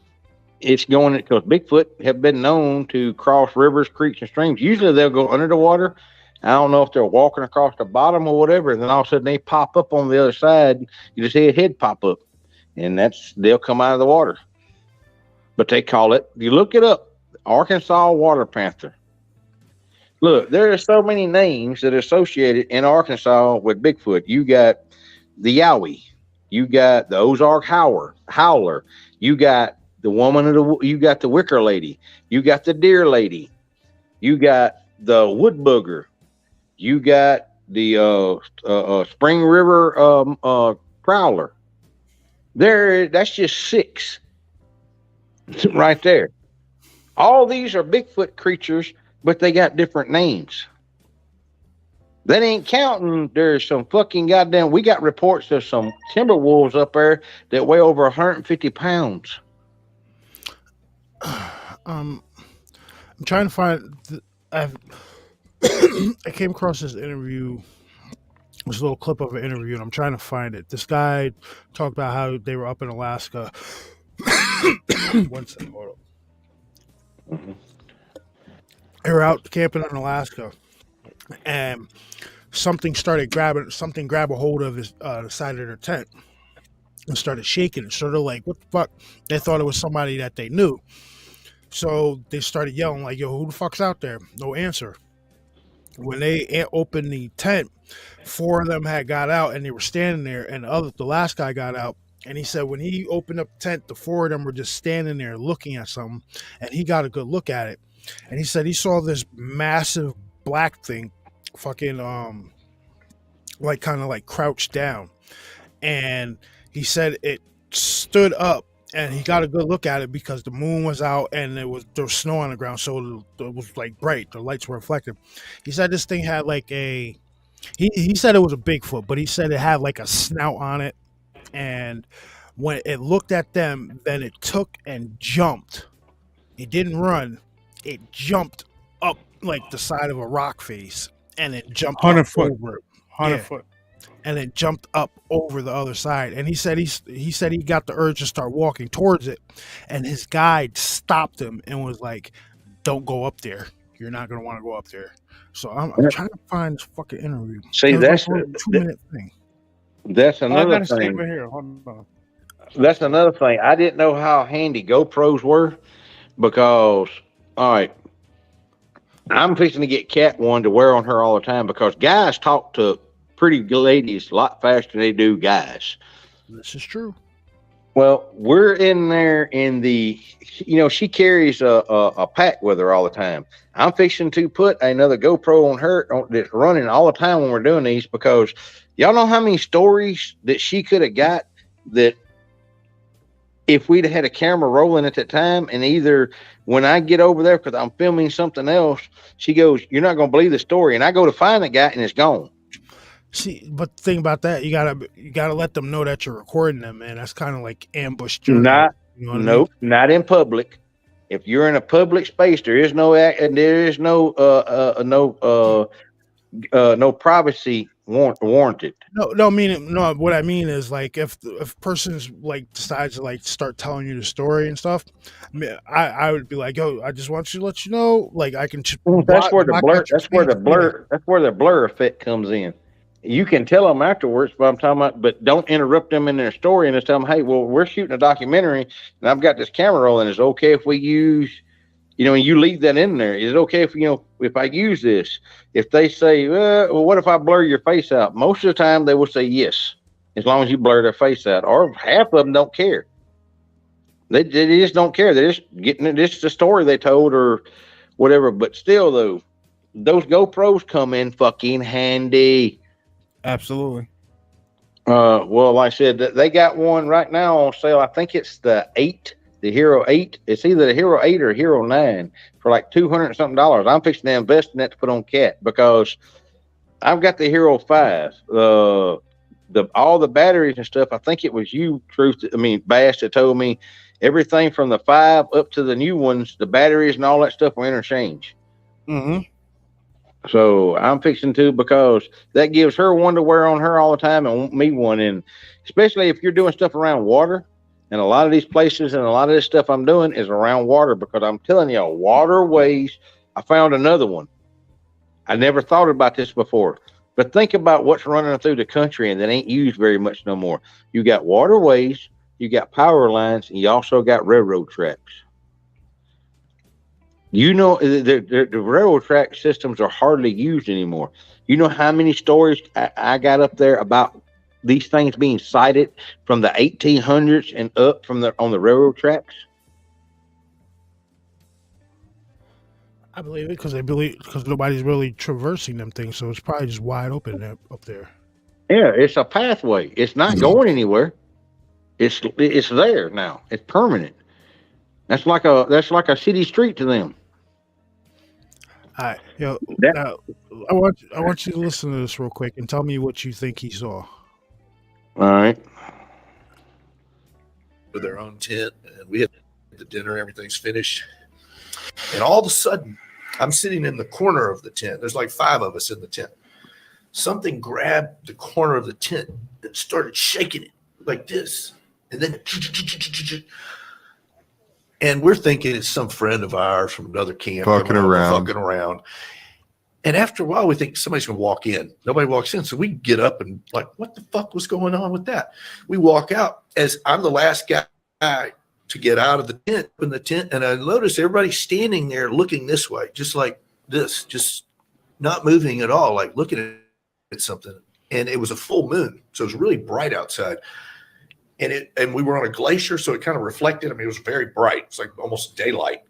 it's going because Bigfoot have been known to cross rivers, creeks, and streams. Usually they'll go under the water. I don't know if they're walking across the bottom or whatever, and then all of a sudden they pop up on the other side. You just see a head pop up, and they'll come out of the water. But they call it, you look it up, Arkansas water panther. Look, there are so many names that are associated in Arkansas with Bigfoot. You got the Yowie, you got the Ozark Howler, you got the you got the Wicker Lady, you got the Deer Lady, you got the Wood Booger, you got the Spring River Prowler. That's just 6 right there. All these are Bigfoot creatures, but they got different names. That ain't counting. There's some fucking goddamn. We got reports of some timber wolves up there that weigh over 150 pounds. I'm trying to find. I came across this interview, this little clip of an interview, and I'm trying to find it. This guy talked about how they were up in Alaska. One second, hold on. They were out camping in Alaska, and something grabbed a hold of his the side of their tent and started shaking it. Sort of like, what the fuck? They thought it was somebody that they knew. So they started yelling like, yo, who the fuck's out there? No answer. When they opened the tent, 4 of them had got out and they were standing there, and the last guy got out, and he said when he opened up the tent, the 4 of them were just standing there looking at something, and he got a good look at it. And he said he saw this massive black thing fucking like kind of like crouched down, and he said it stood up, and he got a good look at it because the moon was out and there was snow on the ground, so it was like bright, the lights were reflected. He said this thing had like he said it was a Bigfoot, but he said it had like a snout on it, and when it looked at them, then it took and jumped. It didn't run, it jumped up like the side of a rock face, and it jumped 100 up foot. over it. 100 foot. And it jumped up over the other side. And he said he got the urge to start walking towards it, and his guide stopped him and was like, "Don't go up there. You're not gonna want to go up there." So I'm trying to find this fucking interview. See, that's like a 2-minute thing. That's I another gotta stay thing. over here. Hold on. That's another thing. I didn't know how handy GoPros were because, all right, I'm fixing to get Cat one to wear on her all the time because guys talk to pretty ladies a lot faster than they do guys. This is true. Well, we're in there in the, she carries a pack with her all the time. I'm fixing to put another GoPro on her that's running all the time when we're doing these because y'all know how many stories that she could have got that if we'd had a camera rolling at that time, and either when I get over there because I'm filming something else, she goes, "You're not going to believe the story," and I go to find the guy and it's gone. See, but the thing about that, you gotta let them know that you're recording them, man. That's kind of like ambush journalism. Nope, not in public. If you're in a public space, there is no privacy warranted. No. What I mean is like if person's like decides to like start telling you the story and stuff, I would be like, yo, I just want you to let you know, like I can. That's where the blur effect comes in. You can tell them afterwards, but I'm talking about, but don't interrupt them in their story and just tell them, hey, well, we're shooting a documentary and I've got this camera rolling. Is it okay if we use, and you leave that in there? Is it okay if I use this? If they say, well, what if I blur your face out? Most of the time they will say yes, as long as you blur their face out, or half of them don't care. They just don't care. They're just getting it. This is the story they told or whatever. But still though, those GoPros come in fucking handy. Absolutely. Well, like I said, they got one right now on sale. I think it's the Hero 8. It's either the Hero 8 or Hero 9 for like $200 and something. I'm fixing to invest in that to put on Cat because I've got the Hero 5. All the batteries and stuff. I think it was you, Bass, that told me everything from the 5 up to the new ones, the batteries and all that stuff will interchange. Mm-hmm. So I'm fixing to, because that gives her one to wear on her all the time and me one. And especially if you're doing stuff around water, and a lot of these places and a lot of this stuff I'm doing is around water, because I'm telling you, waterways, I found another one. I never thought about this before, but think about what's running through the country and that ain't used very much no more. You got waterways, you got power lines, and you also got railroad tracks. You know, the railroad track systems are hardly used anymore. You know how many stories I got up there about these things being sighted from the 1800s and up from on the railroad tracks? I believe it because nobody's really traversing them things, so it's probably just wide open up there. Yeah, it's a pathway. It's not going anywhere. It's there now. It's permanent. That's like a city street to them. All right, now, I want you to listen to this real quick and tell me what you think he saw. All right. With their own tent, and we had the dinner, everything's finished. And all of a sudden, I'm sitting in the corner of the tent. There's like 5 of us in the tent. Something grabbed the corner of the tent and started shaking it like this. And then, and we're thinking it's some friend of ours from another camp. Fucking around. And after a while, we think somebody's going to walk in. Nobody walks in. So we get up and like, what the fuck was going on with that? We walk out as I'm the last guy to get out of the tent, and I notice everybody standing there looking this way, just like this, just not moving at all, like looking at something. And it was a full moon, so it was really bright outside. And we were on a glacier, so it kind of reflected. I mean, it was very bright. It's like almost daylight.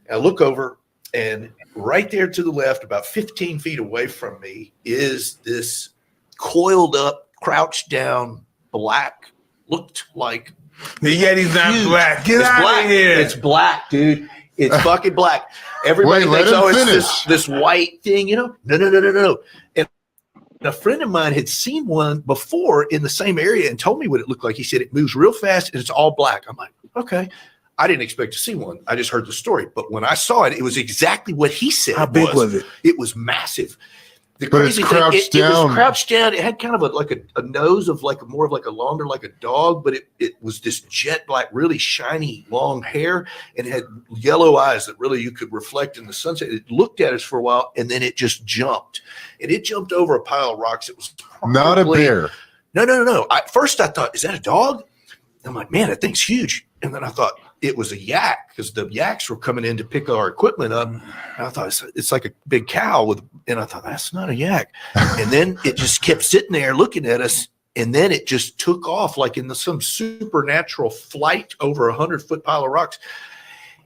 And I look over, and right there to the left, about 15 feet away from me, is this coiled up, crouched down, black, looked like the Yeti's not black. Get it's out black. of here. It's black, dude. It's fucking black. Everybody thinks, it's this white thing, No. And a friend of mine had seen one before in the same area and told me what it looked like. He said it moves real fast and it's all black. I'm like, okay. I didn't expect to see one. I just heard the story. But when I saw it, it was exactly what he said. How big was it? It was massive. The But crazy it's thing, crouched it was down. crouched down. It had kind of a nose of like more of like a longer, like a dog, but it was this jet black, really shiny, long hair, and it had yellow eyes that really you could reflect in the sunset. It looked at us for a while, and then it just jumped. And it jumped over a pile of rocks. It was Not a bear. No. First I thought, is that a dog? I'm like, man, that thing's huge. And then I thought it was a yak because the yaks were coming in to pick our equipment up. And I thought it's like a big cow and I thought that's not a yak. And then it just kept sitting there looking at us. And then it just took off like in some supernatural flight over 100-foot pile of rocks.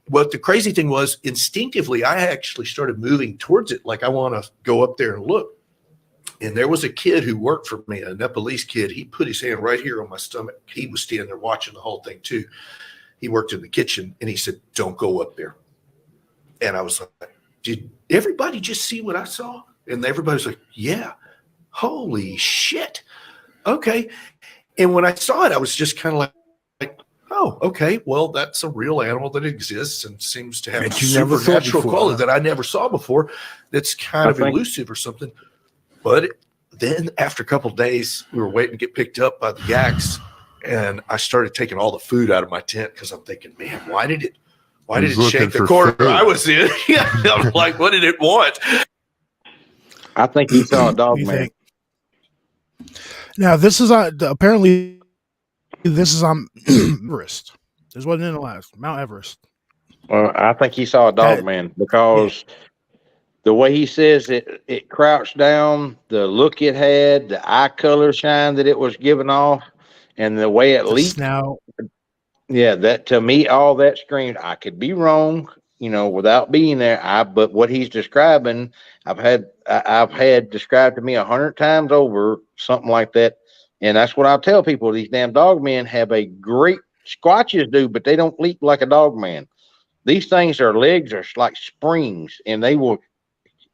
What the crazy thing was, instinctively, I actually started moving towards it. Like I want to go up there and look. And there was a kid who worked for me, a Nepalese kid. He put his hand right here on my stomach. He was standing there watching the whole thing too. He worked in the kitchen and he said, don't go up there. And I was like, did everybody just see what I saw? And everybody's like, yeah, holy shit. Okay. And when I saw it, I was just kind of like, oh, okay. Well, that's a real animal that exists and seems to have a supernatural quality that I never saw before. That's kind of elusive or something. But then after a couple of days, we were waiting to get picked up by the yaks. And I started taking all the food out of my tent because I'm thinking, man, why did it shake the corner I was in? I'm like, what did it want? I think he saw a dog man. Now this is apparently this is on Everest. This wasn't in the last Mount Everest. Well, I think he saw a dog man because the way he says it crouched down, the look it had, the eye color shine that it was giving off. And the way it leaped now, that to me, all that screamed. I could be wrong, without being there. But what he's describing, I've had described to me 100 times over, something like that. And that's what I tell people: these damn dog men have a great Squatches do, but they don't leap like a dog man. These things, their legs are like springs, and they will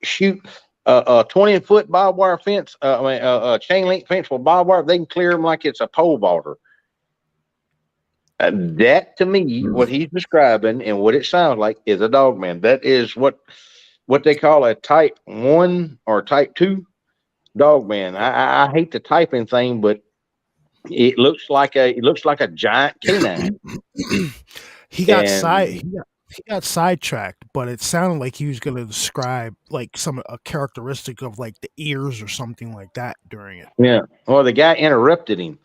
shoot a 20-foot barbed wire fence, a chain link fence with barbed wire. They can clear them like it's a pole vaulter. That to me, what he's describing and what it sounds like is a dog man. That is what they call a type 1 or type 2 dog man. I hate the typing thing, but it looks like a giant canine. He got sidetracked, but it sounded like he was going to describe like a characteristic of like the ears or something like that during it. Yeah. Well, the guy interrupted him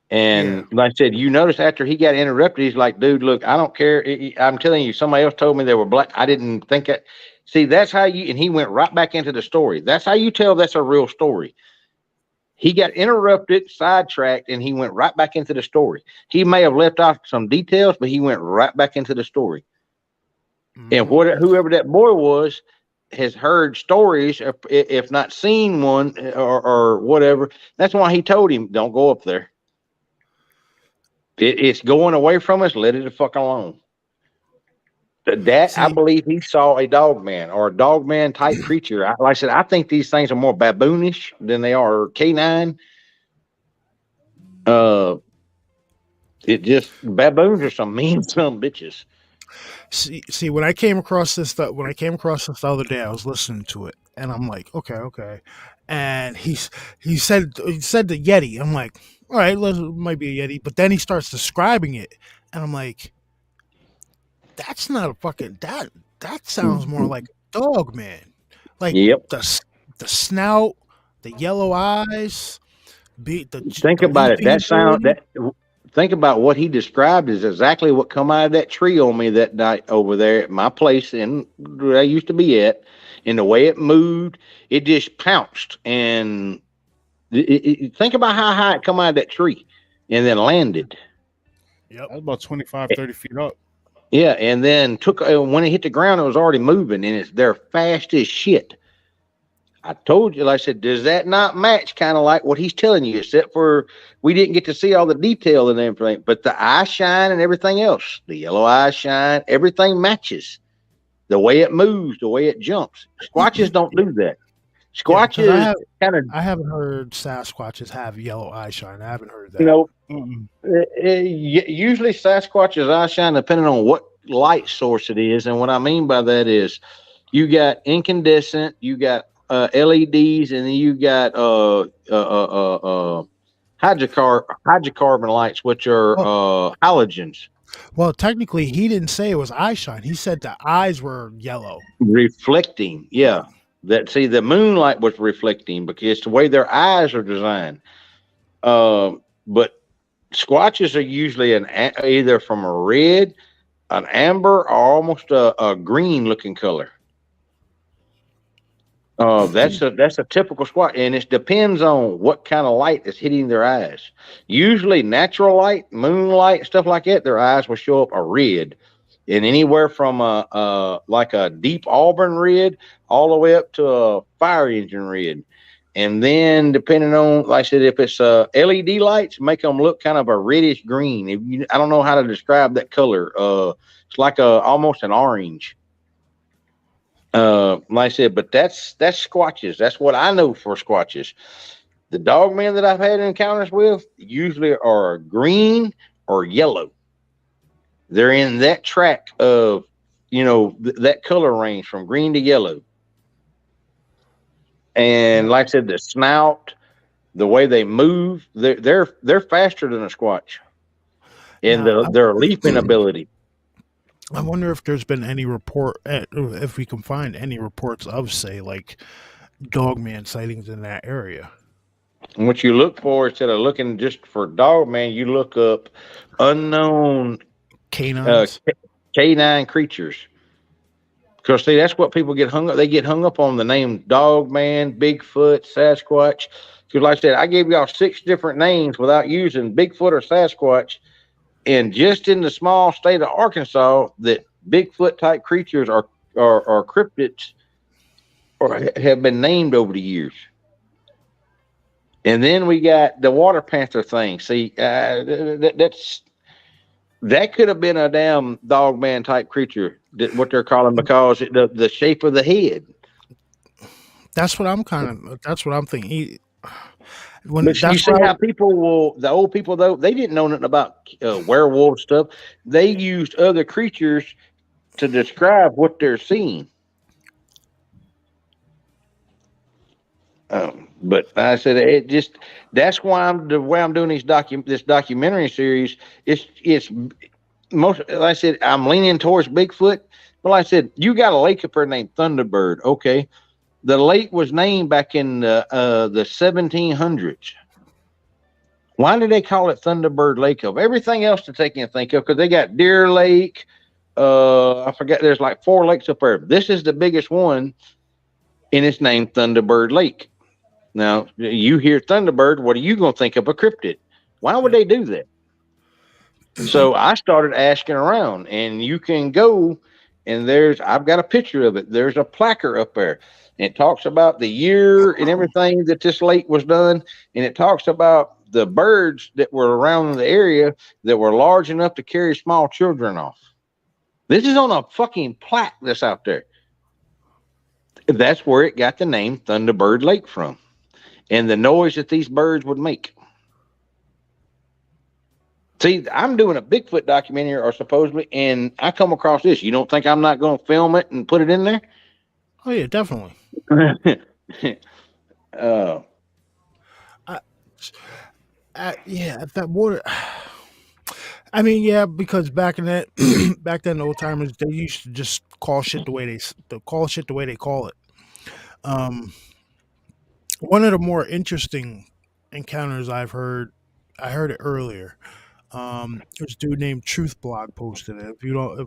And like I said, you notice after he got interrupted, he's like, dude, look, I don't care. I'm telling you, somebody else told me they were black. I didn't think that. See, that's how you, and he went right back into the story. That's how you tell that's a real story. He got interrupted, sidetracked, and he went right back into the story. He may have left off some details, but he went right back into the story. And whoever that boy was has heard stories, if not seen one or whatever. That's why he told him, don't go up there. It's going away from us. Let it the fuck alone. I believe he saw a dog man or a dog man type creature. Like I said, I think these things are more baboonish than they are canine. Baboons are some mean some bitches. See, when I came across this the other day, I was listening to it, and I'm like, okay, and he said the Yeti. I'm like, all right, it might be a Yeti, but then he starts describing it, and I'm like, that's not a fucking that sounds more like a dog man, like the snout, the yellow eyes. Think about it. Think about what he described is exactly what come out of that tree on me that night over there at my place where I used to be at. And the way it moved, it just pounced. And think about how high it come out of that tree and then landed. Yep, that was about 25, 30 feet up. Yeah, and then when it hit the ground, it was already moving, and they're fast as shit. I told you, like I said, does that not match kind of like what he's telling you, except for we didn't get to see all the detail and everything, but the eye shine and everything else, the yellow eye shine, everything matches. The way it moves, the way it jumps. Squatches don't do that. Squatches I haven't heard Sasquatches have yellow eye shine. I haven't heard that. Usually Sasquatches eye shine depending on what light source it is, and what I mean by that is you got incandescent, you got LEDs, and then you got hydrocarbon lights, which are halogens. Well, technically, he didn't say it was eye shine. He said the eyes were yellow, reflecting. Yeah, the moonlight was reflecting because the way their eyes are designed. But Squatches are usually either from a red, an amber, or almost a green looking color. That's a typical Squatch, and it depends on what kind of light is hitting their eyes. Usually natural light, moonlight, stuff like that, their eyes will show up a red, and anywhere from like a deep auburn red all the way up to a fire engine red. And then depending on, like I said, if it's LED lights, make them look kind of a reddish green. I don't know how to describe that color. It's like almost an orange. Like I said, but that's Squatches. That's what I know for Squatches. The dog men that I've had encounters with usually are green or yellow. They're in that track of, that color range from green to yellow. And like I said, the snout, the way they move, they're faster than a Squatch, and their leaping ability. I wonder if there's been any if we can find any reports of, say, like dogman sightings in that area. And what you look for, instead of looking just for dogman, you look up unknown canines, canine creatures. Because see, that's what people get hung up. They get hung up on the name dogman, Bigfoot, Sasquatch. Because like I said, I gave y'all 6 different names without using Bigfoot or Sasquatch. And just in the small state of Arkansas, that Bigfoot type creatures are cryptids or have been named over the years. And then we got the water panther thing. See, that could have been a damn dogman type creature, what they're calling, because the shape of the head. That's what I'm thinking. But you see how the old people, though, they didn't know nothing about werewolf stuff. They used other creatures to describe what they're seeing. But I said that's why the way I'm doing this documentary series. It's most, like I said, I'm leaning towards Bigfoot. But like I said, you got a lake up there named Thunderbird. Okay. The lake was named back in the 1700s. Why do they call it Thunderbird Lake of everything else that they can think of? Because they got Deer Lake. I forget. There's like 4 lakes up there. This is the biggest one, and it's named Thunderbird Lake. Now, you hear Thunderbird, what are you going to think of? A cryptid. Why would they do that? So I started asking around, and you can go, and I've got a picture of it. There's a placard up there. And it talks about the year and everything that this lake was done, and it talks about the birds that were around the area that were large enough to carry small children off. This is on a fucking plaque that's out there. That's where it got the name Thunderbird Lake from, and the noise that these birds would make. See, I'm doing a Bigfoot documentary, or supposedly, and I come across this. You don't think I'm not going to film it and put it in there? Oh yeah, definitely. Yeah, at that water. I mean, yeah, because back then, old timers, they used to just call shit the way they call it. One of the more interesting encounters I heard it earlier. There's a dude named Truth Blog posted it. If you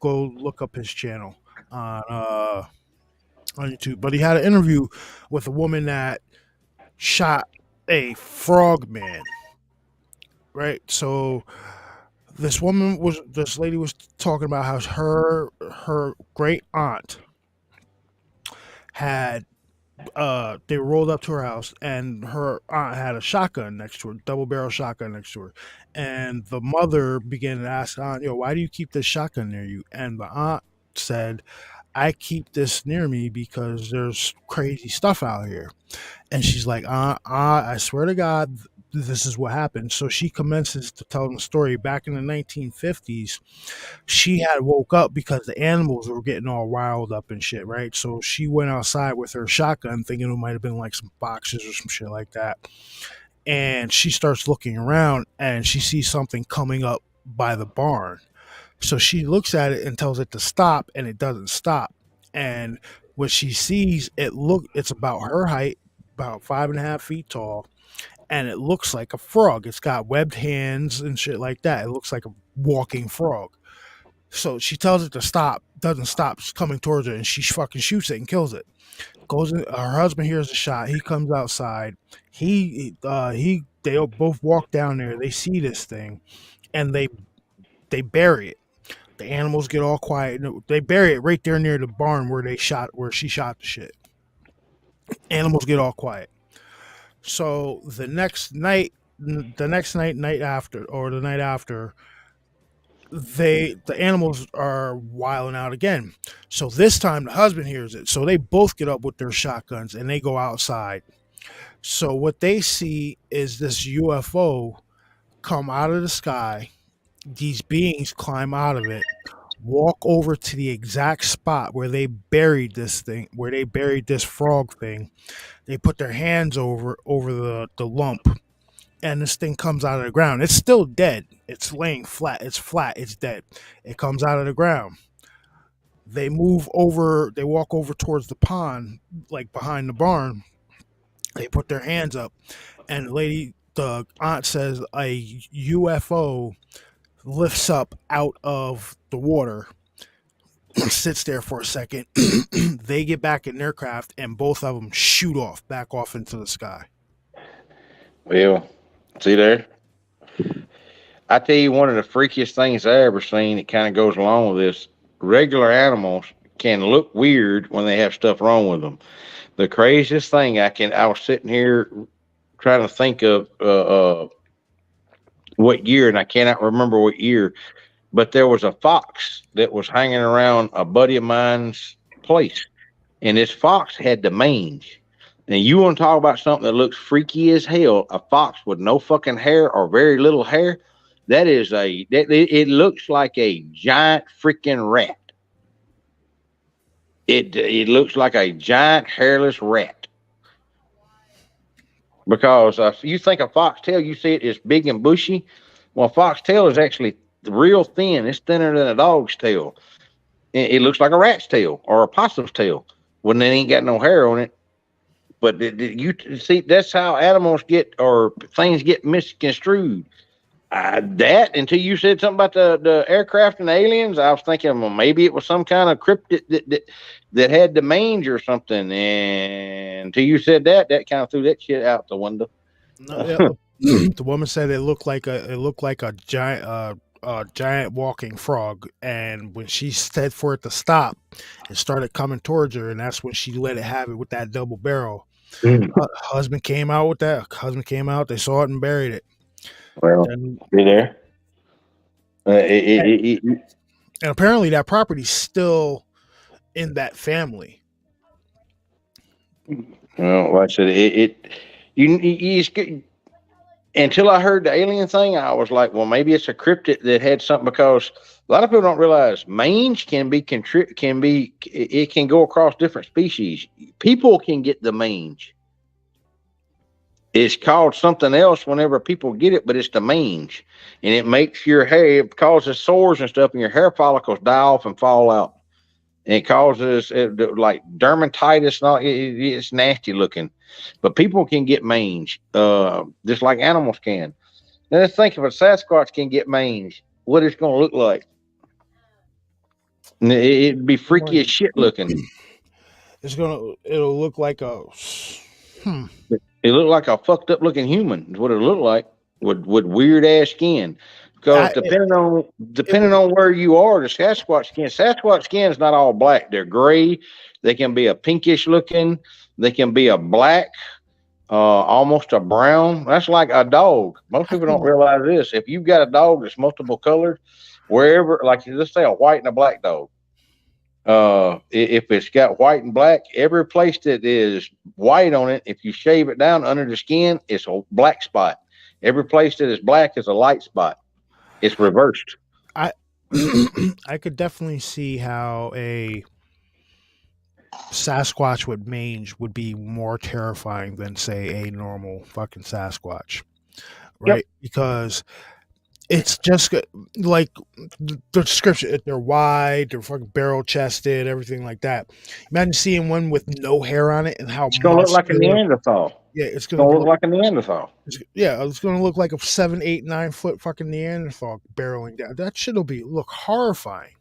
go look up his channel on YouTube, but he had an interview with a woman that shot a frog man. Right, so this lady was talking about how her great aunt had they rolled up to her house, and her aunt had a shotgun next to her, double barrel shotgun next to her, and the mother began to ask aunt, why do you keep this shotgun near you? And the aunt said, I keep this near me because there's crazy stuff out here. And she's like, I swear to God, this is what happened. So she commences to tell them the story. Back in the 1950s, she had woke up because the animals were getting all riled up and shit, right? So she went outside with her shotgun thinking it might have been like some foxes or some shit like that. And she starts looking around, and she sees something coming up by the barn. So she looks at it and tells it to stop, and it doesn't stop. And what she sees, it's about her height, about 5.5 feet tall, and it looks like a frog. It's got webbed hands and shit like that. It looks like a walking frog. So she tells it to stop, doesn't stop. It's coming towards her, and she fucking shoots it and kills it. Goes in, her husband hears the shot. He comes outside. They both walk down there. They see this thing, and they bury it. The animals get all quiet. They bury it right there near the barn where she shot the shit. Animals get all quiet. So the night after, the animals are wilding out again. So this time the husband hears it. So they both get up with their shotguns and they go outside. So what they see is this UFO come out of the sky. These beings climb out of it, walk over to the exact spot where they buried this thing, where they buried this frog thing. They put their hands over the lump, and this thing comes out of the ground. It's still dead. It's laying flat. It's flat. It's dead. It comes out of the ground. They walk over towards the pond, like behind the barn. They put their hands up, and the aunt says a UFO lifts up out of the water, sits there for a second. They get back in their craft, and both of them shoot back off into the sky. Well, see there? I tell you, one of the freakiest things I ever seen, it kind of goes along with this. Regular animals can look weird when they have stuff wrong with them. The craziest thing I was sitting here trying to think of what year, and I cannot remember what year, but there was a fox that was hanging around a buddy of mine's place, and this fox had the mange. Now, you want to talk about something that looks freaky as hell? A fox with no fucking hair or very little hair. It looks like a giant freaking rat. It looks like a giant hairless rat. Because you think a foxtail, you see it's big and bushy. Well, a foxtail is actually real thin. It's thinner than a dog's tail. It looks like a rat's tail or a possum's tail when it ain't got no hair on it. But you see, that's how animals get or things get misconstrued. That until you said something about the aircraft and the aliens, I was thinking, well, maybe it was some kind of cryptid that had the mange or something. And until you said that kind of threw that shit out the window. No, the woman said it looked like a giant walking frog, and when she said for it to stop, it started coming towards her, and that's when she let it have it with that double barrel. Husband came out. They saw it and buried it. Well, be there. And apparently that property's still in that family. Well, like I said, until I heard the alien thing, I was like, well, maybe it's a cryptid that had something, because a lot of people don't realize mange can go across different species. People can get the mange. It's called something else whenever people get it, but it's the mange, and it makes your hair, it causes sores and stuff, and your hair follicles die off and fall out. And it causes like dermatitis. It's nasty looking, but people can get mange, just like animals can. Now let's think, if a Sasquatch can get mange, what it's going to look like? It'd be freaky as shit looking. It'll look like a. It looked like a fucked up looking human. Is what it looked like, with weird ass skin. Because depending on where you are, the Sasquatch skin is not all black. They're gray. They can be a pinkish looking. They can be a black, almost a brown. That's like a dog. Most people don't realize this. If you've got a dog that's multiple colors, wherever, like let's say a white and a black dog. If it's got white and black, every place that is white on it, if you shave it down under the skin, it's a black spot. Every place that is black is a light spot. It's reversed. I could definitely see how a Sasquatch with mange would be more terrifying than, say, a normal fucking Sasquatch, right? Yep. Because it's just like the description. They're wide, they're fucking barrel chested, everything like that. Imagine seeing one with no hair on it and how it's gonna look like a Neanderthal. Yeah, it's gonna look like a Neanderthal. It's gonna look like a 7, 8, 9 foot fucking Neanderthal barreling down. That shit'll look horrifying.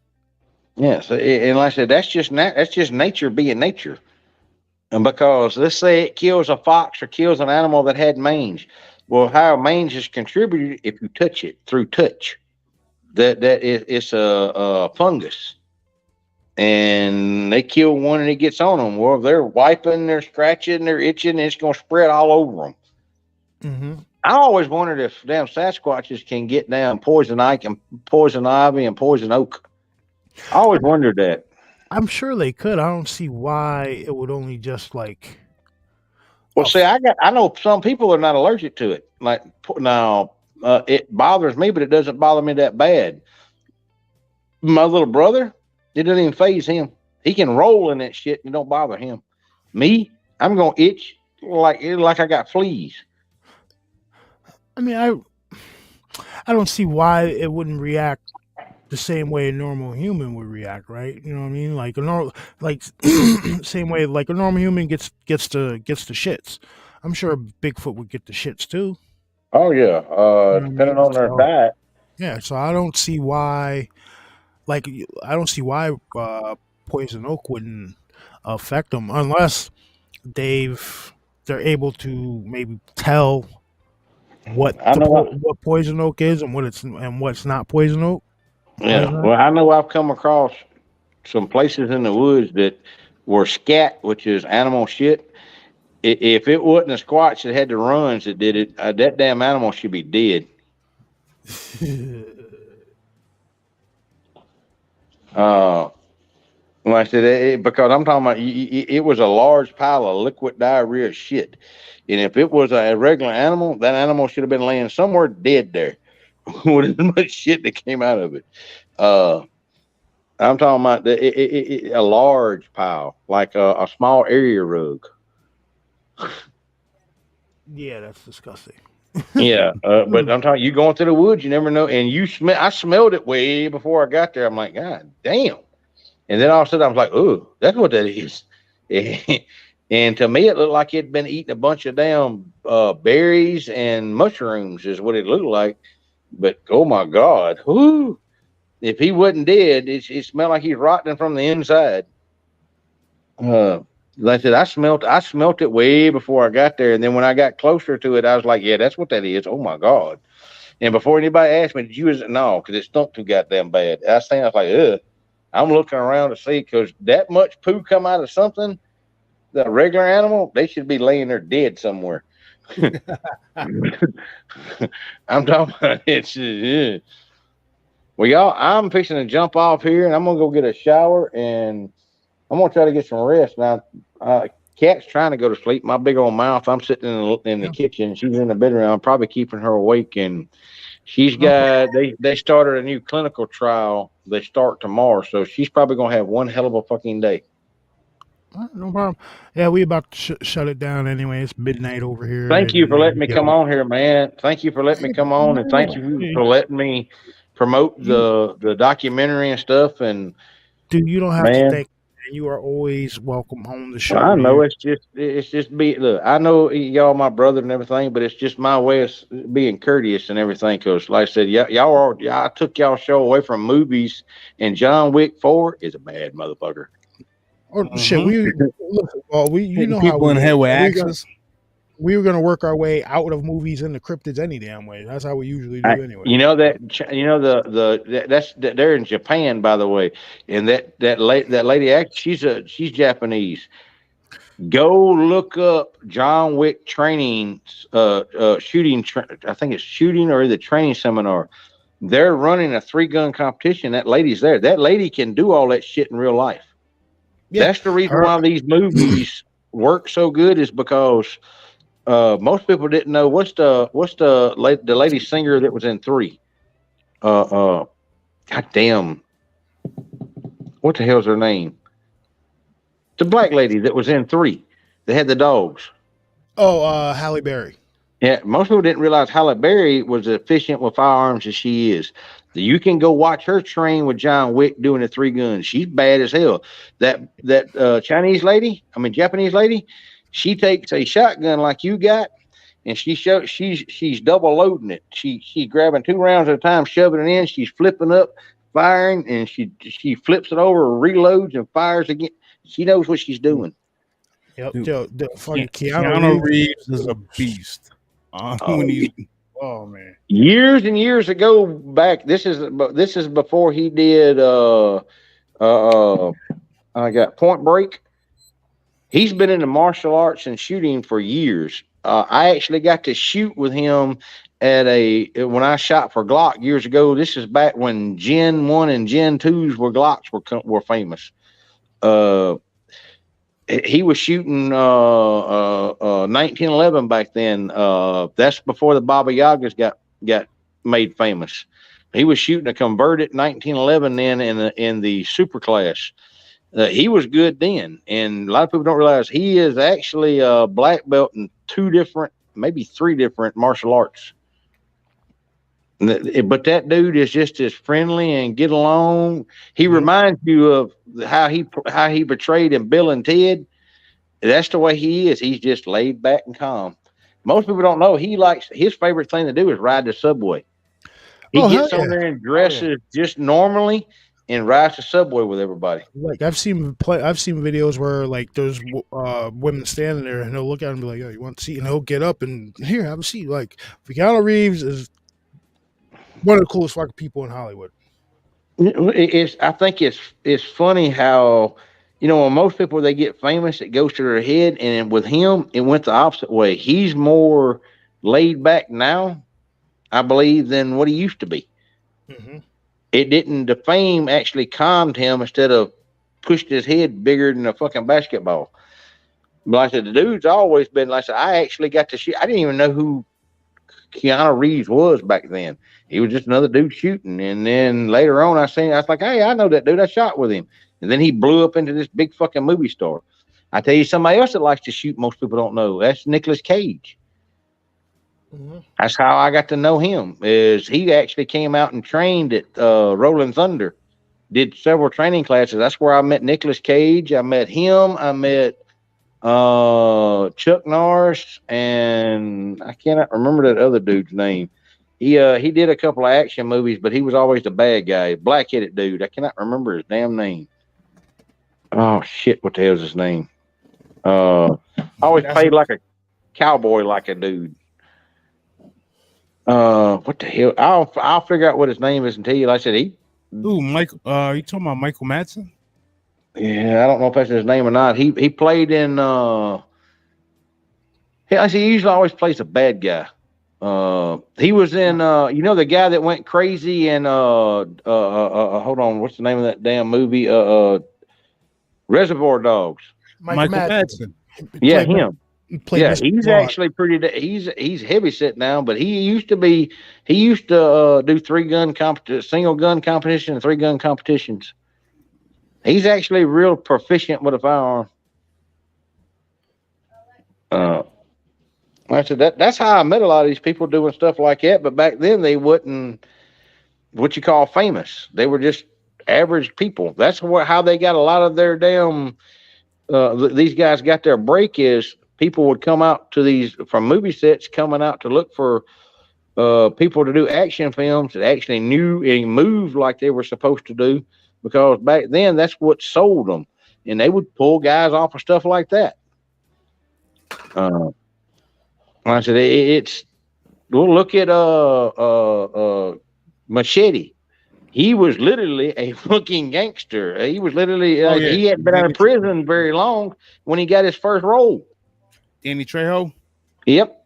Yes, and like I said, that's just nature being nature. And because let's say it kills a fox or kills an animal that had mange. Well, how mange is contributed if you touch it through touch. It's a fungus, and they kill one and it gets on them. Well, they're wiping, they're scratching, they're itching, and it's going to spread all over them. Mm-hmm. I always wondered if damn Sasquatches can get down poison ivy and poison oak. I always wondered that. I'm sure they could. I don't see why it would only just like. Well, see, I know some people are not allergic to it. Like now, it bothers me, but it doesn't bother me that bad. My little brother, it doesn't even faze him. He can roll in that shit and it don't bother him. Me, I'm gonna itch like I got fleas. I mean, I don't see why it wouldn't react the same way a normal human would react, right? You know what I mean? Like same way like a normal human gets the shits. I'm sure Bigfoot would get the shits too. Oh yeah, depending on their diet. Yeah, so I don't see why. Poison oak wouldn't affect them unless they're able to maybe tell what poison oak is and what's not poison oak. Yeah, well, I know I've come across some places in the woods that were scat, which is animal shit. If it wasn't a Squatch that had the runs that did it, that damn animal should be dead. Like I said, because I'm talking about, it was a large pile of liquid diarrhea shit. And if it was a regular animal, that animal should have been laying somewhere dead there with as much shit that came out of it. I'm talking about a large pile, like a small area rug. Yeah, that's disgusting. Yeah, but I'm talking, you going through the woods, you never know. And I smelled it way before I got there. I'm like, God damn. And then all of a sudden I was like, oh, that's what that is. And to me, it looked like he'd been eating a bunch of damn berries and mushrooms, is what it looked like. But oh my God, whoo! If he wasn't dead, it smelled like he's rotting from the inside. Like I said, I smelt it way before I got there, and then when I got closer to it, I was like, "Yeah, that's what that is." Oh my God! And before anybody asked me, "Did you?" No, because it stunk too goddamn bad. I was like, "Ugh." I'm looking around to see because that much poo come out of something. The regular animal, they should be laying there dead somewhere. I'm talking about it's. Well, y'all, I'm fixing to jump off here, and I'm gonna go get a shower, and I'm gonna try to get some rest now. Cat's trying to go to sleep. My big old mouth. I'm sitting in the kitchen. She's in the bedroom. I'm probably keeping her awake, and she's got. They started a new clinical trial. They start tomorrow, so she's probably gonna have one hell of a fucking day. No problem. Yeah, we about to shut it down anyway. It's midnight over here. Thank you for letting me come on here, man. Thank you for letting me come on, and thank you for letting me promote the documentary and stuff. And dude, you don't have to thank. You are always welcome home to show. I know it's just look. I know y'all my brother and everything, but it's just my way of being courteous and everything. Because like I said, I took y'all show away from movies, and John Wick 4 is a bad motherfucker. Oh shit! You know how people in head with axes. We were gonna work our way out of movies into cryptids any damn way. That's how we usually do anyway. You know they're in Japan, by the way, and that lady she's Japanese. Go look up John Wick training, shooting. I think it's shooting or the training seminar. They're running a 3-gun competition. That lady's there. That lady can do all that shit in real life. Yeah. That's the reason why these movies work so good is because most people didn't know what's the lady singer that was in 3. God damn, what the hell's her name? The black lady that was in 3. They had the dogs. Oh, Halle Berry. Yeah, most people didn't realize Halle Berry was as efficient with firearms as she is. You can go watch her train with John Wick doing the 3 guns. She's bad as hell. That Japanese lady, she takes a shotgun like you got, and she's double loading it. She's grabbing 2 rounds at a time, shoving it in. She's flipping up, firing, and she flips it over, reloads, and fires again. She knows what she's doing. Yep. The fucking Keanu Reeves is a beast. Oh man! Years and years ago, back this is before he did. I got Point Break. He's been into martial arts and shooting for years. I actually got to shoot with him when I shot for Glock years ago. This is back when Gen 1 and Gen 2s were famous. He was shooting 1911 back then. That's before the Baba Yagas got made famous. He was shooting a converted 1911 then in the super class. He was good then, and a lot of people don't realize he is actually a black belt in 2 different, maybe 3 different martial arts. But that dude is just as friendly and get along. He reminds you of how he portrayed in Bill and Ted. That's the way he is. He's just laid back and calm. Most people don't know his favorite thing to do is ride the subway. He gets on there and dresses just normally and rides the subway with everybody. Like I've seen videos where like there's women standing there and they'll look at him and be like, "Yo, you want a seat?" And he'll get up and here, have a seat. Like Keanu Reeves is one of the coolest fucking people in Hollywood. I think it's funny how, when most people, they get famous, it goes to their head. And with him, it went the opposite way. He's more laid back now, I believe, than what he used to be. Mm-hmm. The fame actually calmed him instead of pushed his head bigger than a fucking basketball. But like I said, the dude's always been, like I said, I actually got to shoot. I didn't even know who Keanu Reeves was back then. He was just another dude shooting. And then later on, I was like, hey, I know that dude. I shot with him. And then he blew up into this big fucking movie star. I tell you, somebody else that likes to shoot, most people don't know. That's Nicolas Cage. Mm-hmm. That's how I got to know him. Is he actually came out and trained at Rolling Thunder. Did several training classes. That's where I met Nicolas Cage. I met him. I met Chuck Norris, and I cannot remember that other dude's name. He did a couple of action movies, but he was always the bad guy, black-headed dude. I cannot remember his damn name. Oh shit! What the hell's his name? Always played like a cowboy, like a dude. What the hell? I'll figure out what his name is and tell you. Like I said, Ooh, Michael. You talking about Michael Madsen? Yeah, I don't know if that's his name or not. He played in. I see. He usually always plays a bad guy. He was in. The guy that went crazy and hold on, what's the name of that damn movie? Reservoir Dogs. Michael Madsen. Yeah, him. Yeah, he's actually pretty. He's heavy set now, but he used to do 3-gun single gun competition and 3-gun competitions. He's actually real proficient with a firearm. I said that's how I met a lot of these people doing stuff like that. But back then they wasn't what you call famous. They were just average people. That's how they got a lot of their damn. These guys got their break is. People would come out to these from movie sets, coming out to look for people to do action films that actually knew and moved like they were supposed to do, because back then that's what sold them, and they would pull guys off of stuff like that. I said it's. We'll look at Machete. He was literally a fucking gangster. He was literally he hadn't been out of prison very long when he got his first role. Danny Trejo? Yep.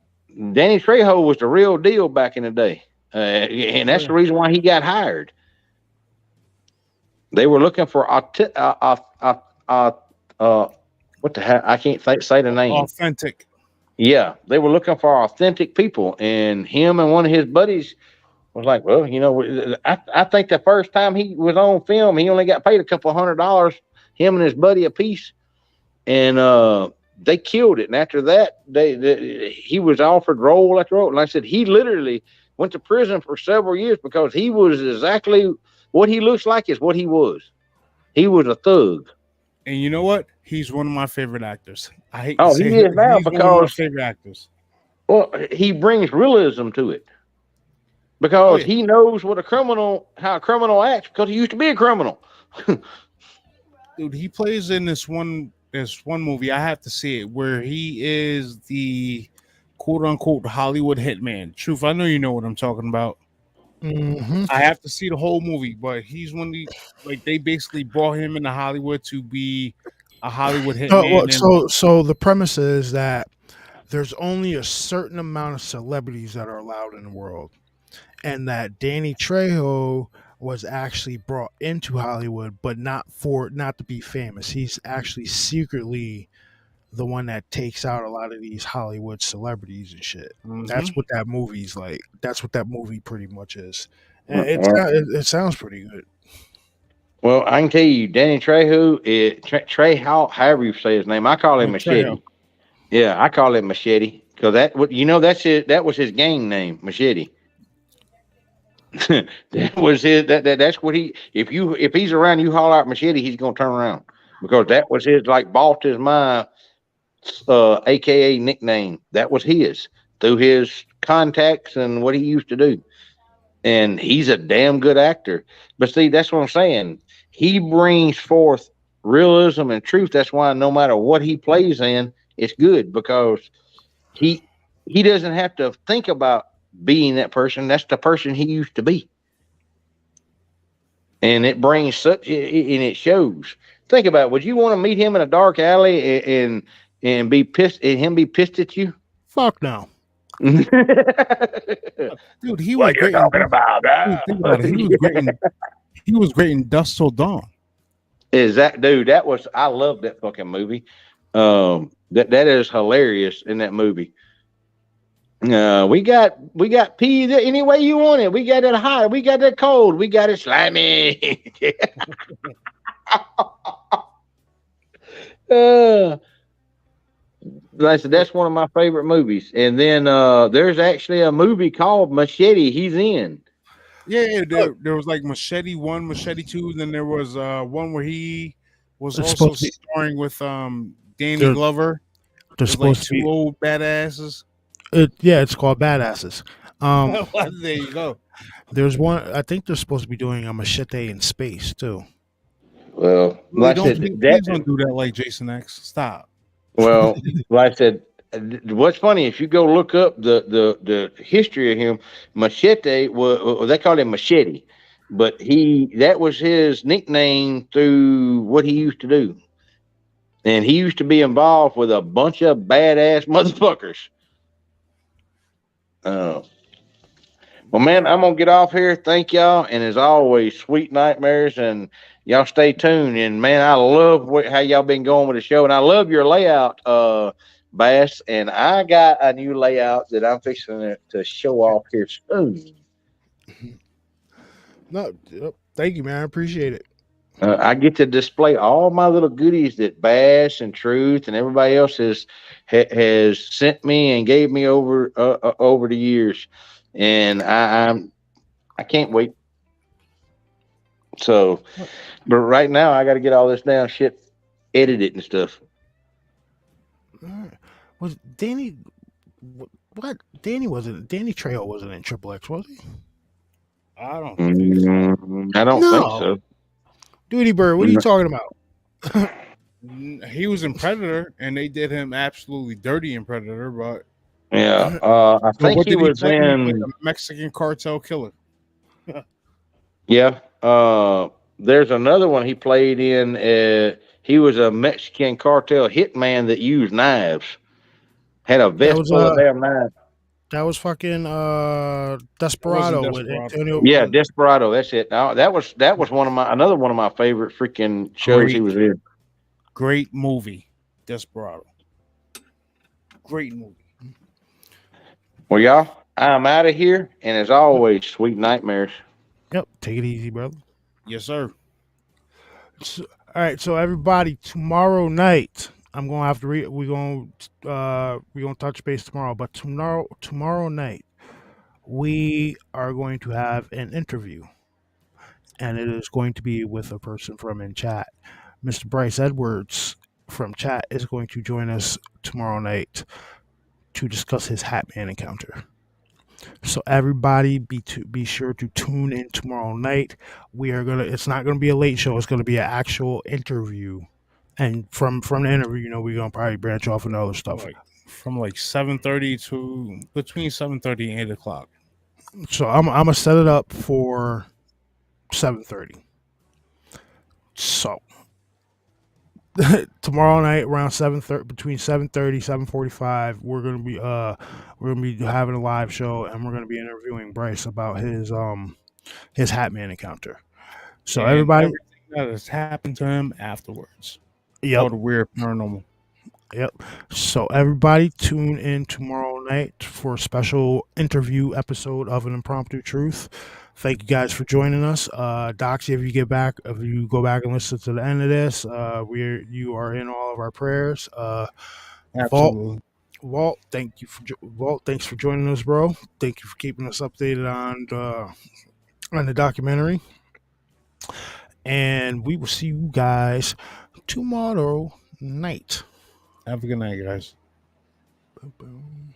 Danny Trejo was the real deal back in the day. And that's the reason why he got hired. They were looking for what the heck? I can't say the name. Authentic. Yeah. They were looking for authentic people. And him and one of his buddies was like, well, I think the first time he was on film, he only got paid a couple $100, him and his buddy a piece. And, they killed it, and after that, he was offered role after role. And like I said, he literally went to prison for several years because he was exactly what he looks like is what he was. He was a thug. And you know what? He's one of my favorite actors. I hate. Oh, he is now because one of my favorite actors. Well, he brings realism to it because he knows how a criminal acts because he used to be a criminal. Dude, he plays in this one movie, I have to see it, where he is the quote unquote Hollywood hitman. Truth, I know you know what I'm talking about. Mm-hmm. I have to see the whole movie, but he's one of the they basically brought him into Hollywood to be a Hollywood hitman. So the premise is that there's only a certain amount of celebrities that are allowed in the world, and that Danny Trejo was actually brought into Hollywood, but not to be famous. He's actually secretly the one that takes out a lot of these Hollywood celebrities and shit. Mm-hmm. That's what that movie's like. That's what that movie pretty much is. And it sounds pretty good. Well, I can tell you, Danny Trejo, Trejo, however you say his name, I call him Machete. Trejo. Yeah, I call him Machete because that was his gang name, Machete. That was his. That's what he. If he's around, you holler out Machete, he's gonna turn around because that was his. Like Balt is my, AKA nickname. That was his through his contacts and what he used to do. And he's a damn good actor. But see, that's what I'm saying. He brings forth realism and truth. That's why no matter what he plays in, it's good because he doesn't have to think about being that person. That's the person he used to be. And it brings and it shows. Think about it. Would you want to meet him in a dark alley and be pissed and him be pissed at you? Fuck no. Dude, he was great. Talking about that? He was great in Dusk Till Dawn. Is that dude? I love that fucking movie. That is hilarious in that movie. We got pee any way you want it. We got it hot. We got it cold. We got it slimy. Like I said, that's one of my favorite movies. And then there's actually a movie called Machete. He's in. Yeah, there was like Machete 1, Machete 2. Then there was one where he was also starring with Danny Glover. There's It's like supposed to be two old badasses. it's called Badasses. There you go. There's one. I think they're supposed to be doing a Machete in space too. Well, like I said, Please don't do that like Jason X. Stop. well, like I said, what's funny, if you go look up the history of him, Machete was they called him Machete, but that was his nickname through what he used to do. And he used to be involved with a bunch of badass motherfuckers. Well, man, I'm going to get off here. Thank y'all. And as always, sweet nightmares. And y'all stay tuned. And, man, I love how y'all been going with the show. And I love your layout, Bass. And I got a new layout that I'm fixing to show off here soon. No, thank you, man. I appreciate it. I get to display all my little goodies that Bass and Truth and everybody else has sent me and gave me over the years, and I can't wait. So, but right now I got to get all this down, shit, edited and stuff. All right. Was Danny? What? Danny Trejo wasn't in Triple X, was he? I don't think so. I don't think so. Duty Bird, what are you talking about? He was in Predator, and they did him absolutely dirty in Predator. But yeah, I think he was in Mexican cartel killer. Yeah, there's another one he played in. He was a Mexican cartel hitman that used knives. Had a vest full of damn knives. That was fucking Desperado with Antonio. Yeah, Desperado. That's it. Now, that was another one of my favorite freaking shows he was in. Great movie, Desperado. Great movie. Well, y'all, I'm out of here, and as always, sweet nightmares. Yep, take it easy, brother. Yes, sir. So, all right, so everybody, tomorrow night. I'm gonna have to we're gonna touch base tomorrow, but tomorrow night we are going to have an interview, and it is going to be with a person from in chat. Mr. Bryce Edwards from chat is going to join us tomorrow night to discuss his Hatman encounter. So everybody be sure to tune in tomorrow night. It's not gonna be a late show, it's gonna be an actual interview. And from the interview, we're gonna probably branch off into other stuff. From 7:30 to between 7:30 and 8 o'clock. So I'm gonna set it up for 7:30. So tomorrow night around 7:30, between 7:30 7:45, we're gonna be having a live show, and we're gonna be interviewing Bryce about his Hatman encounter. So and everybody, everything that has happened to him afterwards. Yep. All the weird paranormal. Yep. So everybody tune in tomorrow night for a special interview episode of An Impromptu Truth. Thank you guys for joining us. Doxy, if you go back and listen to the end of this, you are in all of our prayers. Absolutely. Walt, thanks for joining us, bro. Thank you for keeping us updated on the documentary. And we will see you guys tomorrow night. Have a good night, guys. Boom, boom.